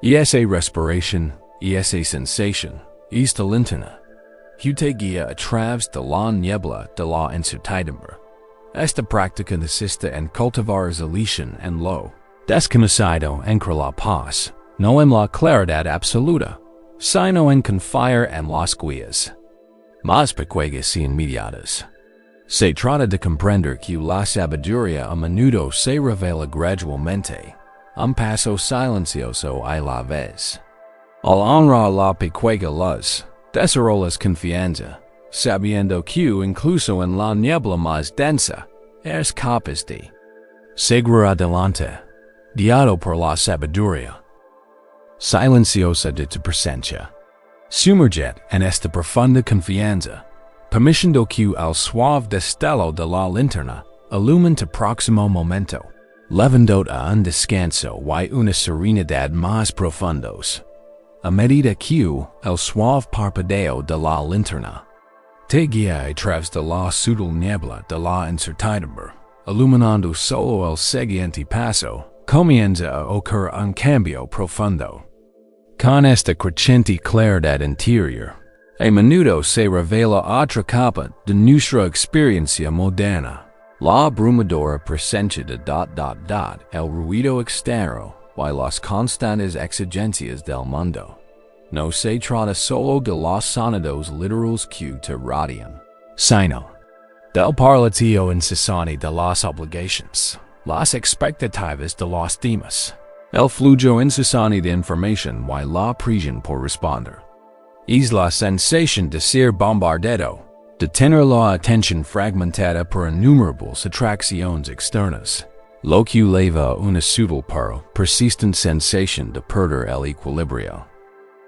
Y esa respiración, y esa sensación, esta linterna, que te guía a través de la niebla de la incertidumbre. Esta práctica consiste en cultivar resolución en lo desconocido entre la paz, no en la claridad absoluta, sino en confiar en las guías más pequeñas y inmediatas. Se trata de comprender que la sabiduría a menudo se revela gradualmente, un paso silencioso a la vez. Al honrar la pequeña luz, desarrollas confianza, sabiendo que incluso en la niebla más densa, eres capaz de seguir adelante, guiado por la sabiduría silenciosa de tu presencia. Sumerged en esta profunda confianza, permitiendo que el suave destello de la linterna ilumine tu próximo momento, llevándote a un descanso y una serenidad más profundos. A medida que el suave parpadeo de la linterna te guía a través de la sutil niebla de la incertidumbre, iluminando solo el siguiente paso, comienza a ocurrir un cambio profundo. Con esta creciente claridad interior, a menudo se revela otra capa de nuestra experiencia moderna, la abrumadora presencia de el ruido externo y las constantes exigencias del mundo. No se trata solo de los sonidos literales que te rodean, sino del parlatio incesante de las obligaciones, las expectativas de los demás, el flujo incesante de información y la presión por responder. Es la sensación de ser bombardeado, de tener la atención fragmentada por innumerables atracciones externas, lo que lleva a una sutil pero persistente sensación de perder el equilibrio.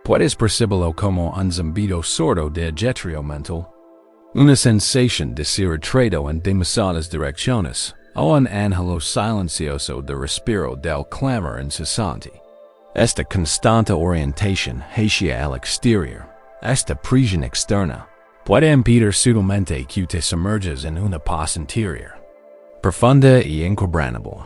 Puedes percibirlo como un zumbido sordo de ajetrio mental, una sensación de ser atraído en demasiadas direcciones, o un anhelo silencioso de respiro del clamor incesante. Esta constante orientación hacia el exterior, esta presión externa, puede impedir sutilmente que te sumerjas en una paz interior, profunda y inquebrantable.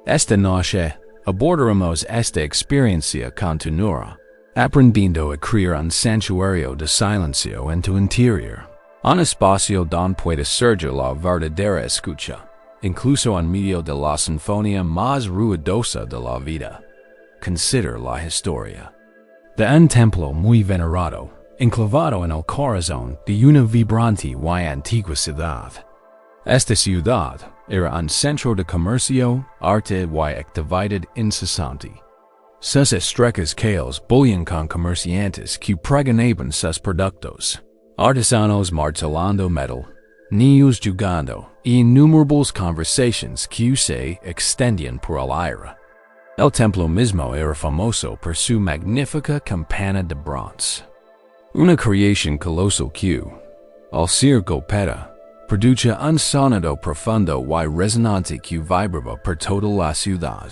Esta noche, abordaremos esta experiencia continua, aprendiendo a crear un santuario de silencio en tu interior, un espacio donde puedes surgir la verdadera escucha, incluso en medio de la sinfonía más ruidosa de la vida. Consider la historia de un templo muy venerado, enclavado en el corazón de una vibrante y antigua ciudad. Esta ciudad era un centro de comercio, arte y actividad incesante. Sus estrechas calles bullían con comerciantes que pregonaban sus productos, artesanos martelando metal, niños jugando, y innumerables conversaciones que se extendían por el aire. El templo mismo era famoso por su magnífica campana de bronce, una creación colosal que, al ser golpeada, produce un sonido profundo y resonante que vibraba por toda la ciudad.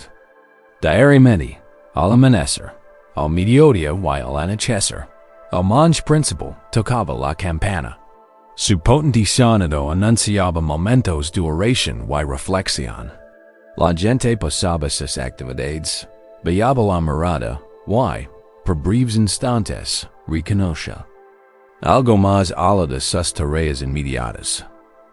Diariamente, al amanecer, al mediodía y al anochecer, el monje principal tocaba la campana. Su potente sonido anunciaba momentos de oración y reflexión. La gente pasaba sus actividades, veía la mirada y, por breves instantes, reconocía algo más allá de sus tareas inmediatas.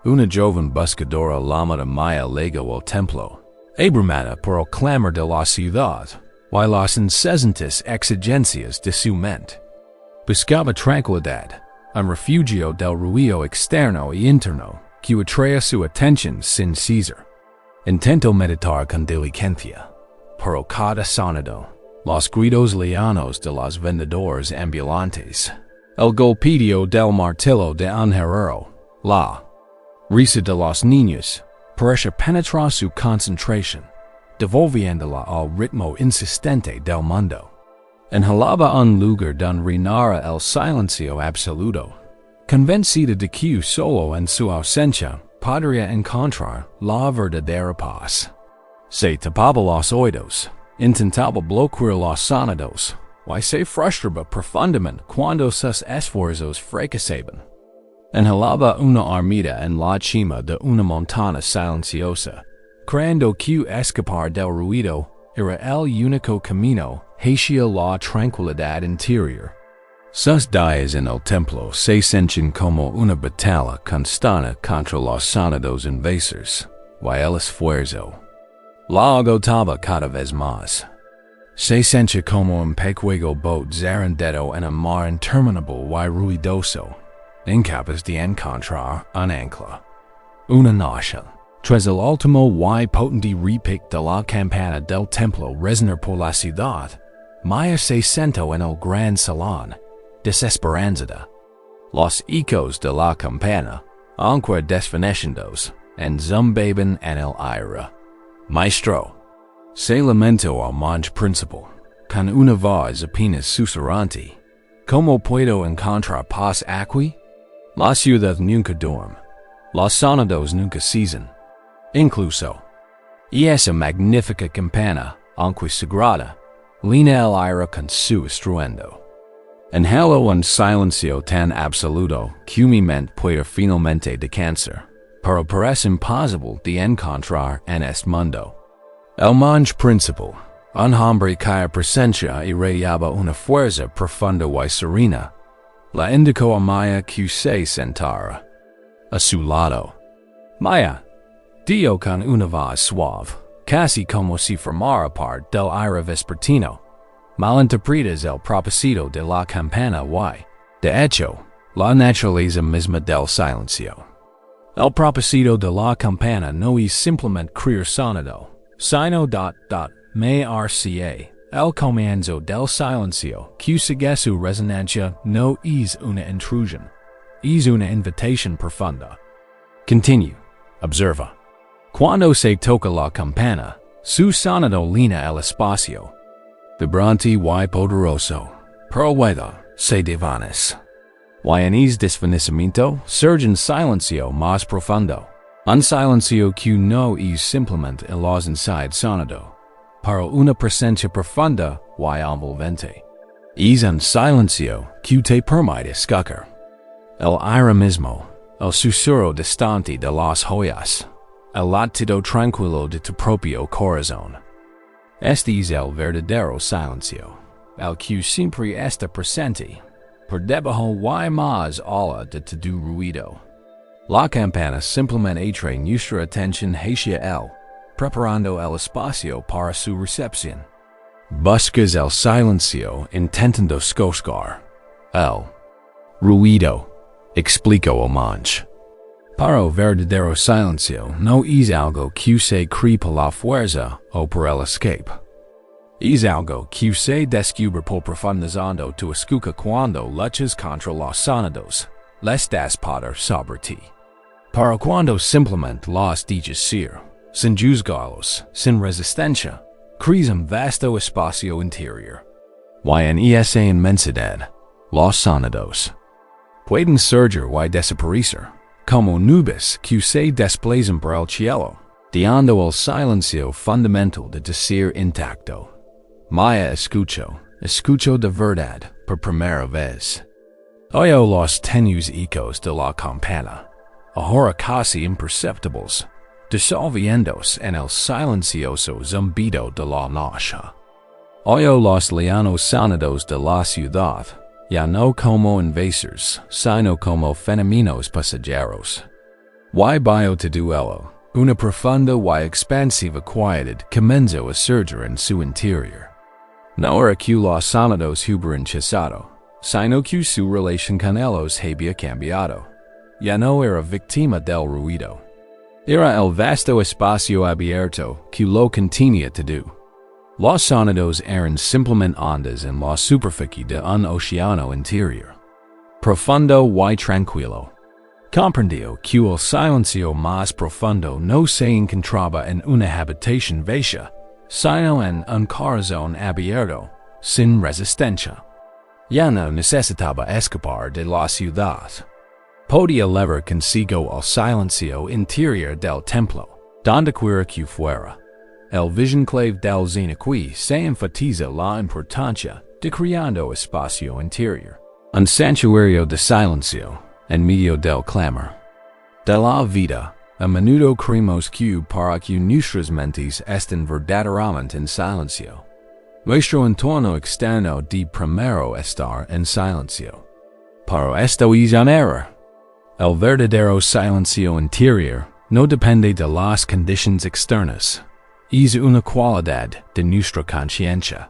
Una joven buscadora llamada Maya llegó al templo, abrumada por el clamor de la ciudad y las incesantes exigencias de su mente. Buscaba tranquilidad, un refugio del ruido externo y interno que atraía su atención sin cesar. Intentó meditar con diligencia, pero cada sonido, los gritos lejanos de los vendedores ambulantes, el golpeteo del martillo de un herrero, la risa de los niños, parecía penetrar su concentración, devolviéndola al ritmo insistente del mundo. Inhalaba un lugar donde reinara el silencio absoluto, convencida de que solo en su ausencia podría encontrar la verdadera paz. Se tapaba los oídos, Intentaba bloquear los sonidos, y se frustraba profundamente cuando sus esfuerzos fracasaban. Inhalaba una armida en la cima de una montaña silenciosa, creyendo que escapar del ruido era el único camino hacia la tranquilidad interior. Sus días en el templo se sentían como una batalla constante contra los sonidos invasores, y el esfuerzo la agotaba cada vez más. Se sentía como un pequeño bote zarandero en un mar interminable y ruidoso, incapaz de encontrar un ancla. Una noche, tras el último y potente repique de la campana del templo resonar por la ciudad, Maya se sentó en el gran salón, desesperanzada. Los ecos de la campana, aunque desvanecidos, zumbaban en el aire. Maestro, se lamentó al monje principal, con una voz apenas susurrante. ¿Cómo puedo encontrar paz aquí? La ciudad nunca duerme. Los sonidos nunca cesan. Incluso, y esa magnífica campana, aunque sagrada, lina el aire con su estruendo. Inhalo un silencio tan absoluto que mi mente puede finalmente descansar, pero parece imposible de encontrar en este mundo. El monje principal, un hombre cuya presencia irradiaba una fuerza profunda y serena, la indicó a Maya que se sentara a su lado. Maya, dijo con una voz suave, casi como si formara parte del aire vespertino. Malinterpretas el propósito de la campana y, de hecho, la naturaleza misma del silencio. El propósito de la campana no es simplemente crear sonido, sino marca el comienzo del silencio que sigue su resonancia no es una intrusión, es una invitación profunda. Continue. Observa. Cuando se toca la campana, su sonido lina el espacio. Vibrante y poderoso, pero luego se desvanece. Y en ese desvanecimiento surge un silencio más profundo. Un silencio que no es simplemente el los inside sonido, pero una presencia profunda y envolvente. Es un silencio que te permite escuchar el aire mismo, el susurro distante de las horas, el latido tranquilo de tu propio corazón. Este es el verdadero silencio, el que siempre está presente, por debajo y más allá de todo ruido. La campana simplemente atrae nuestra atención hacia él, preparando el espacio para su recepción. Buscas el silencio intentando escuchar el ruido, explicó el monje. Pero verdadero silencio no es algo que se crea por la fuerza o por el escape. Es algo que se descubre por profundizando tu escucha cuando luchas contra los sonidos, les das poder sobre ti. Pero cuando simplemente los dejas ir, sin juzgarlos, sin resistencia, creas un vasto espacio interior. Y en esa inmensidad, los sonidos pueden surgir y desaparecer, como nubes que se desplazan por el cielo, dando el silencio fundamental de ser intacto. Maya escucho de verdad por primera vez. Oyó los tenues ecos de la campana, ahora casi imperceptibles, disolviéndose en el silencioso zumbido de la noche. Oyó los lejanos sonidos de la ciudad, ya no como invasores, sino como fenómenos pasajeros. Y bio to duelo, una profunda y expansiva quietud comenzó a surgir en su interior. No era que los sonidos hubieran cesado, sino que su relación con ellos había cambiado. Ya no era víctima del ruido. Era el vasto espacio abierto que lo contenía todo. Los sonidos eran simplemente ondas en la superficie de un océano interior, profundo y tranquilo. Comprendió que el silencio más profundo no se encontraba en una habitación vacía, sino en un corazón abierto, sin resistencia. Ya no necesitaba escapar de la ciudad. Podía llevar consigo el silencio interior del templo, donde quiera que fuera. el vision clave del zina qui se enfatiza la importancia de creando espacio interior, un santuario de silencio, en medio del clamor de la vida. A menudo creemos que para que nuestras mentes estén verdaderamente en silencio, nuestro entorno externo de primero estar en silencio. Pero esto es un error. El verdadero silencio interior no depende de las condiciones externas. Es una cualidad de nuestra conciencia.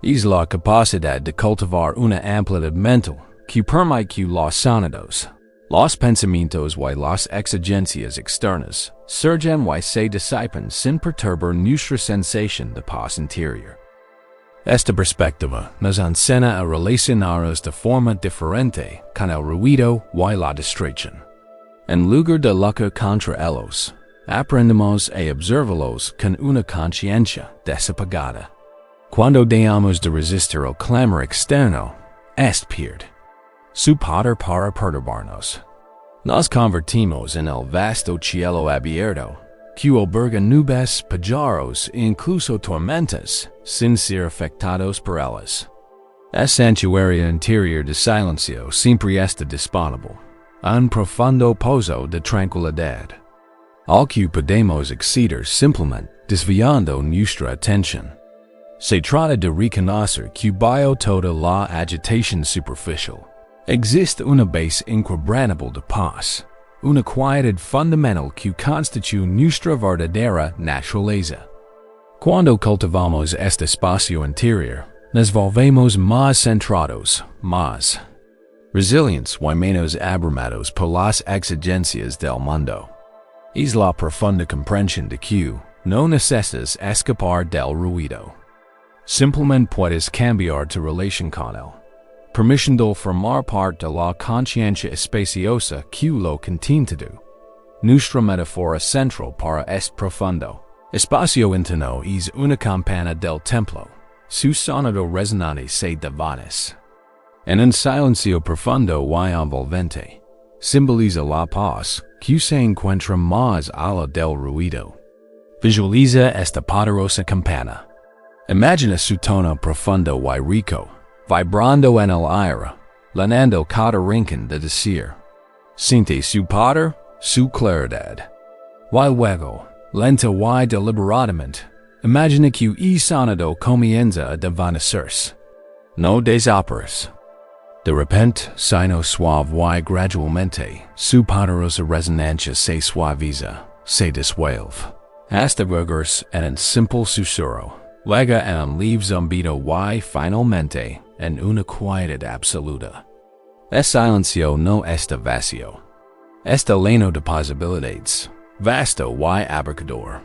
Es la capacidad de cultivar una amplitud mental que permite que los sonidos, los pensamientos y las exigencias externas surjan y se disipen sin perturbar nuestra sensación de paz interior. Esta perspectiva nos enseña a relacionarnos de forma diferente con el ruido y la distracción. En lugar de luchar contra ellos, aprendemos a observarlos con una conciencia desapegada. Cuando dejamos de resistir el clamor externo, este pierde su poder para perturbarnos. Nos convertimos en el vasto cielo abierto, que alberga nubes, pájaros e incluso tormentas, sin ser afectados por ellas. El santuario interior de silencio siempre está disponible, un profundo pozo de tranquilidad, al que podemos acceder simplemente desviando nuestra atención. Se trata de reconocer que bajo toda la agitación superficial existe una base inquebrantable de paz, una quietud fundamental que constituye nuestra verdadera naturaleza. Cuando cultivamos este espacio interior, nos volvemos más centrados, más resilientes y menos abrumados por las exigencias del mundo. Es la profunda comprensión de que no necesitas escapar del ruido. Simplemente puedes cambiar tu relación con él, permitiendo formar parte de la conciencia espaciosa que lo contiene. Nuestra metáfora central para este profundo espacio interno es una campana del templo. Su sonido resonante se desvanece en un silencio profundo y envolvente. Simboliza la paz que se encuentra más allá del ruido. Visualiza esta poderosa campana. Imagina su tono profundo y rico, vibrando en el aire, llenando cada rincón de decir. Siente su poder, su claridad. Y luego, lenta y deliberadamente, imagina que el sonido comienza a desvanecerse. No desaparece. De repente, sino suave y gradualmente, su poderosa resonancia se suaviza, se disuelve, hasta verse en un simple susurro. Luego en un leve zumbido y finalmente en una quietud absoluta. El silencio no está vacío. Está lleno de posibilidades, vasto y abarcador.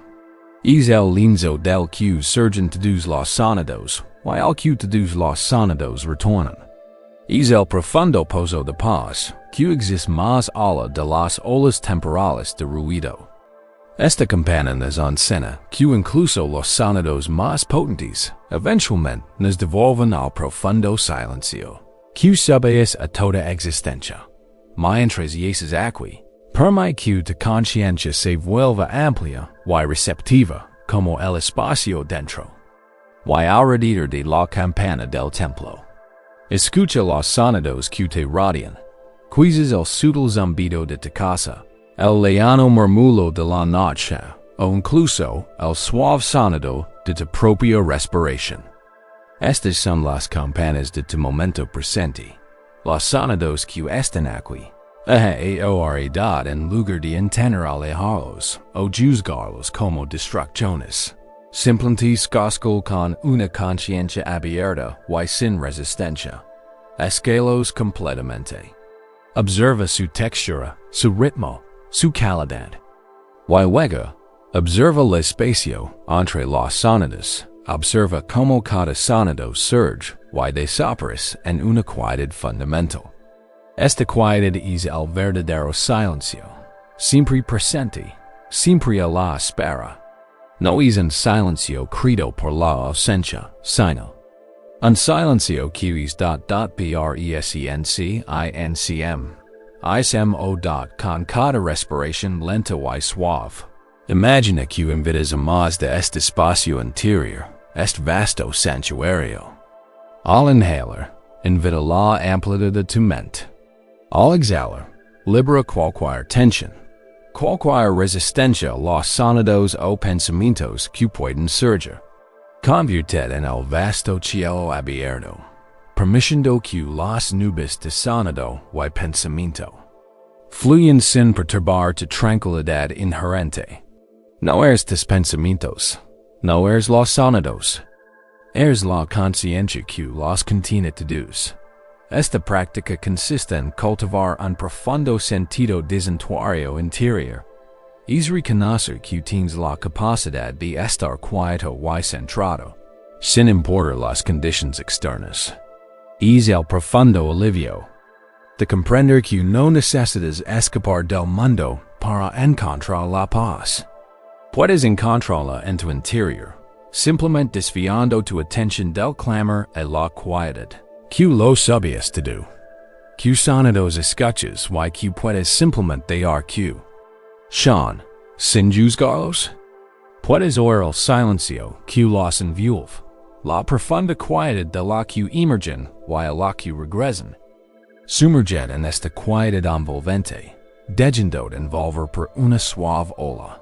Es el lienzo del que surgen todos los sonidos, y al que todos los sonidos retornan. Es el profundo pozo de paz que existe más allá de las olas temporales de ruido. Esta campana nos enseña que incluso los sonidos más potentes eventualmente nos devuelven al profundo silencio, que subyace a toda existencia. Mientras yaces aquí, permite que tu conciencia se vuelva amplia y receptiva como el espacio dentro y alrededor de la campana del templo. Escucha los sonidos que te rodean, quizás el sutil zumbido de tu casa, el lejano murmullo de la noche, o incluso el suave sonido de tu propia respiración. Estas son las campanas de tu momento presente, los sonidos que están aquí, en lugar de intentar alejarlos o juzgarlos como distracciones. Simplemente escúchalos con una conciencia abierta y sin resistencia. Escúchalos completamente. Observa su textura, su ritmo, su calidad. Y luego, observa el espacio entre los sonidos. Observa cómo cada sonido surge y desaparece en una quietud fundamental. Esta quietud es el verdadero silencio, siempre presente, siempre a la espera. No es un silencio creado por la ausencia, sino un silencio que es presencim, ismo con cada respiración lenta y suave, Imagina que invitas a más de este espacio interior, este vasto santuario. Al inhalar, invita la amplitud de tu mente. Al exhalar, libera cualquier tensión, cualquier resistencia a los sonidos o pensamientos que pueden surgir. Conviértete en el vasto cielo abierto, permitiendo que las nubes de sonido y pensamiento fluyan sin perturbar tu tranquilidad inherente. No eres tus pensamientos, no eres los sonidos, eres la conciencia que los contiene todos. Esta práctica consiste en cultivar un profundo sentido de santuario interior. Es reconocer que tienes la capacidad de estar quieto y centrado, sin importar las condiciones externas. Es el profundo alivio de comprender que no necesitas escapar del mundo para encontrar la paz. Puedes encontrarla en tu interior, simplemente desviando tu atención del clamor y la quietud. Que lo sabías todo. Que sonidos escuchas y que puedes simplemente dar que son, sin juzgarlos. Puedes oír el silencio que los envuelve, la profunda quietud de la que emergen y a la que regresan. Sumerged en esta quietud envolvente, dejando envolver por una suave ola.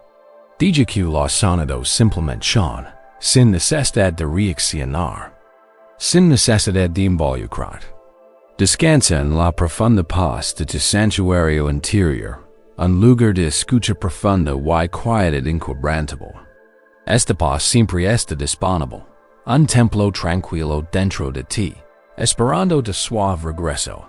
Diga que los sonidos simplemente son, sin necesidad de reaccionar, sin necesidad de involucrar. Descansa en la profunda paz de tu santuario interior, un lugar de escucha profunda y quietud inquebrantable. Esta paz siempre está disponible, un templo tranquilo dentro de ti, esperando tu suave regreso.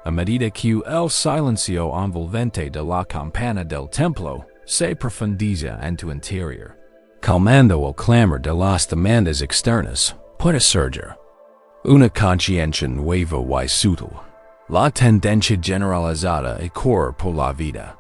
A medida que el silencio envolvente de la campana del templo se profundiza en tu interior, calmando el clamor de las demandas externas, puede surgir una conciencia nueva y sutil, la tendencia generalizada y correr por la vida,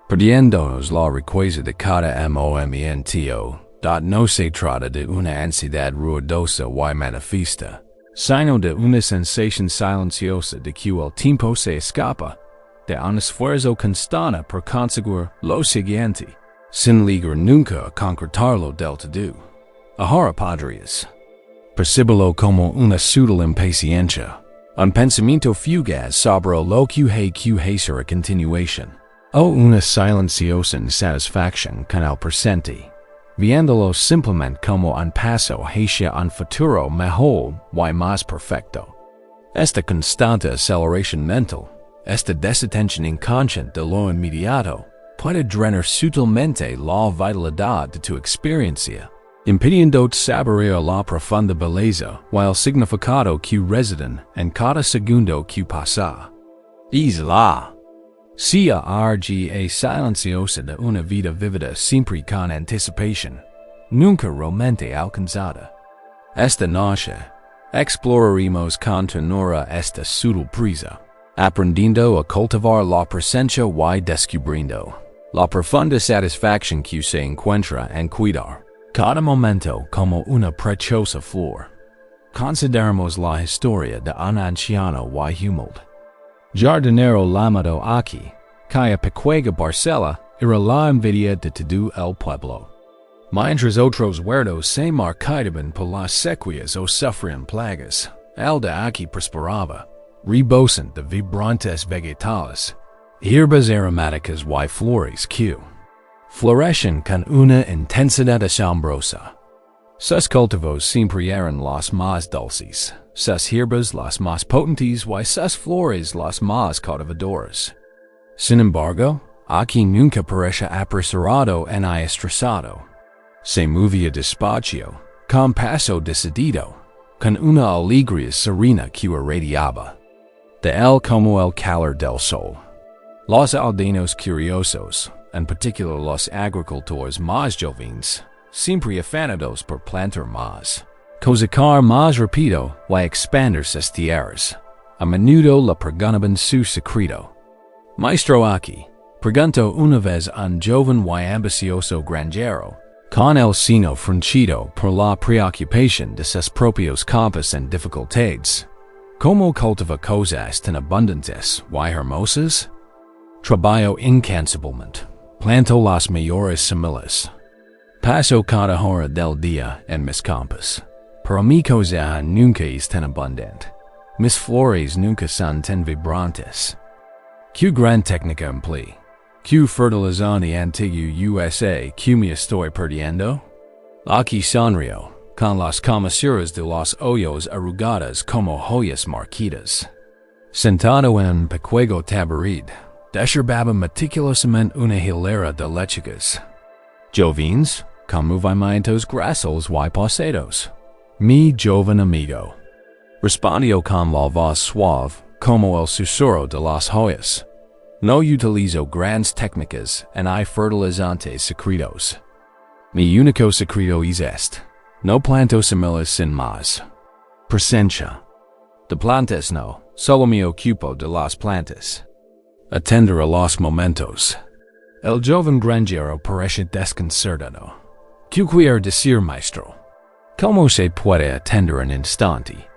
perdiéndonos la riqueza de cada momento. No se trata de una ansiedad ruidosa y manifiesta, sino de una sensación silenciosa de que el tiempo se escapa, de un esfuerzo constante por conseguir lo siguiente, sin llegar nunca a concretarlo del todo. Ahora podrías percibirlo como una sutil impaciencia, un pensamiento fugaz sobre lo que será a continuación, o una silenciosa insatisfacción con el presente, viéndolo simplemente como un paso hacia un futuro mejor y más perfecto. Esta constante aceleración mental, esta desatención inconsciente de lo inmediato, puede drenar sutilmente la vitalidad de tu experiencia, impidiendo saborear la profunda belleza y el significado que residen en cada segundo que pasa. Es la carga silenciosa de una vida vivida siempre con anticipación, nunca realmente alcanzada. Esta noche, exploraremos con ternura esta sutil prisa, aprendiendo a cultivar la presencia y descubriendo la profunda satisfacción que se encuentra en cuidar cada momento como una preciosa flor. Consideremos la historia de un anciano y humilde jardinero llamado aquí, cuya pequeña parcela era la envidia de todo el pueblo. Mientras otros huertos se marcaban por las sequías o sufrían plagas, el de aquí prosperaba, rebosan de vibrantes vegetales, hierbas aromáticas y flores que florecen con una intensidad asombrosa. Sus cultivos siempre eran los más dulces, sus hierbas las más potentes y sus flores las más cautivadoras. Sin embargo, aquí nunca parece apresurado ni estresado. Se movía despacio, con paso decidido, con una alegría serena que irradiaba de él como el calor del sol. Los aldeanos curiosos, en particular los agricultores más jóvenes, siempre afanados por plantar más, cosechar más rápido y expandir sus tierras, a menudo le preguntaban su secreto. Maestro aquí, preguntó una vez un joven y ambicioso granjero, con el seno fruncido por la preocupación de sus propios campos en dificultades, ¿cómo cultiva cosas tan abundantes y hermosas? Trabajo incansablemente, planto las mayores similes. Paso cada hora del día en mis campos. Pero mi cosecha nunca es tan abundante. Mis flores nunca son tan vibrantes. ¿Qué gran técnica empleo? ¿Qué fertilizante antiguo USA que me estoy perdiendo? Aquí sonrío, con las comisuras de los hoyos arrugadas como joyas marquitas. Sentado en un pequeño taburete, desherbaba meticulosamente una hilera de lechugas. Jovens, con movimientos grasos y pausados. Mi joven amigo. Respondió con la voz suave, como el susurro de las hojas. No utilizo grandes técnicas en fertilizantes secretos. Mi único secreto es este. No planto semillas sin más. Presencia. De plantas no, solo me ocupo de las plantas. Atender a los momentos. El joven granjero parece desconcertado. ¿Qué quiere decir, maestro? ¿Cómo se puede atender un instante?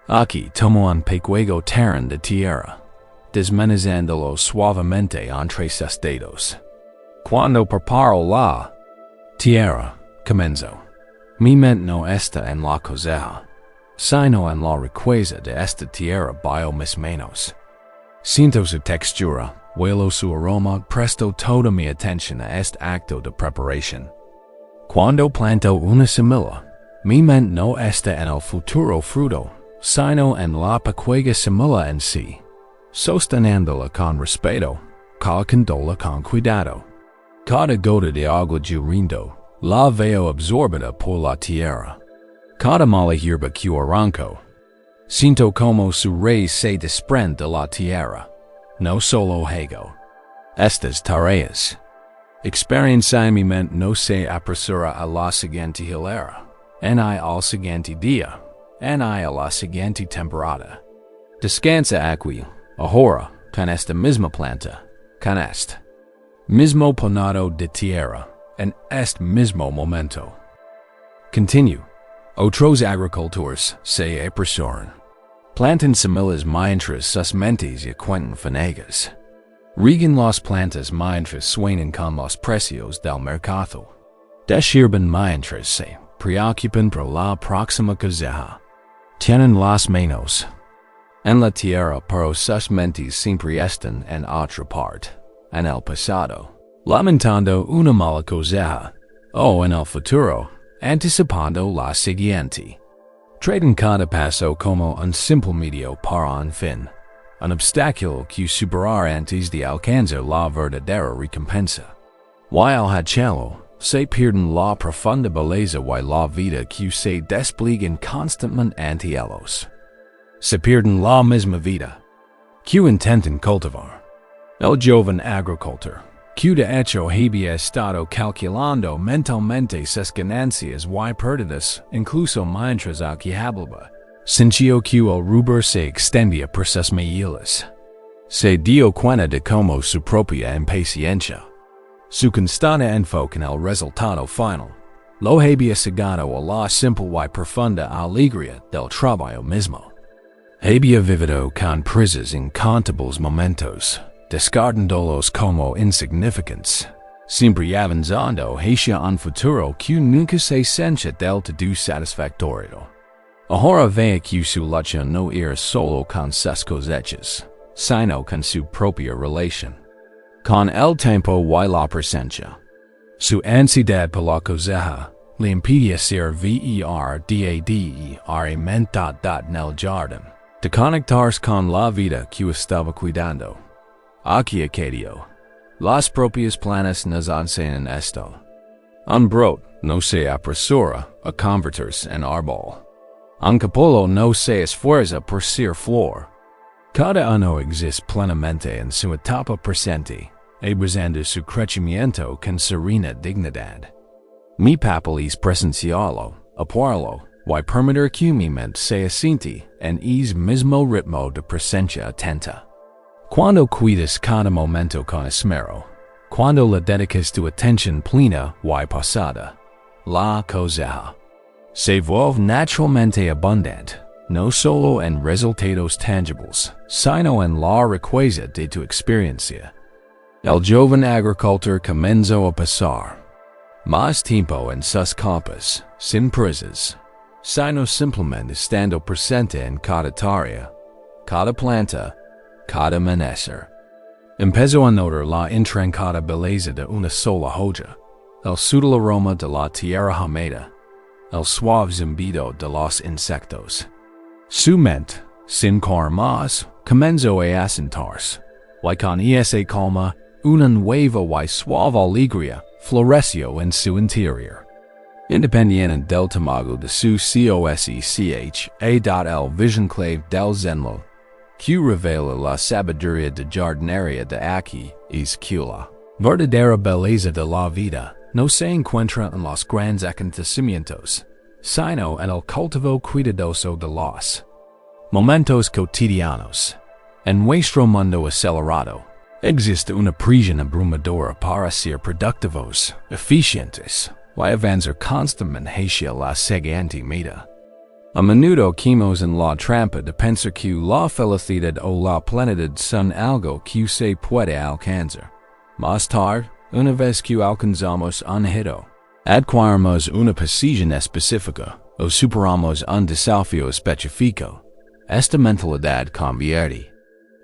Aquí tomo un pequeño terreno de tierra, desmenuzándolo suavemente entre sus dedos. Cuando preparo la tierra, comienzo. Mi mente no está en la cosecha, sino en la riqueza de esta tierra bajo mis manos. Siento su textura, huelo su aroma, presto toda mi atención a este acto de preparación. Cuando planto una semilla, mi mente no está en el futuro fruto, sino en la pequeña semilla en sí, sosteniéndola con respeto, calcándola con cuidado. Cada gota de agua yo rindo, la veo absorbida por la tierra. Cada mala hierba que arranco, siento como su raíz se desprende de la tierra. No solo hago estas tareas. Experiencia mi mente no se apresura a la siguiente hilera, ni al siguiente día, ni a la siguiente temporada. Descansa aquí, ahora, con esta misma planta, con este mismo ponado de tierra, en este mismo momento. Continue. Otros agricultores se apresuran. Plantan semillas mientras sus mentes y cuentan fanegas. Riegan las plantas mientras sueñan con los precios del mercado. Deshiervan mientras se preocupan por la próxima cosecha. Tienen las manos en la tierra, pero sus mentes siempre están en otra parte, en el pasado, lamentando una mala cosecha, o en el futuro, anticipando la siguiente. Tratan cada paso como un simple medio para un fin, un obstáculo que superar antes de alcanzar la verdadera recompensa. Y al hacerlo, se pierden la profunda belleza y la vida que se despliegan constantemente ante ellos. Se pierden la misma vida que intentan cultivar. El joven agricultor, que de hecho había estado calculando mentalmente sus ganancias y pérdidas, incluso mientras que hablaba, sintió que el rubor se extendía por sus mejillas. Se dio cuenta de cómo su propia impaciencia, su constante enfoque en el resultado final, lo había cegado a la simple y profunda alegría del trabajo mismo. Había vivido con prisas incontables momentos, descartándolos como insignificantes, siempre avanzando hacia un futuro que nunca se sencha del todo satisfactorio. Ahora ve que su lucha no era solo con sus cosechas, sino con su propia relación con el tiempo y la presencia. Su ansiedad por la cosecha le impedía ser verdaderamente en el jardín, de conectarse con la vida que estaba cuidando. Aquí acadio, las propias planas nos enseñan esto. Un brote no se apresura a convertirse en árbol. Un capullo no se esfuerza por ser flor. Cada uno existe plenamente en su etapa presente, abrazando su crecimiento con serena dignidad. Mi papel es presenciarlo, apoyarlo, y permitir que mi mente se asiente en ese mismo ritmo de presencia atenta. Cuando cuidas cada momento con esmero, cuando le dedicas tu atención plena y pasada, la cosecha se vuelve naturalmente abundante, no solo en resultados tangibles, sino en la riqueza de tu experiencia. El joven agricultor comenzó a pasar más tiempo en sus campos, sin prisas, sino simplemente estando presente en cada tarea, cada planta, cada amanecer. Empezó a notar la intrincada belleza de una sola hoja, el sutil aroma de la tierra húmeda, el suave zumbido de los insectos. Su mente, sin correr más, comenzó a asentarse, y con esa calma, una nueva y suave alegría floreció en su interior. Independiente del tamago de su cosecha, el vision clave del zenlo, que revela la sabiduría de jardinería de aquí es que la verdadera belleza de la vida no se encuentra en los grandes acontecimientos, sino en el cultivo cuidadoso de los momentos cotidianos. En nuestro mundo acelerado, existe una presión abrumadora para ser productivos, eficientes, y avanzar constantemente hacia la siguiente meta. A menudo caemos en la trampa de pensar que la felicidad o la plenitud son algo que se puede alcanzar. Más tarde, una vez que alcanzamos un hito, adquirimos una posición específica o superamos un desafío específico. Esta mentalidad convierte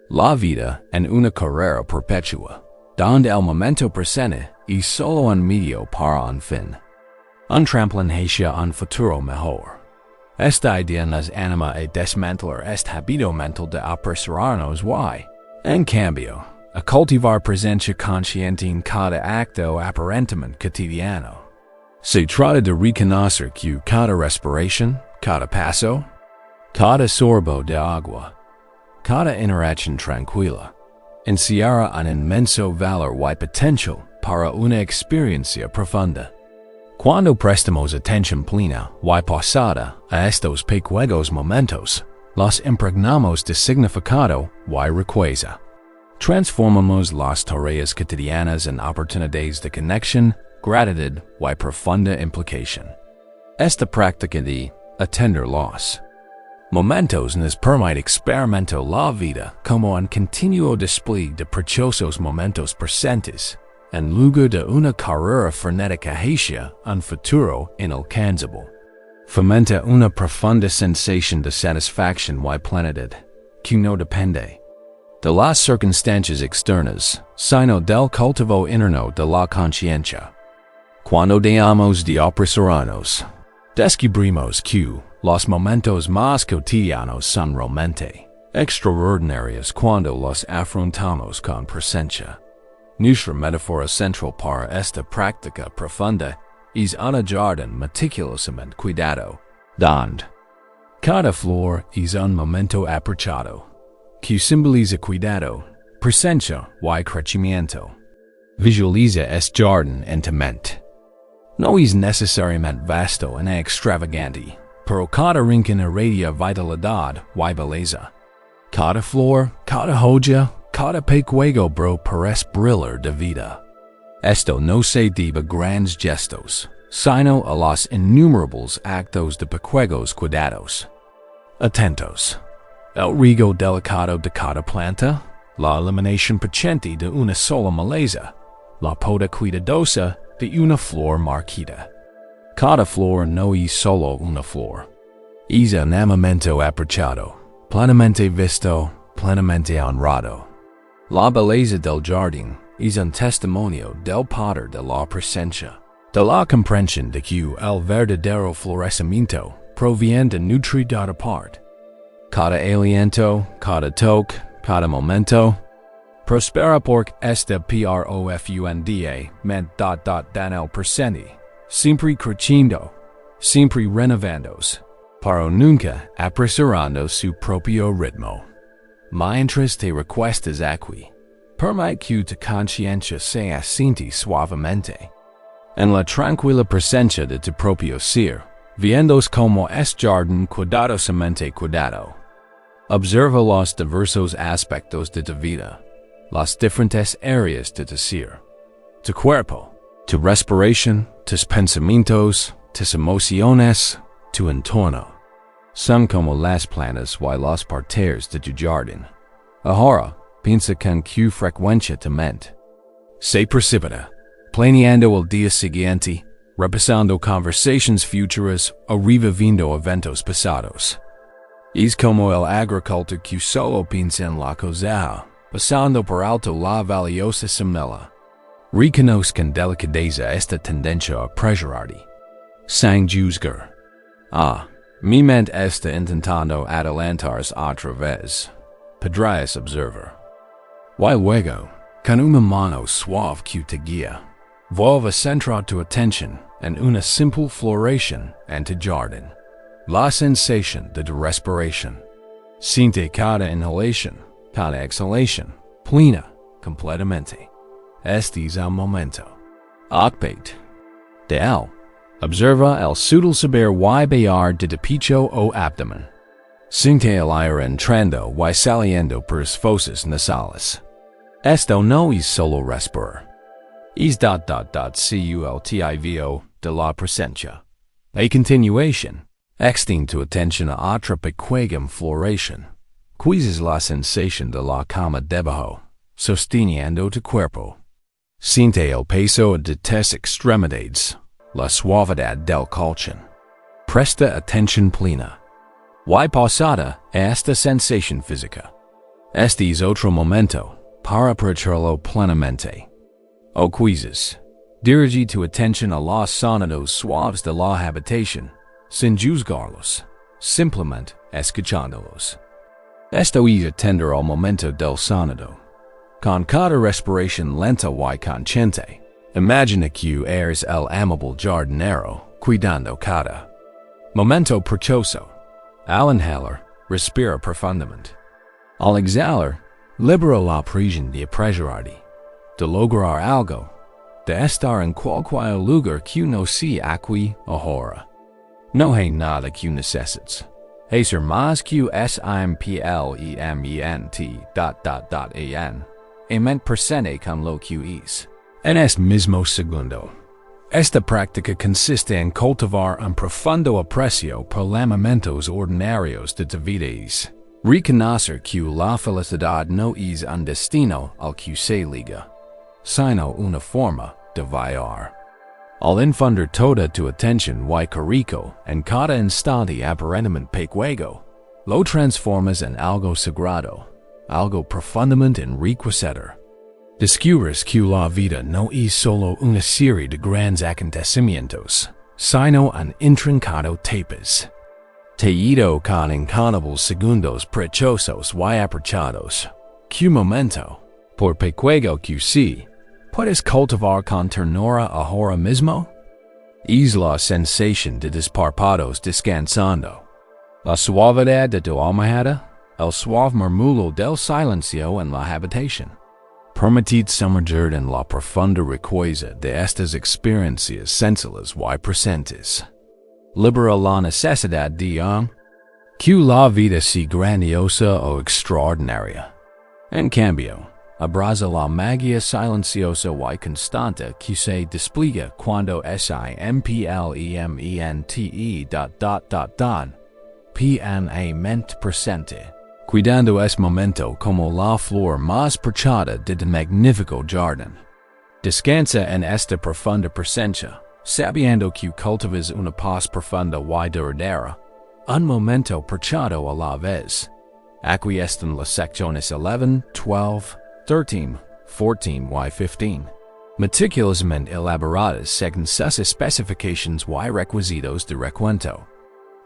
la vida en una carrera perpetua, donde el momento presente es solo un medio para un fin. Un trampolín hacia un futuro mejor. Esta idea nos anima a desmantelar este hábito mental de apresurarnos y, en cambio, a cultivar presencia consciente en cada acto aparentemente cotidiano. Se trata de reconocer que cada respiración, cada paso, cada sorbo de agua, cada interacción tranquila, encierra un inmenso valor y potencial para una experiencia profunda. Cuando prestamos atención plena y pausada a estos pequeños momentos, los impregnamos de significado y riqueza. Transformamos las tareas cotidianas en oportunidades de conexión, gratitud y profunda implicación. Esta práctica de atender los momentos nos permite experimentar la vida como un continuo display de preciosos momentos presentes, en lugar de una carrera frenética hacia un futuro inalcanzable. Fomenta una profunda sensación de satisfacción y plenitud, que no depende de las circunstancias externas, sino del cultivo interno de la conciencia. Cuando dejamos de apresurarnos, descubrimos que los momentos más cotidianos son realmente extraordinarios cuando los afrontamos con presencia. Nuestra metáfora central para esta práctica profunda es un jardín meticulosamente cuidado, donde cada flor es un momento aprovechado, que simboliza cuidado, presencia y crecimiento. Visualiza este jardín en tu mente. No es necesariamente vasto ni extravagante, pero cada rincón irradia vitalidad y belleza. Cada flor, cada hoja, cada pequeño bro parece brillar de vida. Esto no se debe a grandes gestos, sino a los innumerables actos de pequeños cuidados. Atentos. El riego delicado de cada planta, la eliminación paciente de una sola maleza, la poda cuidadosa de una flor marquita. Cada flor no es solo una flor. Es un amamento aprovechado, plenamente visto, plenamente honrado. La belleza del jardín es un testimonio del poder de la presencia, de la comprensión de que el verdadero florecimiento proviene de nutridad aparte. Cada aliento, cada toque, cada momento, prospera porque esta profunda mente dan el presente, siempre creciendo, siempre renovándose, pero nunca apresurando su propio ritmo. Mientras te recuestas aquí, permite que tu conciencia se asiente suavemente en la tranquila presencia de tu propio ser, viéndos como es jardín cuidadosamente cuidado. Observa los diversos aspectos de tu vida, las diferentes áreas de tu ser, tu cuerpo, tu respiración, tus pensamientos, tus emociones, tu entorno. Son como las plantas y los parterres de tu jardín. Ahora, piensa con qué frecuencia tu mente, se precipita, planeando el día siguiente, repasando conversaciones futuras o reviviendo eventos pasados. Es como el agricultor que solo piensa en la cosecha, pasando por alto la valiosa semilla. Reconozcan delicadeza esta tendencia a prejurar, sin juzgar. Mi mente está intentando adelantarse otra vez. Podrías observar. Y luego, con una mano suave que te guía, vuelve a centrar tu atención en una simple floración en tu jardín. La sensación de tu respiración. Siente cada inhalación, cada exhalación, plena, completamente. Este es el momento. Octave. De él, observa el sutil saber y bailar de tu pecho o abdomen. Siente el aire entrando y saliendo por las fosas nasales. Esto no es solo respirar. Es cultivo de la presencia. A continuación, extiende tu atención a otra pequeña floración. Cuises la sensación de la calma debajo, sosteniendo tu cuerpo. Siente el peso de tus extremidades, la suavidad del colchón. Presta atención plena. Y pausada a esta sensación física. Este es otro momento para aprovecharlo plenamente. O quizzes. Dirige tu atención a los sonidos suaves de la habitación, sin juzgarlos, simplemente escuchándolos. Esto es atender al momento del sonido. Con cada respiración lenta y consciente, imagina que eres el amable jardinero cuidando cada momento precioso. Al inhalar, respira profundamente. Al exhalar, libera la presión de apresurarte, de lograr algo, de estar en cualquier lugar que no sea aquí ahora. No hay nada que necesites. Hacer más que simplemente en mente presente con lo que es. En este mismo segundo. Esta práctica consiste en cultivar un profundo aprecio por los momentos ordinarios de tu vida. Reconocer que la felicidad no es un destino al que se liga, sino una forma de vivir. Al infundir toda tu atención y cariño en cada instante aparentemente pequeño, lo transformas en algo sagrado, algo profundamente enriquecedor. Descubres que la vida no es solo una serie de grandes acontecimientos, sino un intrincado tapes. Tejido con incontables segundos preciosos y aprovechados. Que momento, por pequeño que sea, puedes cultivar con ternura ahora mismo? Es la sensación de tus párpados descansando. La suavidad de tu almohada, el suave murmullo del silencio en la habitación. Permitid sumergir en la profunda riqueza de estas experiencias sensibles y presentes. Libera la necesidad de que la vida sea grandiosa o extraordinaria. En cambio, abraza la magia silenciosa y constante que se despliega cuando plenamente presente. Cuidando ese momento como la flor más preciada de tu magnífico jardín. Descansa en esta profunda presencia, sabiendo que cultivas una paz profunda y duradera, un momento preciado a la vez. Aquí están las secciones 11, 12, 13, 14 y 15, meticulosamente elaboradas según sus especificaciones y requisitos de recuento.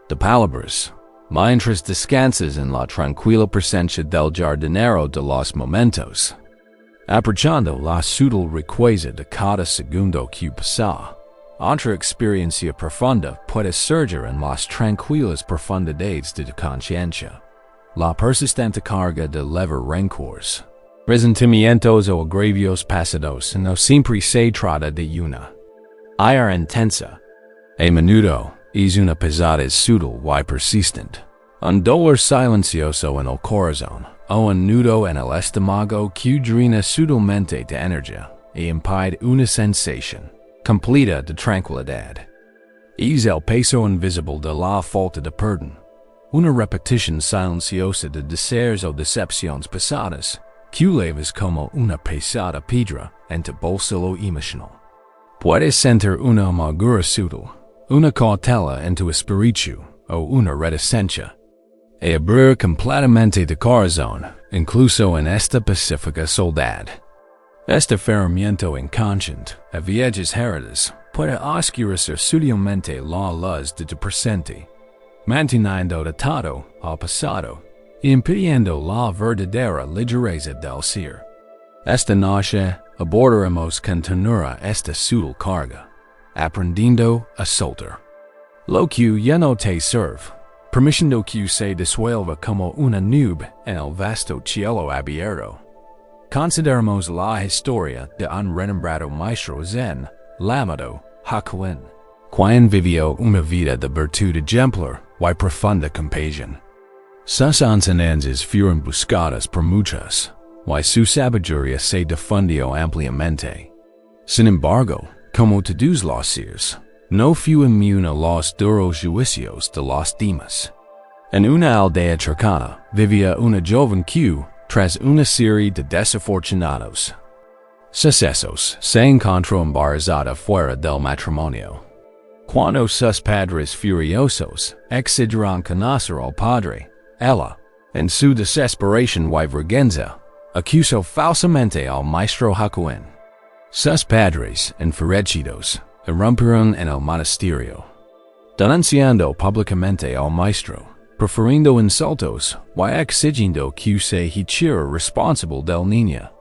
De palabras, mientras descansas en la tranquila presencia del jardinero de los momentos, aprovechando la sutil riqueza de cada segundo que pasa, otra experiencia profunda puede surgir en las tranquilas profundidades de tu conciencia. La persistente carga de leves rencores, resentimientos o agravios pasados no siempre se trata de una ira intensa. A menudo, es una pesadez sutil y persistente, un dolor silencioso en el corazón, o un nudo en el estómago que drena sutilmente de energía e impide una sensación completa de tranquilidad. Es el peso invisible de la falta de perdón, una repetición silenciosa de deseos o decepciones pasadas, que leves como una pesada piedra en tu bolsillo emocional. Puedes sentir una amargura sutil, una cautela en tu espíritu o una reticencia. E abrir completamente tu corazón, incluso en esta pacífica soledad. Este fermiento inconsciente, a viejas heridas, puede oscurecer sutilmente la luz de tu presente, manteniendo atado al pasado y impidiendo la verdadera ligereza del ser. Esta noche abordaremos con ternura esta sutil carga, aprendiendo a soltar. Lo que ya no te sirve, permitiendo que se disuelva como una nube en el vasto cielo abierto. Consideremos la historia de un renombrado maestro zen llamado Hakuin, quien vivió una vida de virtud ejemplar y profunda compasión. Sus enseñanzas fueron buscadas por muchos, y su sabiduría se difundió ampliamente. Sin embargo, como todos los seres, no fue inmune a los duros juicios de los demás. En una aldea cercana vivía una joven que, tras una serie de desafortunados sucesos, se encontró embarazada fuera del matrimonio. Cuando sus padres furiosos exigieron conocer al padre, ella, en su desesperación y vergüenza, acusó falsamente al maestro Hakuin. Sus padres, enfurecidos, irrumpieron en el monasterio, denunciando públicamente al maestro, proferiendo insultos y exigiendo que se hiciera responsable del niño.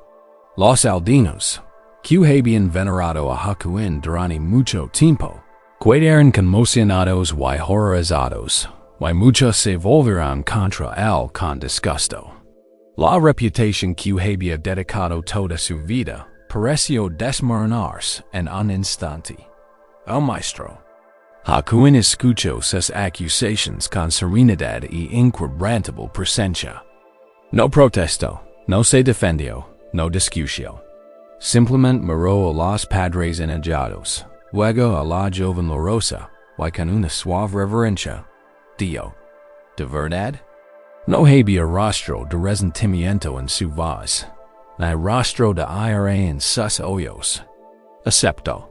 Los aldeanos, que habían venerado a Hakuin durante mucho tiempo, quedaron conmocionados y horrorizados, y muchos se volvieron contra él con disgusto. La reputación que había dedicado toda su vida pareció desmoronarse en un instante. El maestro Hakuin escuchó sus acusaciones con serenidad y inquebrantable presencia. No protestó, no se defendió, no discutió. Simplemente miró a los padres enojados, luego a la joven llorosa, y con una suave reverencia, dijo: ¿De verdad? No había rostro de resentimiento en su voz, ni rostro de ira en sus ojos. Aceptó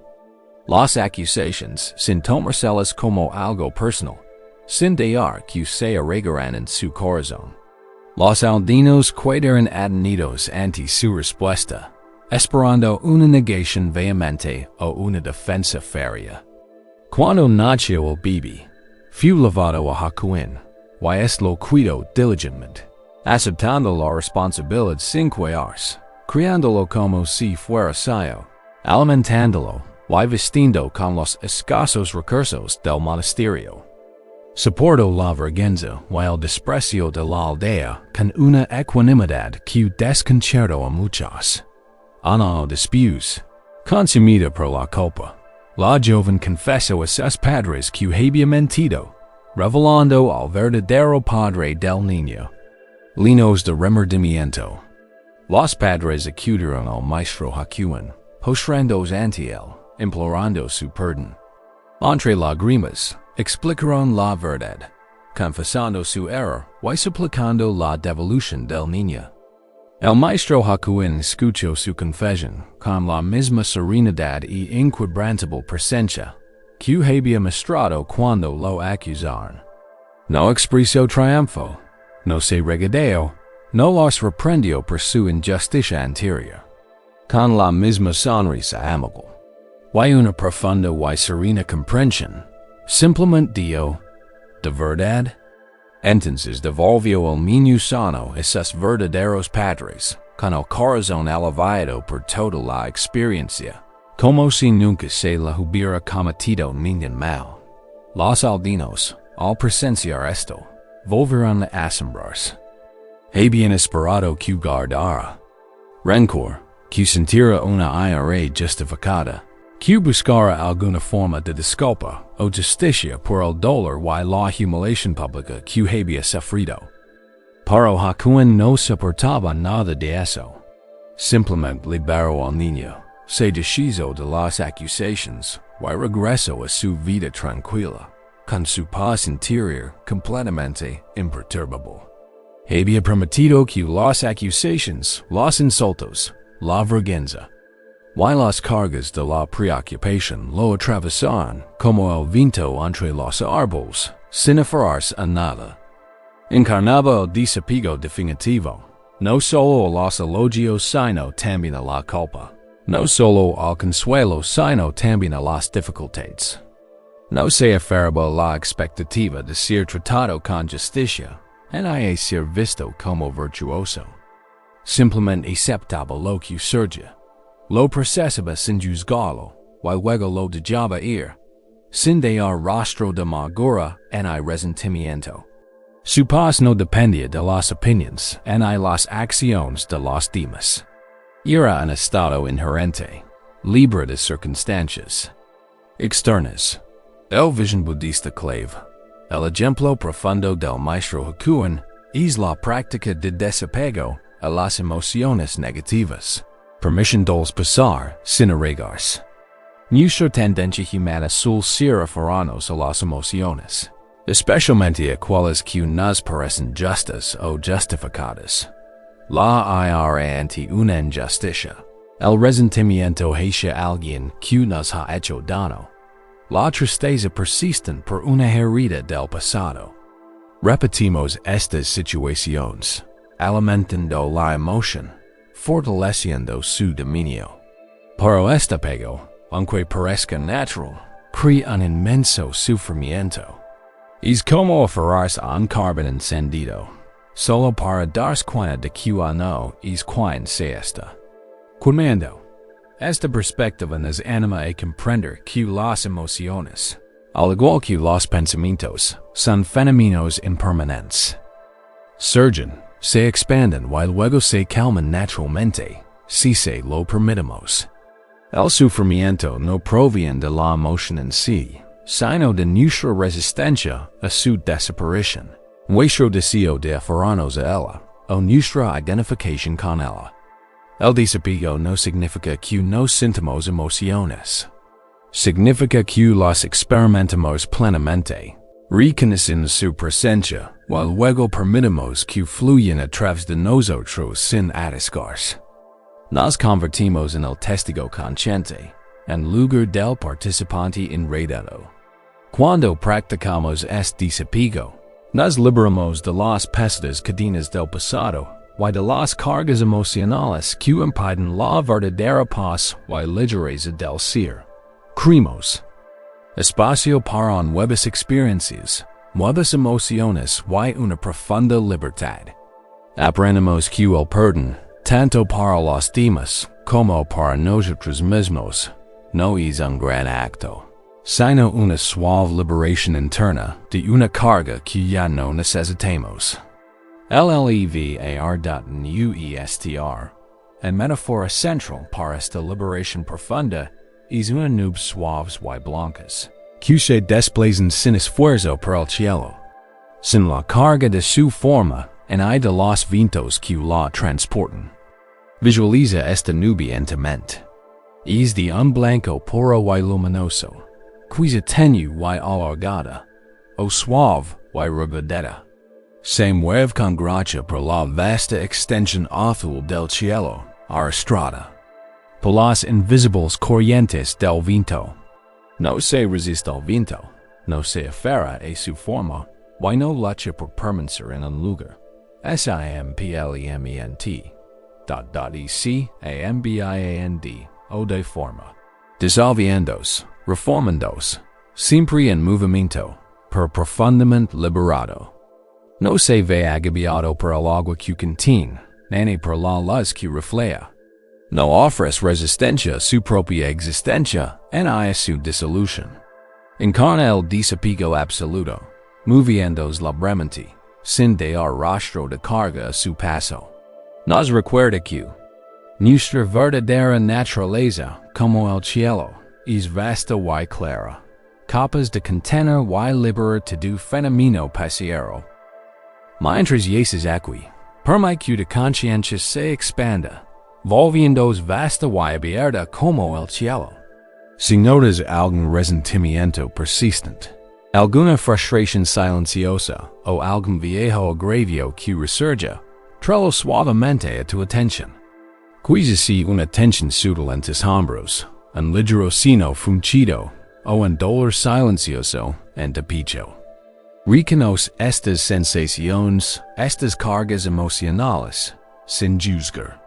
las acusaciones sin tomárselas como algo personal, sin dejar que se arraigaran en su corazón. Los aldeanos quedaron atónitos ante su respuesta, esperando una negación vehemente o una defensa férrea. Cuando nació el bebé, fue llevado a Hakuin, y lo cuidó diligentemente, aceptando la responsabilidad sin quejarse, criándolo como si fuera suyo, alimentándolo y vistiendo con los escasos recursos del monasterio. Soportó la vergüenza y el desprecio de la aldea con una ecuanimidad que desconcertó a muchos. Ana después, consumida por la culpa, la joven confesó a sus padres que había mentido, revelando al verdadero padre del niño. Llenos de remordimiento, los padres acudieron al maestro Hakuin, postrándose ante él, implorando su perdón. Entre lágrimas, explicaron la verdad, confesando su error y suplicando la devolución del niño. El maestro Hakuin escuchó su confesión con la misma serenidad y inquebrantable presencia que había mostrado cuando lo acusaron. No expresó triunfo, no se regodeó, no los reprendió por su injusticia anterior. Con la misma sonrisa amable y una profunda y serena comprensión, simplemente dijo: ¿De verdad? Entonces devolvió el niño sano a sus verdaderos padres, con el corazón elevado por toda la experiencia, como si nunca se le hubiera cometido ningún mal. Los aldeanos, al presenciar esto, volvieron a asombrarse. Habían esperado que guardara rencor, que sintiera una ira justificada, que buscara alguna forma de disculpa o justicia por el dolor y la humiliación pública que había sufrido. Pero Hakuin no soportaba nada de eso. Simplemente liberó al niño, se deshizo de las acusaciones y regresó a su vida tranquila, con su paz interior completamente imperturbable. Había prometido que las acusaciones, los insultos, la vergüenza, y las cargas de la preocupación lo atravesaban como el viento entre los árboles, sin aferrarse a nada. Encarnaba el desapego definitivo, no solo a los elogios sino también a la culpa, no solo al consuelo sino también a las dificultades. No se aferraba a la expectativa de ser tratado con justicia, ni ser visto como virtuoso. Simplemente aceptaba lo que surgía, lo procesaba sin juzgarlo, y luego lo dejaba ir, sin dar rostro de amargura ni resentimiento. Su paz no dependía de las opiniones ni las acciones de los demás. Era un estado inherente, libre de circunstancias externas. El vision budista clave, el ejemplo profundo del maestro Hakuin, es la práctica de desapego a las emociones negativas. Permission de pasar sin arraigarse. Nuestra tendencia humana suele ser aferrarnos a las emociones, especialmente a cuales que nos parecen justas o justificadas. La ira ante una injusticia, el resentimiento hacia alguien que nos ha hecho daño, la tristeza persistente por una herida del pasado. Repetimos estas situaciones, alimentando la emoción, fortaleciendo su dominio. Pero este apego, aunque parezca natural, crea un inmenso sufrimiento. Es como aferrarse a un carbón encendido, solo para darse cuenta de que no es quien se está quemando. Esta perspectiva nos anima a comprender que las emociones, al igual que los pensamientos, son fenómenos impermanentes. Surgen, se expanden y luego se calman naturalmente, si se lo permitimos. El sufrimiento no proviene de la emoción en sí, sino de nuestra resistencia a su desaparición, nuestro deseo de aferrarnos a ella, o nuestra identificación con ella. El desapego no significa que no sintamos emociones. Significa que las experimentamos plenamente, reconocen su presencia, y luego permitimos que fluyan a través de nosotros sin atascarse. Nos convertimos en el testigo consciente, en lugar del participante enredado. Cuando practicamos este desapego, nos liberamos de las pesadas cadenas del pasado y de las cargas emocionales que impiden la verdadera paz y ligereza del ser. Creemos espacio para nuevas experiencias, nuevas emociones y una profunda libertad. Aprendemos que el perdón, tanto para los demás como para nosotros mismos, no es un gran acto, sino una suave liberación interna de una carga que ya no necesitamos. LLEVAR.NUESTR, en metáfora central para esta liberación profunda, es una nube suaves y blancas, que se desplazan sin esfuerzo por el cielo, sin la carga de su forma y de los vientos que la transportan. Visualiza esta nube en tu mente. Es de un blanco puro y luminoso, quizá tenue y alargada, o suave y rugosa. Se mueve con gracia por la vasta extensión azul del cielo, arrastrada por las invisibles corrientes del viento. No se resiste al viento, no se aferra a su forma, y no lucha por permanecer en un lugar. Simplement. ECAMBIAND o de forma. Dissolviéndose, reformándose, siempre en movimiento, pero profundamente liberado. No se ve agobiado por el agua que contiene, ni por la luz que refleja. No ofrece resistencia a su propia existencia ni a su disolución. Encarna el desapego absoluto, moviéndose libremente, sin dar rastro de carga a su paso. Nos recuerda que nuestra verdadera naturaleza, como el cielo, es vasta y clara, capaz de contener y liberar todo fenómeno pasajero. Mientras yaces aquí, permite que la conciencia se expanda, volviéndose vasta y abierta como el cielo. Si notas algún resentimiento persistente, Alguna frustración silenciosa o algún viejo agravio que resurja, tráelo suavemente a tu atención. Quizás si una tensión sutil en tus hombros, un ligero sino fruncido, o un dolor silencioso en tu pecho. Reconoce estas sensaciones, estas cargas emocionales, sin juzgar.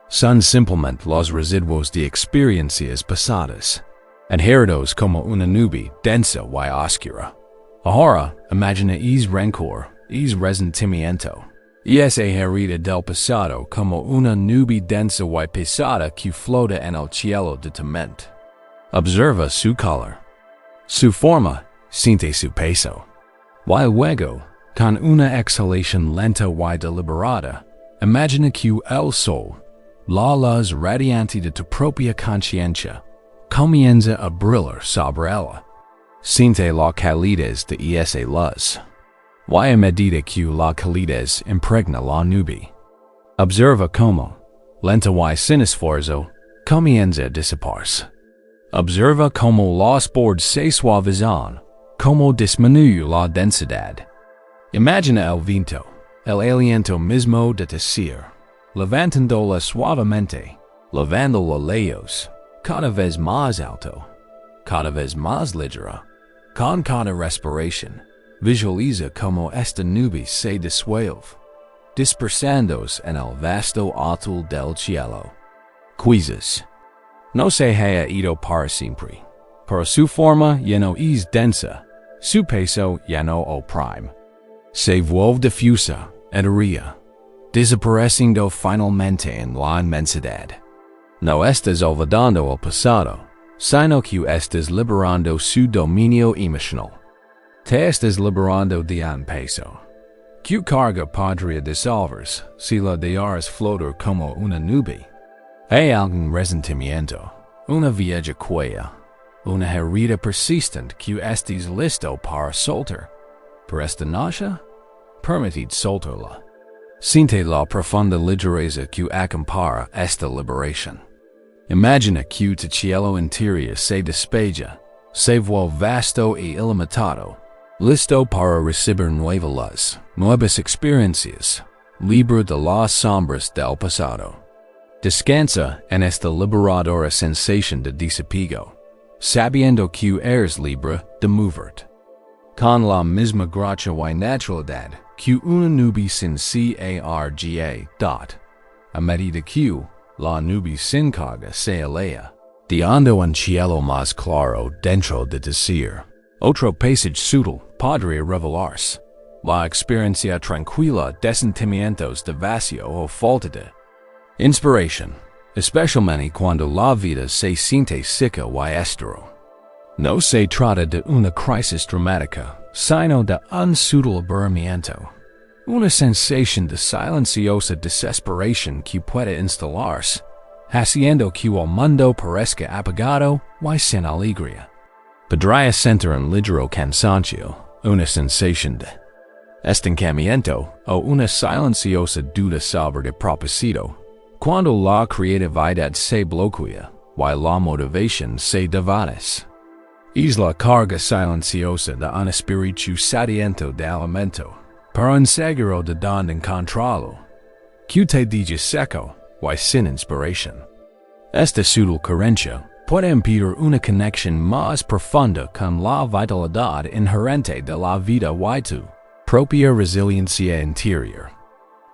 Son simplemente los residuos de experiencias pasadas, inheridos como una nube densa y oscura. Ahora, imagina ese rencor, ese resentimiento, y esa herida del pasado como una nube densa y pesada que flota en el cielo de tu mente. Observa su color, su forma, siente su peso. Y luego, con una exhalación lenta y deliberada, imagina que el sol, la luz radiante de tu propia conciencia, comienza a brillar sobre ella. Siente la calidez de esa luz. Y a medida que la calidez impregna la nube, observa cómo, lenta y sin esfuerzo, comienza a disiparse. Observa cómo los bordes se suavizan, cómo disminuye la densidad. Imagina el viento, el aliento mismo de decir, levantándola suavemente, levándola lejos, cada vez más alto, cada vez más ligera. Con cada respiración, visualiza cómo esta nube se disuelve, dispersándose en el vasto azul del cielo. Quizás no se haya ido para siempre, pero su forma ya no es densa, su peso ya no oprime. Se vuelve difusa, etérea, desapareciendo finalmente en la inmensidad. No estás olvidando el pasado, sino que estás liberando su dominio emocional. Te estás liberando de un peso. Que carga podría disolverse si la dejaras flotar como una nube. Hay algún resentimiento, una vieja cuella, una herida persistente que estés listo para soltar. Por esta noche, permitid soltarla. Siente la profunda ligereza que acompara esta liberación. Imagina que tu cielo interior se despeja, se vuelve vasto y ilimitado, listo para recibir nueva luz, nuevas experiencias, libre de las sombras del pasado. Descansa en esta liberadora sensación de desapego, sabiendo que eres libre de moverte. Con la misma gracia y naturalidad que una nube sin carga. A medida que la nube sin carga se eleva, dando un cielo más claro dentro de decir, otro paisaje sutil podría revelarse. La experiencia tranquila de sentimientos de vacío o falta de inspiración, especialmente cuando la vida se siente seca y estéril. No se trata de una crisis dramática, sino de un sutil aburrimiento, una sensación de silenciosa desesperación que puede instalarse, haciendo que el mundo parezca apagado y sin alegría. Podría sentir un ligero cansancio, una sensación de estancamiento o una silenciosa duda sobre el propósito, cuando la creatividad se bloquea y la motivación se desvanece. Es la carga silenciosa de un espíritu sediento de alimento, pero inseguro de dónde encontrarlo, que te deja seco y sin inspiración. Esta sutil carencia puede impedir una conexión más profunda con la vitalidad inherente de la vida y tu propia resiliencia interior.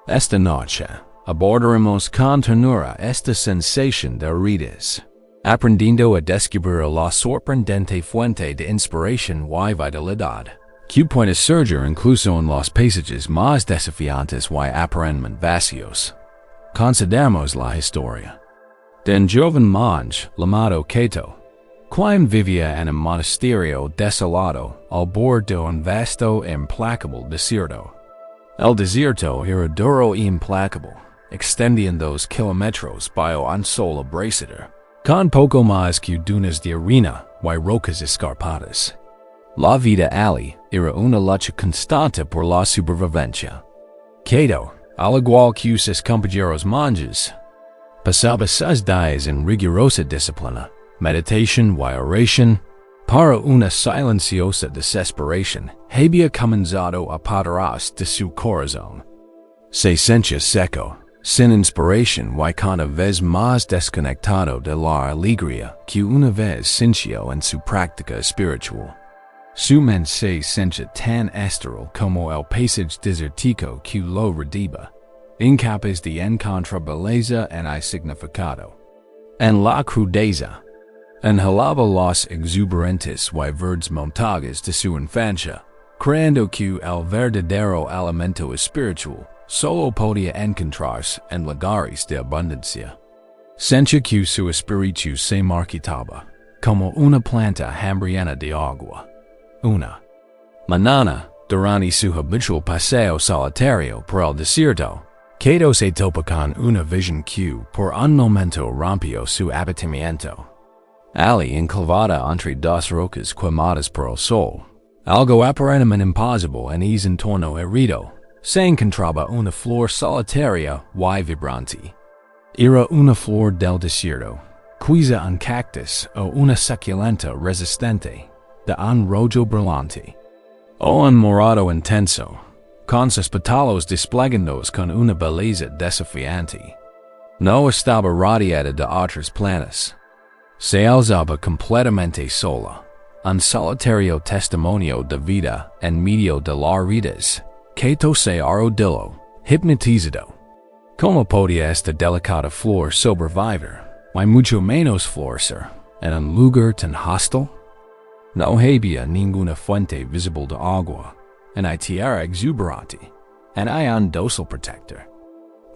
Esta noche abordaremos con ternura esta sensación de heridas, aprendiendo a descubrir la sorprendente fuente de inspiración y vitalidad, que puede surgir incluso en los paisajes más desafiantes y aparentemente vacíos. Consideremos la historia de un joven monje llamado Quietud, quien vivía en un monasterio desolado al borde de un vasto e implacable desierto. El desierto era duro e implacable, extendiendo kilómetros bajo un sol abrasador, con poco más que dunas de arena y rocas escarpadas. La vida allí era una lucha constante por la supervivencia. Quietud, al igual que sus compañeros monjes, pasaba sus días en rigurosa disciplina, meditación y oración, Para una silenciosa desesperación, había comenzado a aprenderás de su corazón. Se sentía seco, sin inspiración y cada vez más desconectado de la alegría que una vez sintió en su práctica espiritual. Su mente se sentía tan estéril como el paisaje desértico que lo rodeaba, incapaz de encontrar belleza en el significado. En la crudeza, anhelaba los exuberantes y verdes montajes de su infancia, creyendo que el verdadero alimento espiritual solo podía encontrarse en lugares de abundancia. Sentía que su espíritu se marchitaba, como una planta hambrienta de agua. Una mañana, durante su habitual paseo solitario por el desierto, Quietud se topó con una visión que por un momento rompió su abatimiento. Allí enclavada entre dos rocas quemadas por el sol, algo aparentemente imposible en ese entorno herido, se encontraba una flor solitaria y vibrante. Era una flor del desierto, quizá un cactus o una suculenta resistente, de un rojo brillante, o un morado intenso, con sus pétalos desplegándose con una belleza desafiante. No estaba rodeada de otras plantas. Se alzaba completamente sola, un solitario testimonio de vida en medio de las heridas. Quietud se arrodilló, hipnotizado. ¿Cómo podía esta delicada flor sobrevivir, y mucho menos florecer, en un lugar tan hostil? No había ninguna fuente visible de agua, en la tierra exuberante, en un dócil protector.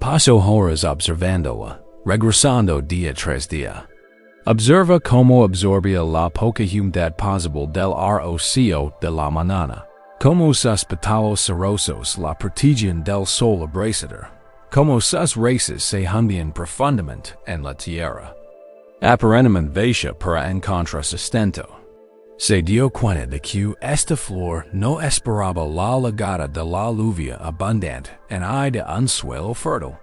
Pasó horas observándola, regresando día tras día. Observa cómo absorbía la poca humedad posible del rocío de la mañana, cómo sus pétalos cerosos la protegían del sol abrasador, cómo sus raíces se hundían profundamente en la tierra. Aparentemente vacía para encontrar sustento. Se dio cuenta de que esta flor no esperaba la llegada de la lluvia abundante en un suelo fértil.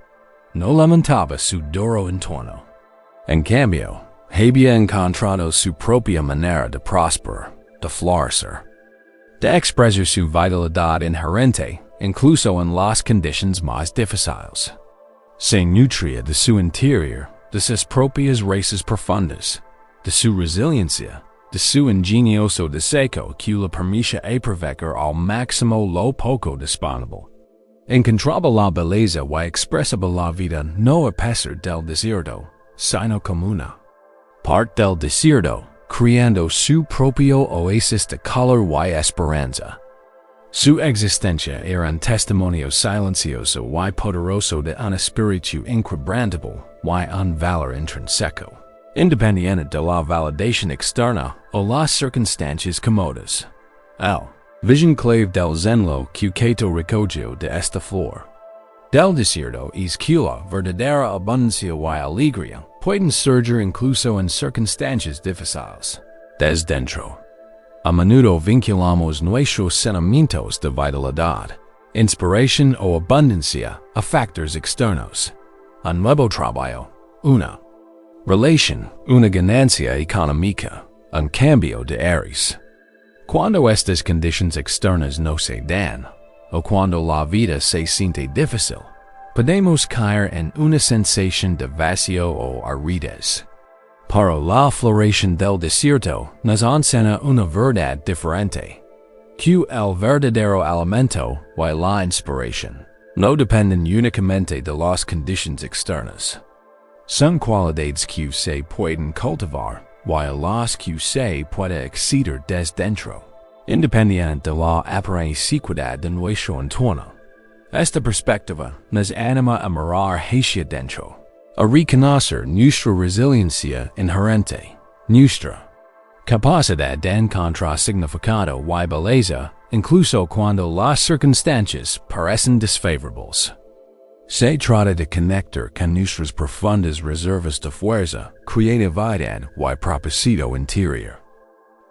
No lamentaba su duro entorno. En cambio, había encontrado su propia manera de prosperar, de florecer, de expresar su vitalidad inherente, incluso en las condiciones más difíciles. Se nutría de su interior, de sus propias raíces profundas, de su resiliencia, de su ingenioso deseo que le permitía aprovechar al máximo lo poco disponible. Encontraba la belleza y expresaba la vida no a pesar del desierto, sino como una parte del desierto, creando su propio oasis de color y esperanza. Su existencia era un testimonio silencioso y poderoso de un espíritu inquebrantable y un valor intrínseco, independiente de la validación externa o las circunstancias cómodas. El vision clave del zenlo que Quietud recogió de esta flor del desierto es que la verdadera abundancia y alegría pueden surgir incluso en circunstancias difíciles. Desde dentro, a menudo vinculamos nuestros sentimientos de vitalidad, inspiración o abundancia a factores externos. Un nuevo trabajo, una relación, una ganancia económica, un cambio de aires. Cuando estas condiciones externas no se dan, o cuando la vida se siente difícil, podemos caer en una sensación de vacío o aridez. Pero la floración del desierto nos enseña una verdad diferente, que el verdadero alimento y la inspiración no dependen únicamente de las condiciones externas. Son cualidades que se pueden cultivar y las que se puede acceder desde dentro, independiente de la apariencia de nuestro entorno. Esta perspectiva nos anima a mirar hacia dentro, a reconocer nuestra resiliencia inherente, nuestra capacidad de encontrar significado y belleza incluso cuando las circunstancias parecen desfavorables. Se trata de conectar con nuestras profundas reservas de fuerza, creatividad y propósito interior.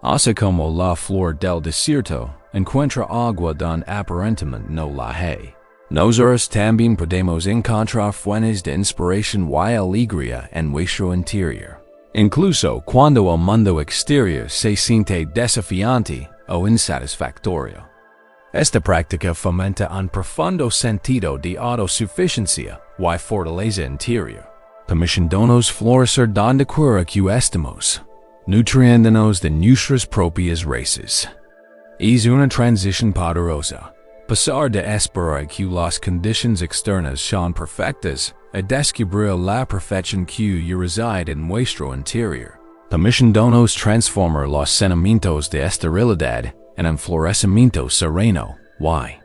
Así como la flor del desierto encuentra agua donde aparentemente no la hay, nosotros también podemos encontrar fuentes de inspiración y alegría en nuestro interior, Incluso cuando el mundo exterior se siente desafiante o insatisfactorio. Esta práctica fomenta un profundo sentido de autosuficiencia y fortaleza interior, permitiéndonos florecer donde quiera que estemos, nutriéndonos de nuestras propias raíces. Es una transición poderosa, pasar de esperar que las condiciones externas sean perfectas a descubrir la perfección que ya reside en nuestro interior, permitiéndonos transformar los sentimientos de esterilidad en un florecimiento sereno y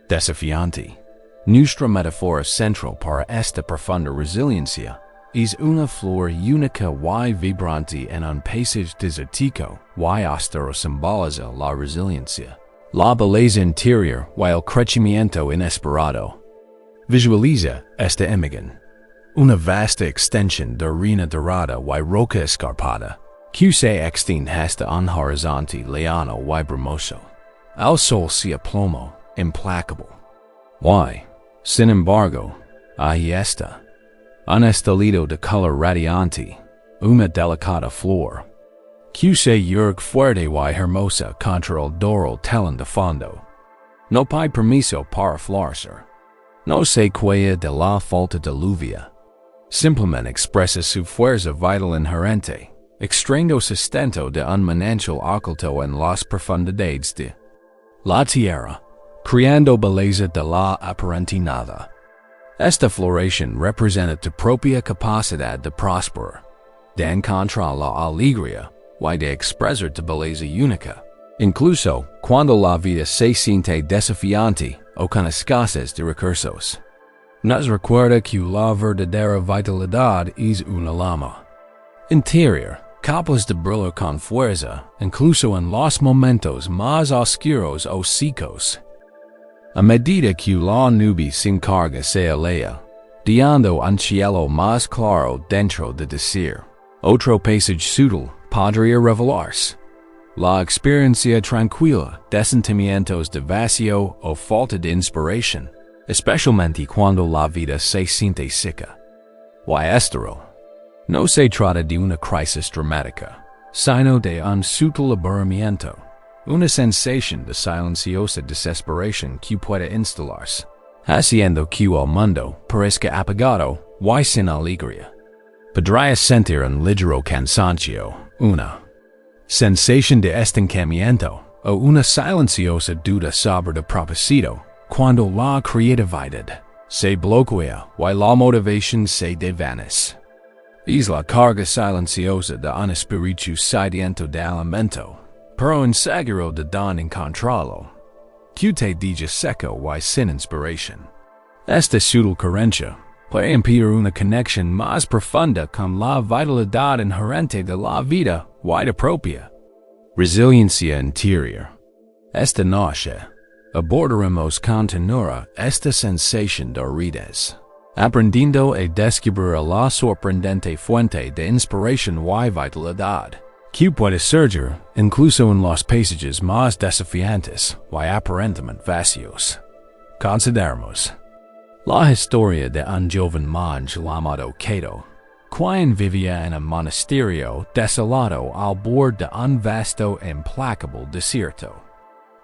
desafiante. Nuestra metáfora central para esta profunda resiliencia es una flor única y vibrante en un paisaje desértico y austero simboliza la resiliencia, la belleza interior y el crecimiento inesperado. Visualiza esta imagen, una vasta extensión de arena dorada y roca escarpada, que se extiende hasta un horizonte lejano y brumoso. El sol se aplomó, implacable. Y, sin embargo, ahí está, un estallido de color radiante, una delicada flor, que se yergue fuerte y hermosa contra el duro telón de fondo. No hay permiso para florecer. No se queja de la falta de lluvia. Simplemente expresa su fuerza vital inherente, extrayendo sustento de un manantial oculto en las profundidades de la tierra, creando belleza de la aparente nada. Esta floración representa tu propia capacidad de prosperar, de encontrar la alegría y de expresar tu belleza única, incluso cuando la vida se siente desafiante o con escasez de recursos. Nos recuerda que la verdadera vitalidad es una llama interior, capaz de brillar con fuerza, incluso en los momentos más oscuros o secos. A medida que la nube sin carga se eleva, dando un cielo más claro dentro de decir, otro paisaje sutil podría revelarse. La experiencia tranquila de sentimientos de vacío o falta de inspiración, especialmente cuando la vida se siente seca. Y esto no se trata de una crisis dramática, sino de un sutil aburrimiento, una sensación de silenciosa desesperación que puede instalarse, haciendo que el mundo parezca apagado y sin alegría. Podrías sentir un ligero cansancio, una sensación de estancamiento o una silenciosa duda sobre el propósito cuando la creatividad se bloquea y la motivación se desvanece. Es la carga silenciosa de un espíritu sediento de alimento, pero inseguro de don encontrarlo, que te deja seco y sin inspiración. Esta sutil carencia puede impedir una conexión más profunda con la vitalidad inherente de la vida y de propia resiliencia interior. Esta noche abordaremos continuar esta sensación de aridez, aprendiendo a descubrir la sorprendente fuente de inspiración y vitalidad, que puede surgir incluso en los paisajes más desafiantes y aparentemente vacíos. Consideremos la historia de un joven monje llamado Quietud, quien vivía en un monasterio desolado al borde de un vasto e implacable desierto.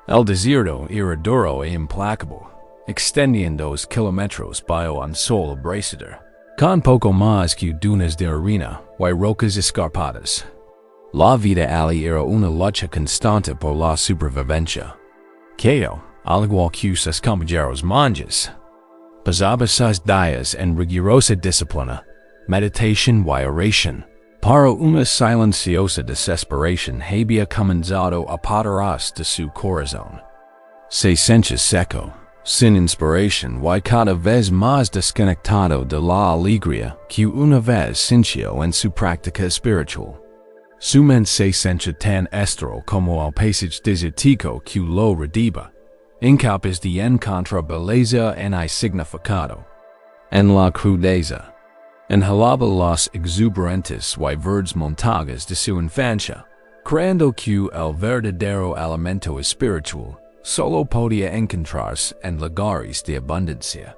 El desierto era duro e implacable, extendiendo kilómetros bajo un sol abrasador, con poco más que dunas de arena y rocas escarpadas. La vida allí era una lucha constante por la supervivencia. Quietud, al igual que sus compañeros monjes, pasaba sus días en rigurosa disciplina, meditación y oración, para una silenciosa desesperación había comenzado a apoderarse de su corazón. Se sentía seco, sin inspiración y cada vez más desconectado de la alegría que una vez sintió en su práctica espiritual. Su mente se sentía tan estéril como el paisaje desértico que lo rodeaba, incapaz de encontrar belleza en el significado. En la crudeza, inhalaba las exuberantes y verdes montañas de su infancia, creyendo que el verdadero alimento espiritual solo podía encontrarse en lugares de abundancia.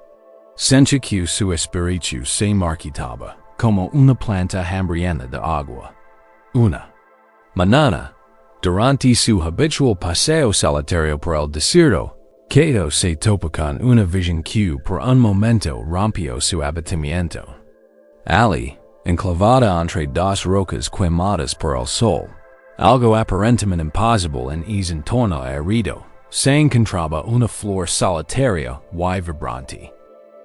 Sentía que su espíritu se marchitaba, como una planta hambrienta de agua. 1. Mañana, durante su habitual paseo solitario por el desierto, Quietud se topa con una visión que por un momento rompió su abatimiento. Allí, enclavada entre dos rocas quemadas por el sol, algo aparentemente imposible en ese entorno aérido, se encontraba una flor solitaria y vibrante.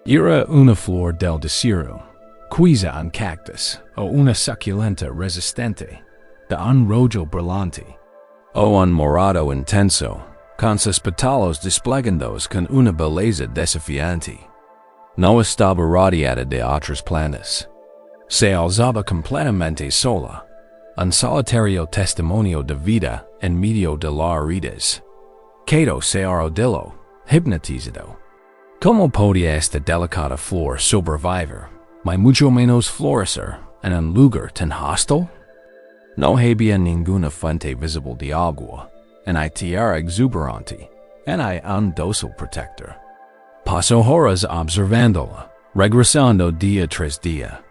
Era una flor del desierto, quizá un cactus o una suculenta resistente, de un rollo brillante, o un morado intenso, con sus pétalos desplegándose con una belleza desafiante. No estaba rodeada de otras plantas. Se alzaba completamente sola, un solitario testimonio de vida en medio de la aridez. Quietud se arrodilló, hipnotizado. ¿Cómo podía esta delicada flor sobrevivir, y mucho menos florecer, en un lugar tan hostil? No había ninguna fuente visible de agua, en hay tierra exuberante, en hay un dócil protector. Pasó horas observándola, regresando día tras día.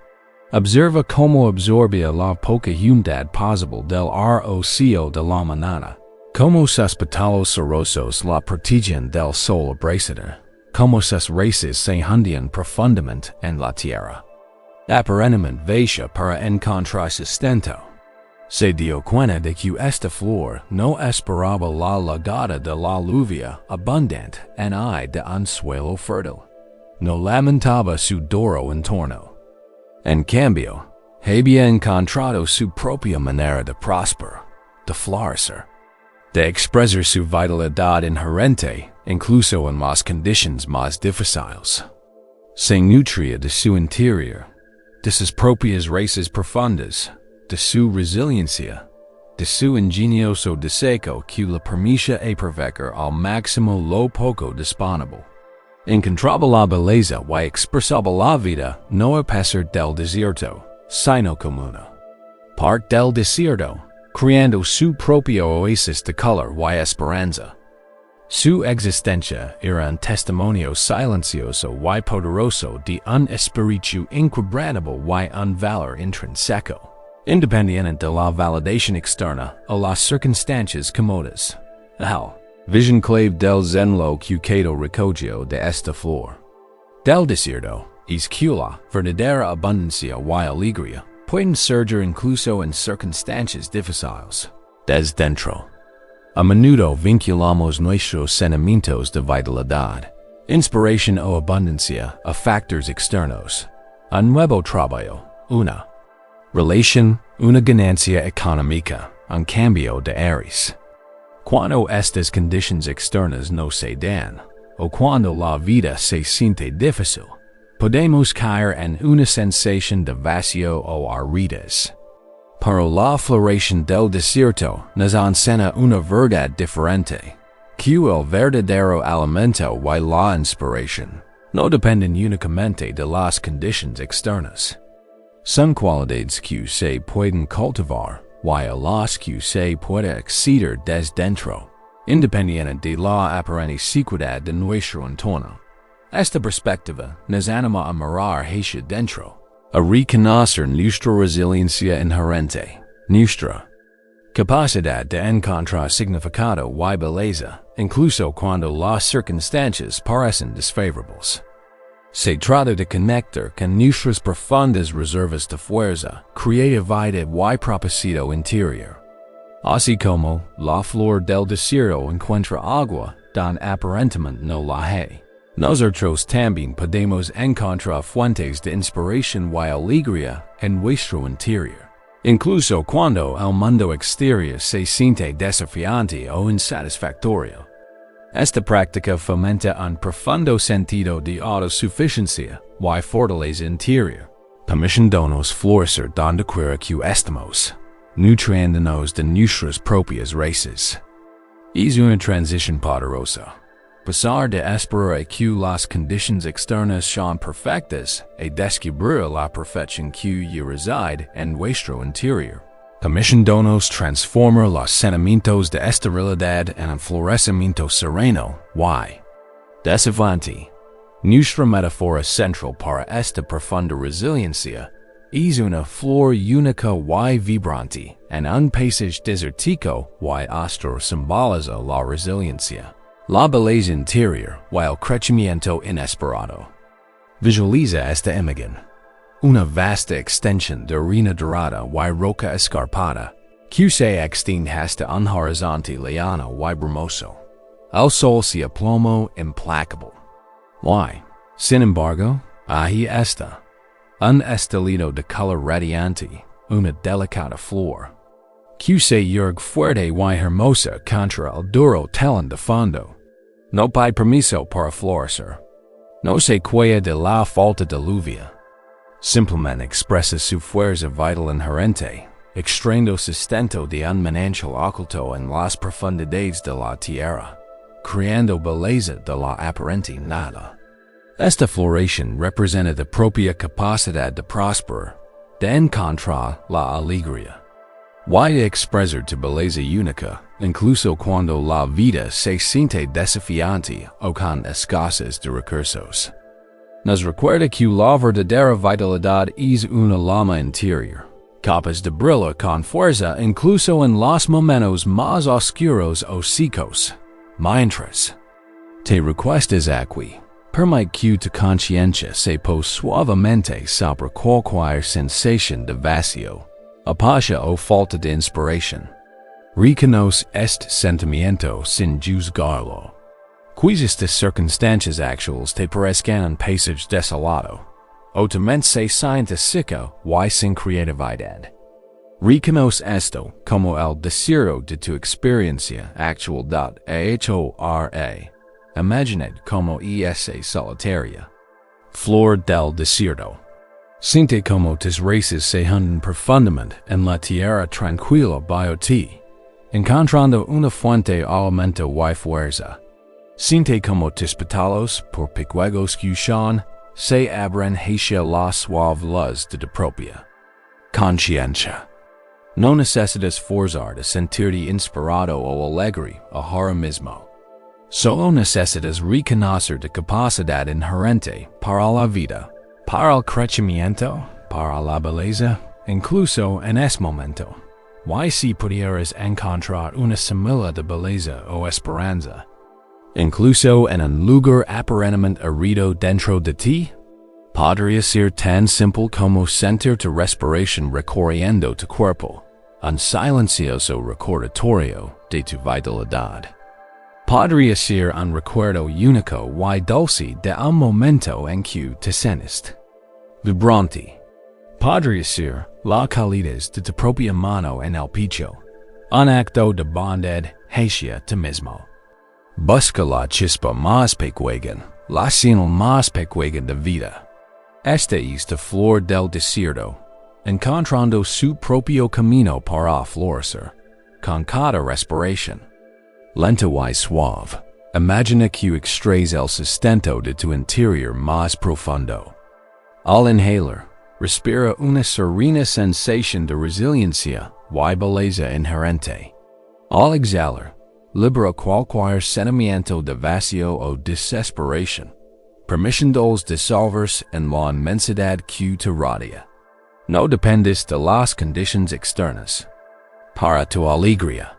Observa cómo absorbía la poca humedad posible del rocío de la mañana, cómo sus pétalos cerosos la protegían del sol abrasador, cómo sus raíces se hundían profundamente en la tierra. Aparentemente veía para encontrar sustento. Se dio cuenta de que esta flor no esperaba la llegada de la lluvia abundante en ay de un suelo fértil. No lamentaba su duro entorno. En cambio, había encontrado su propia manera de prosperar, de florecer, de expresar su vitalidad inherente incluso en las condiciones más difíciles. Se nutría de su interior, de sus propias raíces profundas, de su resiliencia, de su ingenioso deseo que le permitía aprovechar al máximo lo poco disponible. Encontraba la belleza y expresaba la vida no a pesar del desierto, sino como una parte del desierto, creando su propio oasis de color y esperanza. Su existencia era un testimonio silencioso y poderoso de un espíritu inquebrantable y un valor intrínseco, independiente de la validación externa o las circunstancias cómodas. Vision clave del zenlo que Quietud recogió de esta flor. Del desierto, es que la verdadera abundancia y alegría pueden surgir incluso en circunstancias difíciles. Desde dentro. A menudo vinculamos nuestros sentimientos de vitalidad, inspiración o abundancia a factores externos. Un nuevo trabajo, una relación, una ganancia económica, un cambio de aires. Cuando estas condiciones externas no se dan, o cuando la vida se siente difícil, podemos caer en una sensación de vacío o aridez. Pero la floración del desierto nos enseña una verdad diferente, que el verdadero alimento y la inspiración no dependen únicamente de las condiciones externas. Son cualidades que se pueden cultivar y a las que se puede acceder desde dentro, independiente de la aparente sequedad de nuestro entorno. Esta perspectiva nos anima a mirar hacia dentro, a reconocer nuestra resiliencia inherente, nuestra capacidad de encontrar significado y belleza, incluso cuando las circunstancias parecen desfavorables. Se trata de conectar con nuestras profundas reservas de fuerza, creatividad y propósito interior. Así como la flor del desierto encuentra agua donde aparentemente no la hay, nosotros también podemos encontrar fuentes de inspiración y alegría en nuestro interior, incluso cuando el mundo exterior se siente desafiante o insatisfactorio. Esta práctica fomenta un profundo sentido de autosuficiencia y fortaleza interior, permitiéndonos florecer donde quiera que estemos, nutriéndonos de nuestras propias raíces. Es una transición poderosa. Pasar de esperar a que las condiciones externas sean perfectas a descubrir la perfección que ya reside en nuestro interior, permitiéndonos transformar los sentimientos de esterilidad en un florecimiento sereno y desafiante. Nuestra metáfora central para esta profunda resiliencia es una flor única y vibrante, en un paisaje desértico y austro simboliza la resiliencia, la belleza interior y el crecimiento inesperado. Visualiza esta imagen, una vasta extensión de arena dorada y roca escarpada, que se extiende hasta un horizonte lejano y brumoso. El sol se aplomó implacable. Sin embargo, ahí está, un estallido de color radiante, una delicada flor, que se yergue fuerte y hermosa contra el duro telón de fondo. No pide permiso para florecer. No se queja de la falta de lluvia. Simplemente expresa su fuerza vital inherente, extrayendo sustento de un manantial oculto en las profundidades de la tierra, creando belleza de la aparente nada. Esta floración representa la propia capacidad de prosperar, de encontrar la alegría, y de expresar tu belleza única, incluso cuando la vida se siente desafiante o con escasez de recursos. Nos recuerda que la verdadera vitalidad es una llama interior, capaz de brillar con fuerza incluso en los momentos más oscuros o secos. Mientras te recuestas aquí, permite que tu conciencia se pose suavemente sobre cualquier sensación de vacío, apatia o falta de inspiración. Reconoce este sentimiento sin juzgarlo. Quizás estas circunstancias actuales te parezcan un paisaje desolado, o tu mente se sienta seca y sin creatividad. Reconoce esto como el desierto de tu experiencia actual. Ahora, imaginad como esa solitaria flor del desierto. Siente como tus raíces se hunden profundamente en la tierra tranquila bajo ti, encontrando una fuente de alimento y fuerza. Siente como tus pétalos, por pequeños que son, se abren hacia la suave luz de tu propia conciencia. No necesitas forzar de sentirte inspirado o alegre ahora mismo. Solo necesitas reconocer tu capacidad inherente para la vida, para el crecimiento, para la belleza, incluso en ese momento. Y si pudieras encontrar una semilla de belleza o esperanza, incluso en un lugar aparentemente herido dentro de ti, podría ser tan simple como sentir tu respiración recorriendo tu cuerpo, un silencioso recordatorio de tu vitalidad. Podría ser un recuerdo único y dulce de un momento en que te sientes vibrante. Podría ser la calidez de tu propia mano en el pecho, un acto de bondad hacia ti mismo. Busca la chispa más pequeña, la señal más pequeña de vida. Esta es la flor del desierto, encontrando su propio camino para florecer, con cada respiración. Lenta y suave, imagina que extraes el sustento de tu interior más profundo. Al inhalar, respira una serena sensación de resiliencia y belleza inherente. Al exhalar, libera cualquier sentimiento de vacío o desesperación, permitiéndolos disolverse en la inmensidad que te rodea. No dependes de las condiciones externas para tu alegría.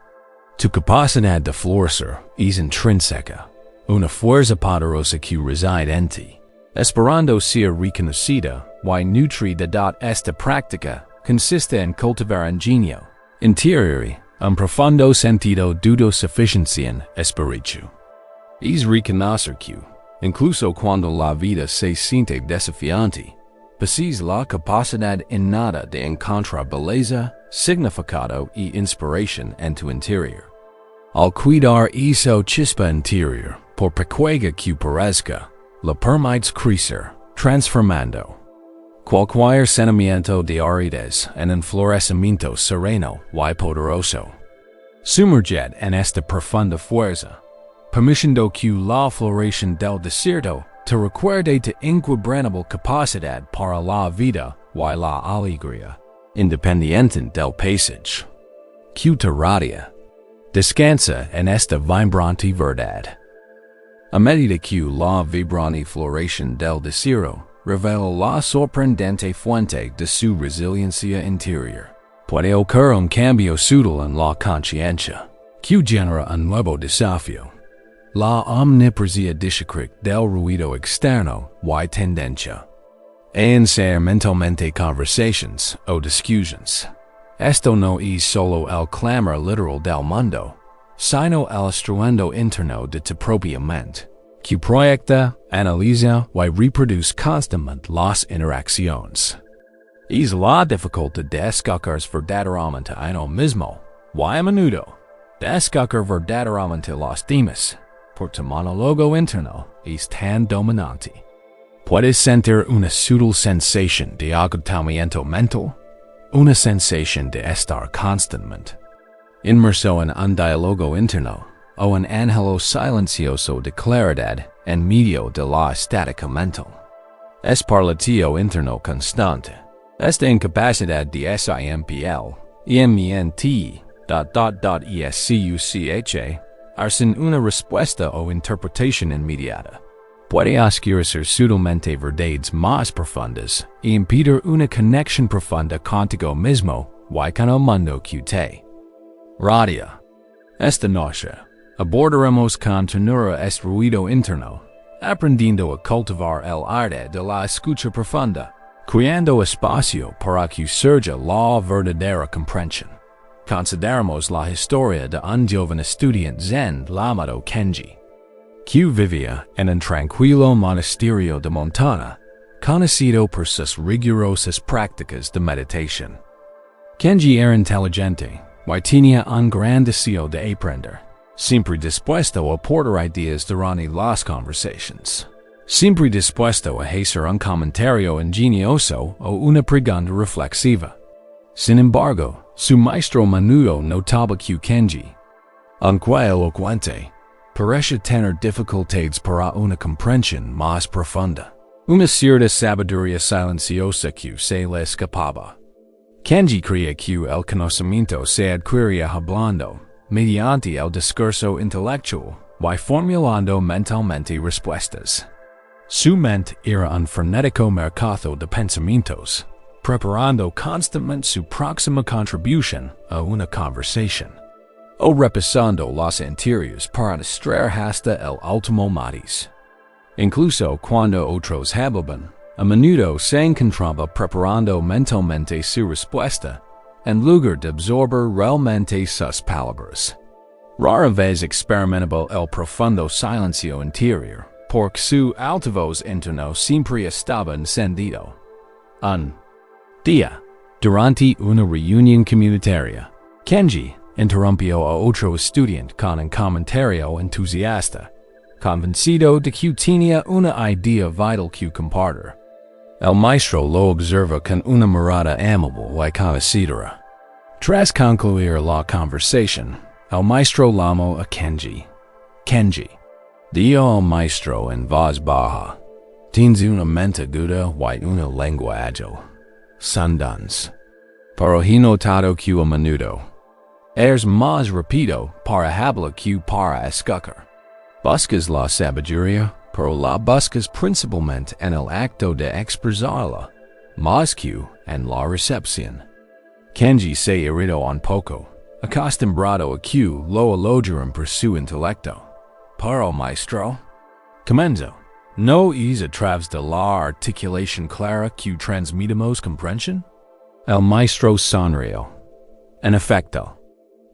Tu capacidad de florecer es intrínseca, una fuerza poderosa que reside en ti, esperando ser reconocida y nutrida. Esta práctica consiste en cultivar ingenio interior, un profundo sentido de autosuficiencia espiritual. Es reconocer que, incluso cuando la vida se siente desafiante, posees la capacidad innata de encontrar belleza, significado y inspiración en tu interior. Al cuidar esa chispa interior, por pequeña que parezca, la permites crecer, transformando cualquier sentimiento de aridez en un florecimiento sereno y poderoso. Sumerged en esta profunda fuerza, permitiendo que la floración del desierto te recuerde tu inquebrantable capacidad para la vida y la alegría, independiente del paisaje que te rodea. Descansa en esta vibrante verdad. A medida que la vibrante floración del desierto revela la sorprendente fuente de su resiliencia interior. Puede ocurrir un cambio sutil en la conciencia, que genera un nuevo desafío. La omnipresencia discreta del ruido externo y tendencia a iniciar mentalmente conversations o discusiones. Esto no es solo el clamor literal del mundo, sino el estruendo interno de tu propia mente, que proyecta, analiza y reproduce constantemente las interacciones. Es la dificultad de escuchar verdaderamente a uno mismo, y a menudo, de escuchar verdaderamente los demás, por tu monólogo interno es tan dominante. Puedes sentir una sutil sensación de agotamiento mental, una sensación de estar constantemente inmerso en un diálogo interno o un anhelo silencioso de claridad en medio de la estática mental. Es parlatio interno constante. Esta incapacidad de simpl, escucha, sin una respuesta o interpretación inmediata. Puede oscurecer sutilmente verdades más profundas y impedir una conexión profunda contigo mismo y con el mundo que te rodea. Esta noche, abordaremos con ternura este ruido interno, aprendiendo a cultivar el arte de la escucha profunda, creando espacio para que surja la verdadera comprensión. Consideramos la historia de un joven estudiante zen llamado Kenji, que vivía en un tranquilo monasterio de montaña, conocido por sus rigurosas prácticas de meditación. Kenji era inteligente y tenía un gran deseo de aprender, siempre dispuesto a aportar ideas durante las conversaciones, siempre dispuesto a hacer un comentario ingenioso o una pregunta reflexiva. Sin embargo, su maestro a menudo notaba que Kenji, aunque elocuente, parece tener dificultades para una comprensión más profunda, una cierta sabiduría silenciosa que se le escapaba. Kenji creía que el conocimiento se adquiría hablando, mediante el discurso intelectual, y formulando mentalmente respuestas. Su mente era un frenético mercado de pensamientos, preparando constantemente su próxima contribución a una conversación, o repasando los anteriores para distraer hasta el último matiz. Incluso cuando otros hablaban, a menudo se encontraba preparando mentalmente su respuesta, en lugar de absorber realmente sus palabras. Rara vez experimentaba el profundo silencio interior, porque su altavoz interno siempre estaba encendido. Un día, durante una reunión comunitaria, Kenji interrumpió a otro estudiante con un comentario entusiasta, convencido de que tenía una idea vital que compartir. El maestro lo observa con una mirada amable y conocedora. Tras concluir la conversación, el maestro llamó a Kenji. Kenji, dijo al maestro en voz baja, tienes una mente aguda y una lengua ágil. Sundance. Pero he notado que a menudo eres más rápido para hablar que para escuchar. Buscas la sabiduría, pero la buscas principalmente en el acto de expresarla, más que en la recepción. Kenji se irritó un poco, acostumbrado a que lo elogiaran por su intelecto. Pero maestro, comenzó. ¿No es a través de la articulación clara que transmitimos comprensión? El maestro sonrió. En efecto,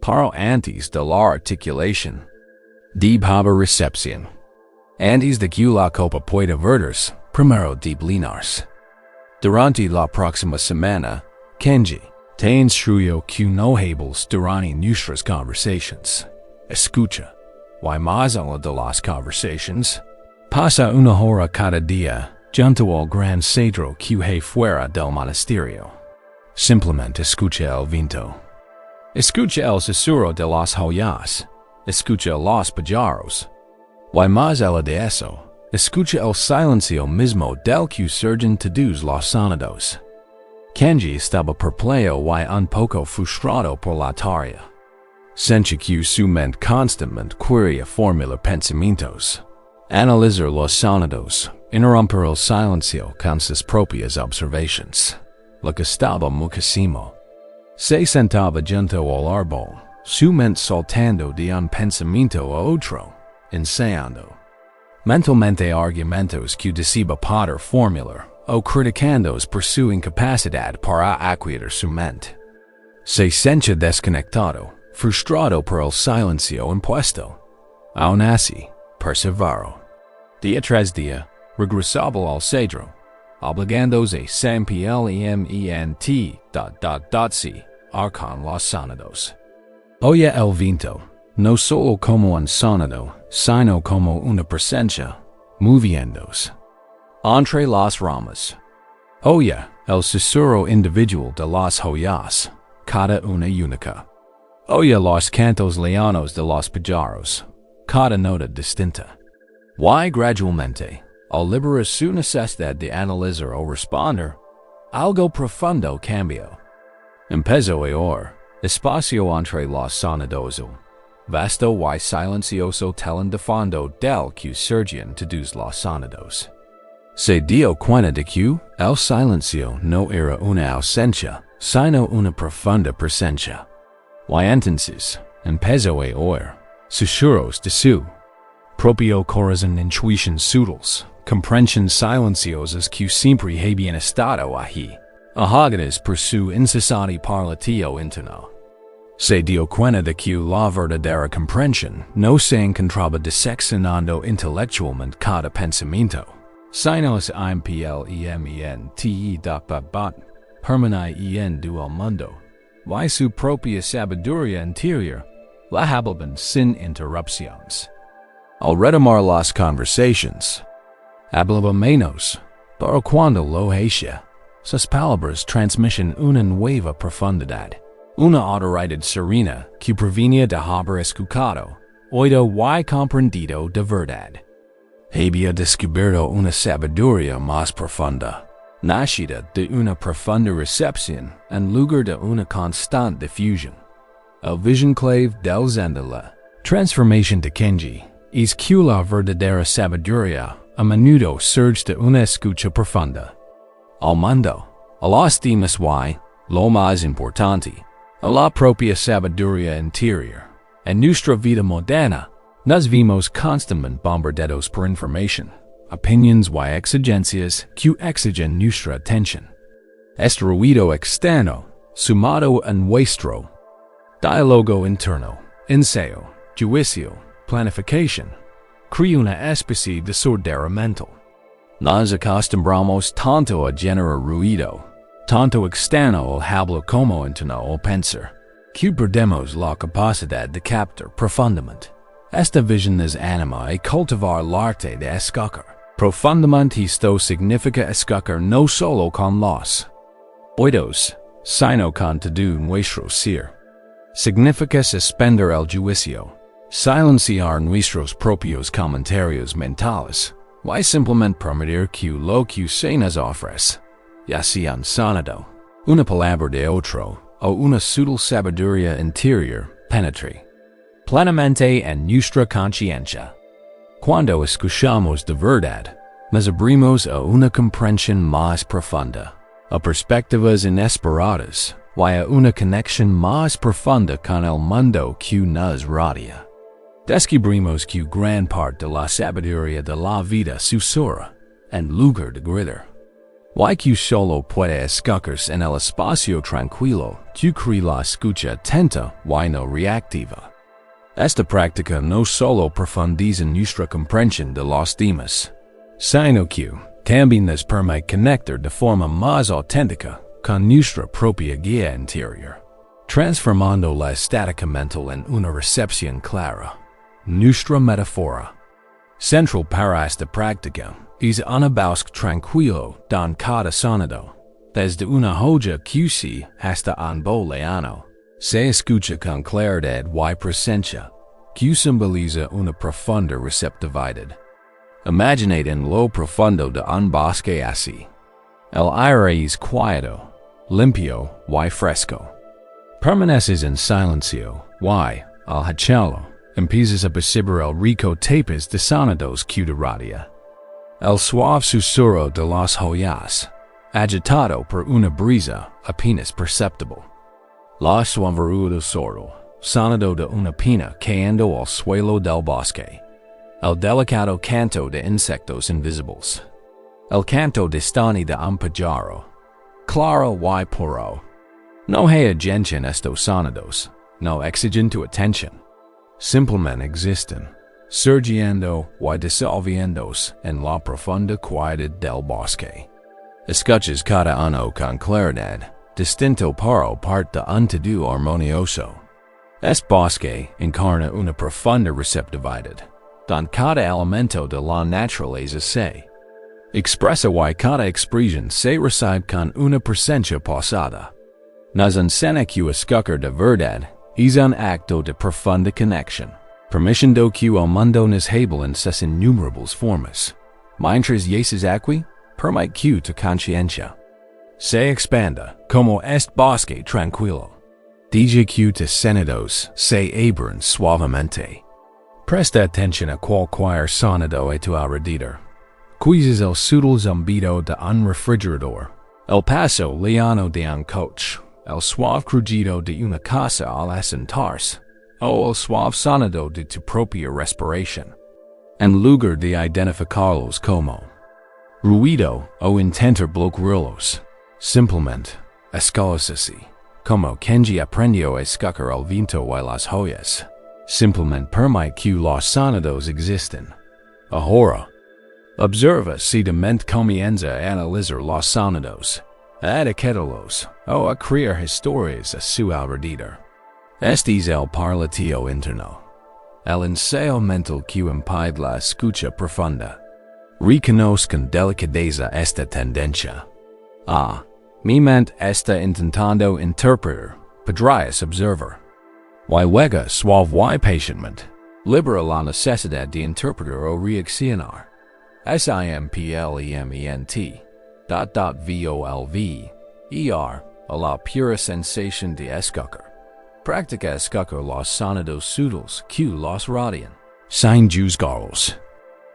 pero antes de la articulación, debe haber recepción. Antes de que la copa pueda verterse, primero debe llenarse. Durante la próxima semana, Kenji te instruyó que no hables durante nuestras conversaciones. Escucha, y más allá de las conversaciones, pasa una hora cada día junto al gran cedro que hay fuera del monasterio. Simplemente escucha el viento. Escucha el susurro de las hojas. Escucha los pájaros. Y más allá de eso, escucha el silencio mismo del que surgen todos los sonidos. Kenji estaba perplejo y un poco frustrado por la tarea. Sentía que su mente constantemente quería formular pensamientos, analizar los sonidos Interrumpir el silencio con sus propias observaciones. Lo que estaba muchísimo. Se sentaba junto al árbol, su mente saltando de un pensamiento a otro, ensayando mentalmente argumentos que deceba poder formular o criticándos por su incapacidad para aquietar su mente. Se sentía desconectado, frustrado por el silencio impuesto. Aun así, perseveró. Día tras día, regresaba al centro, obligándose a simplemente con los sonidos. Oye el viento, no solo como un sonido, sino como una presencia, moviéndose entre las ramas. Oye el susurro individual de las hojas, cada una única. Oye los cantos lejanos de los pájaros, cada nota distinta. Y gradualmente, al liberar su necesidad de analizar o responder, algo profundo cambió. Empezó a oír, espacio entre los sonidos, vasto y silencioso telón de fondo del que surgían todos los sonidos. Se dio cuenta de que el silencio no era una ausencia, sino una profunda presencia. Y entonces, empezó a oír susurros de su propio corazón, intuiciones sutiles, comprensiones silenciosas que siempre habían estado allí, ahoggadas por su incesante parloteo interno. Se dio cuenta de que la verdadera comprensión no se encontraba diseccionando intelectualmente cada pensamiento, sino simplemente permaneciendo el mundo, y su propia sabiduría interior, la hablaban sin interrupciones. Al retomar las conversaciones, hablaba menos, pero cuando lo hacía, sus palabras transmitían una nueva profundidad, una autoridad serena que provenía de haber escuchado, oído y comprendido de verdad. Había descubierto una sabiduría más profunda, nacida de una profunda recepción en lugar de una constante difusión. El vision clave del zen de la transformación de Kenji es que la verdadera sabiduría a menudo surge de una escucha profunda. Al mundo, a los temas y, lo más importante, a la propia sabiduría interior. En nuestra vida moderna, nos vemos constantemente bombardeados por información, opiniones y exigencias que exigen nuestra atención. Este ruido externo, sumado a nuestro diálogo interno, ensayo, juicio, planificación, crea una especie de sordera mental. Nos acostumbramos tanto a generar ruido, tanto externo al habla como interno al pensar, que perdemos la capacidad de captar profundamente. Esta visión nos anima a cultivar el arte de escuchar. Profundamente esto significa escuchar no solo con los oídos, sino con todo nuestro ser. Significa suspender el juicio, silenciar nuestros propios comentarios mentales, y simplemente permitir que lo que se nos ofrece, ya sea un sonido, una palabra de otro, o una sutil sabiduría interior, penetre plenamente en nuestra conciencia. Cuando escuchamos de verdad, nos abrimos a una comprensión más profunda, a perspectivas inesperadas, y a una conexión más profunda con el mundo que nos rodea. Descubrimos que gran parte de la sabiduría de la vida susurra, en lugar de gritar. Y que solo puede escucharse en el espacio tranquilo que crea la escucha atenta y no reactiva. Esta práctica no solo profundiza nuestra comprensión de los temas, sino que también nos permite conectar de forma más auténtica con nuestra propia guía interior, transformando la estática mental en una recepción clara. Nuestra metáfora central para esta práctica es un bosque tranquilo don cada sonido, desde una hoja QC hasta un lejano, se escucha con claridad y presencia, que simboliza una profunda receptividad. Imaginad en lo profundo de un bosque así. El aire es quieto, limpio y fresco. Permaneces en silencio y, al hacerlo, empiezas a percibir el rico tapas de sonidos que te rodea. El suave susurro de las hojas, agitado por una brisa apenas perceptible. La suavidad del sordo, sonido de una pina cayendo al suelo del bosque. El delicado canto de insectos invisibles. El canto distante de un pájaro. Claro y puro. No hay agencia en estos sonidos, no exigen tu atención. Simplemente existen, surgiendo y disolviéndose en la profunda quietud del bosque. Escuchas cada uno con claridad, distinto por parte de un todo armonioso. Este bosque encarna una profunda receptividad, donde cada elemento de la naturaleza se expresa y cada expresión se recibe con una presencia pausada. Nos enseña que escuchar de verdad es un acto de profunda conexión, permitiendo que el mundo nos hable en sus innumerables formas. Mientras yeses aquí, permite que tu conciencia se expanda como este bosque tranquilo. Deja que tus sentidos se abran suavemente. Presta atención a cualquier sonido a tu alrededor. Quizás el sutil zumbido de un refrigerador, el paso lejano de un coche, el suave crujido de una casa al asentarse, o el suave sonido de tu propia respiración. En lugar de identificarlos como ruido o intentar bloquearlos, simplemente escúchalos así, como Kenji aprendió a escuchar el viento y las hojas. Simplemente permite que los sonidos existen. Ahora, observa si tu mente comienza a analizar los sonidos, a etiquetarlos o a crear historias a su alrededor. Este es el parlatio interno, el ensayo mental que impide la escucha profunda. Reconoce con delicadeza esta tendencia. Mi mente está intentando interpretar, podrías observar. Y luego suave y pacientemente, libera la necesidad de interpretar o reaccionar. Simplement. A la pura sensación de escuchar. Practica escuchar los sonidos sutiles que los rodean, sin juzgarlos.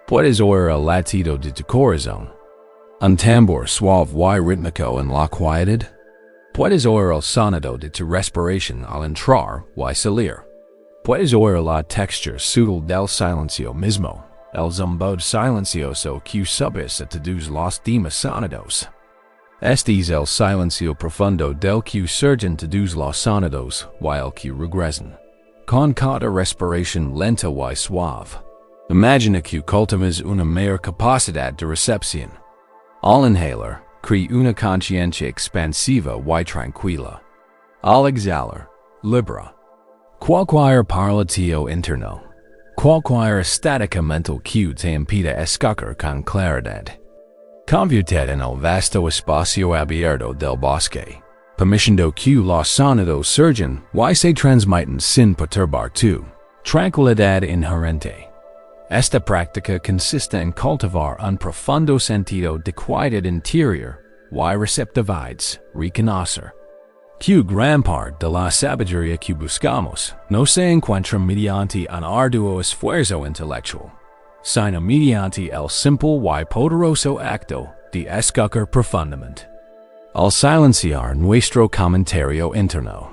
Puedes oír el latido de tu corazón, un tambor suave y rítmico en la quietud. Puedes oír el sonido de tu respiración al entrar y salir. Puedes oír la textura sutil del silencio mismo, el zumbido silencioso que subes a todos los demás sonidos. Este es el silencio profundo del que surgen todos los sonidos y el que regresan, con cada respiración lenta y suave. Imagina que cultivas una mayor capacidad de recepción. Al inhalar, crea una conciencia expansiva y tranquila. Al exhalar, libera. Cualquier parlatio interno, cualquier estática mental que te impida escuchar con claridad. Convierte en el vasto espacio abierto del bosque, permitiendo que los sonidos surjan y se transmiten sin perturbar tu tranquilidad inherente. Esta práctica consiste en cultivar un profundo sentido de quietud interior y receptividad, reconocer que gran parte de la sabiduría que buscamos no se encuentra mediante un arduo esfuerzo intelectual, sino mediante el simple y poderoso acto de escuchar profundamente. Al silenciar nuestro comentario interno,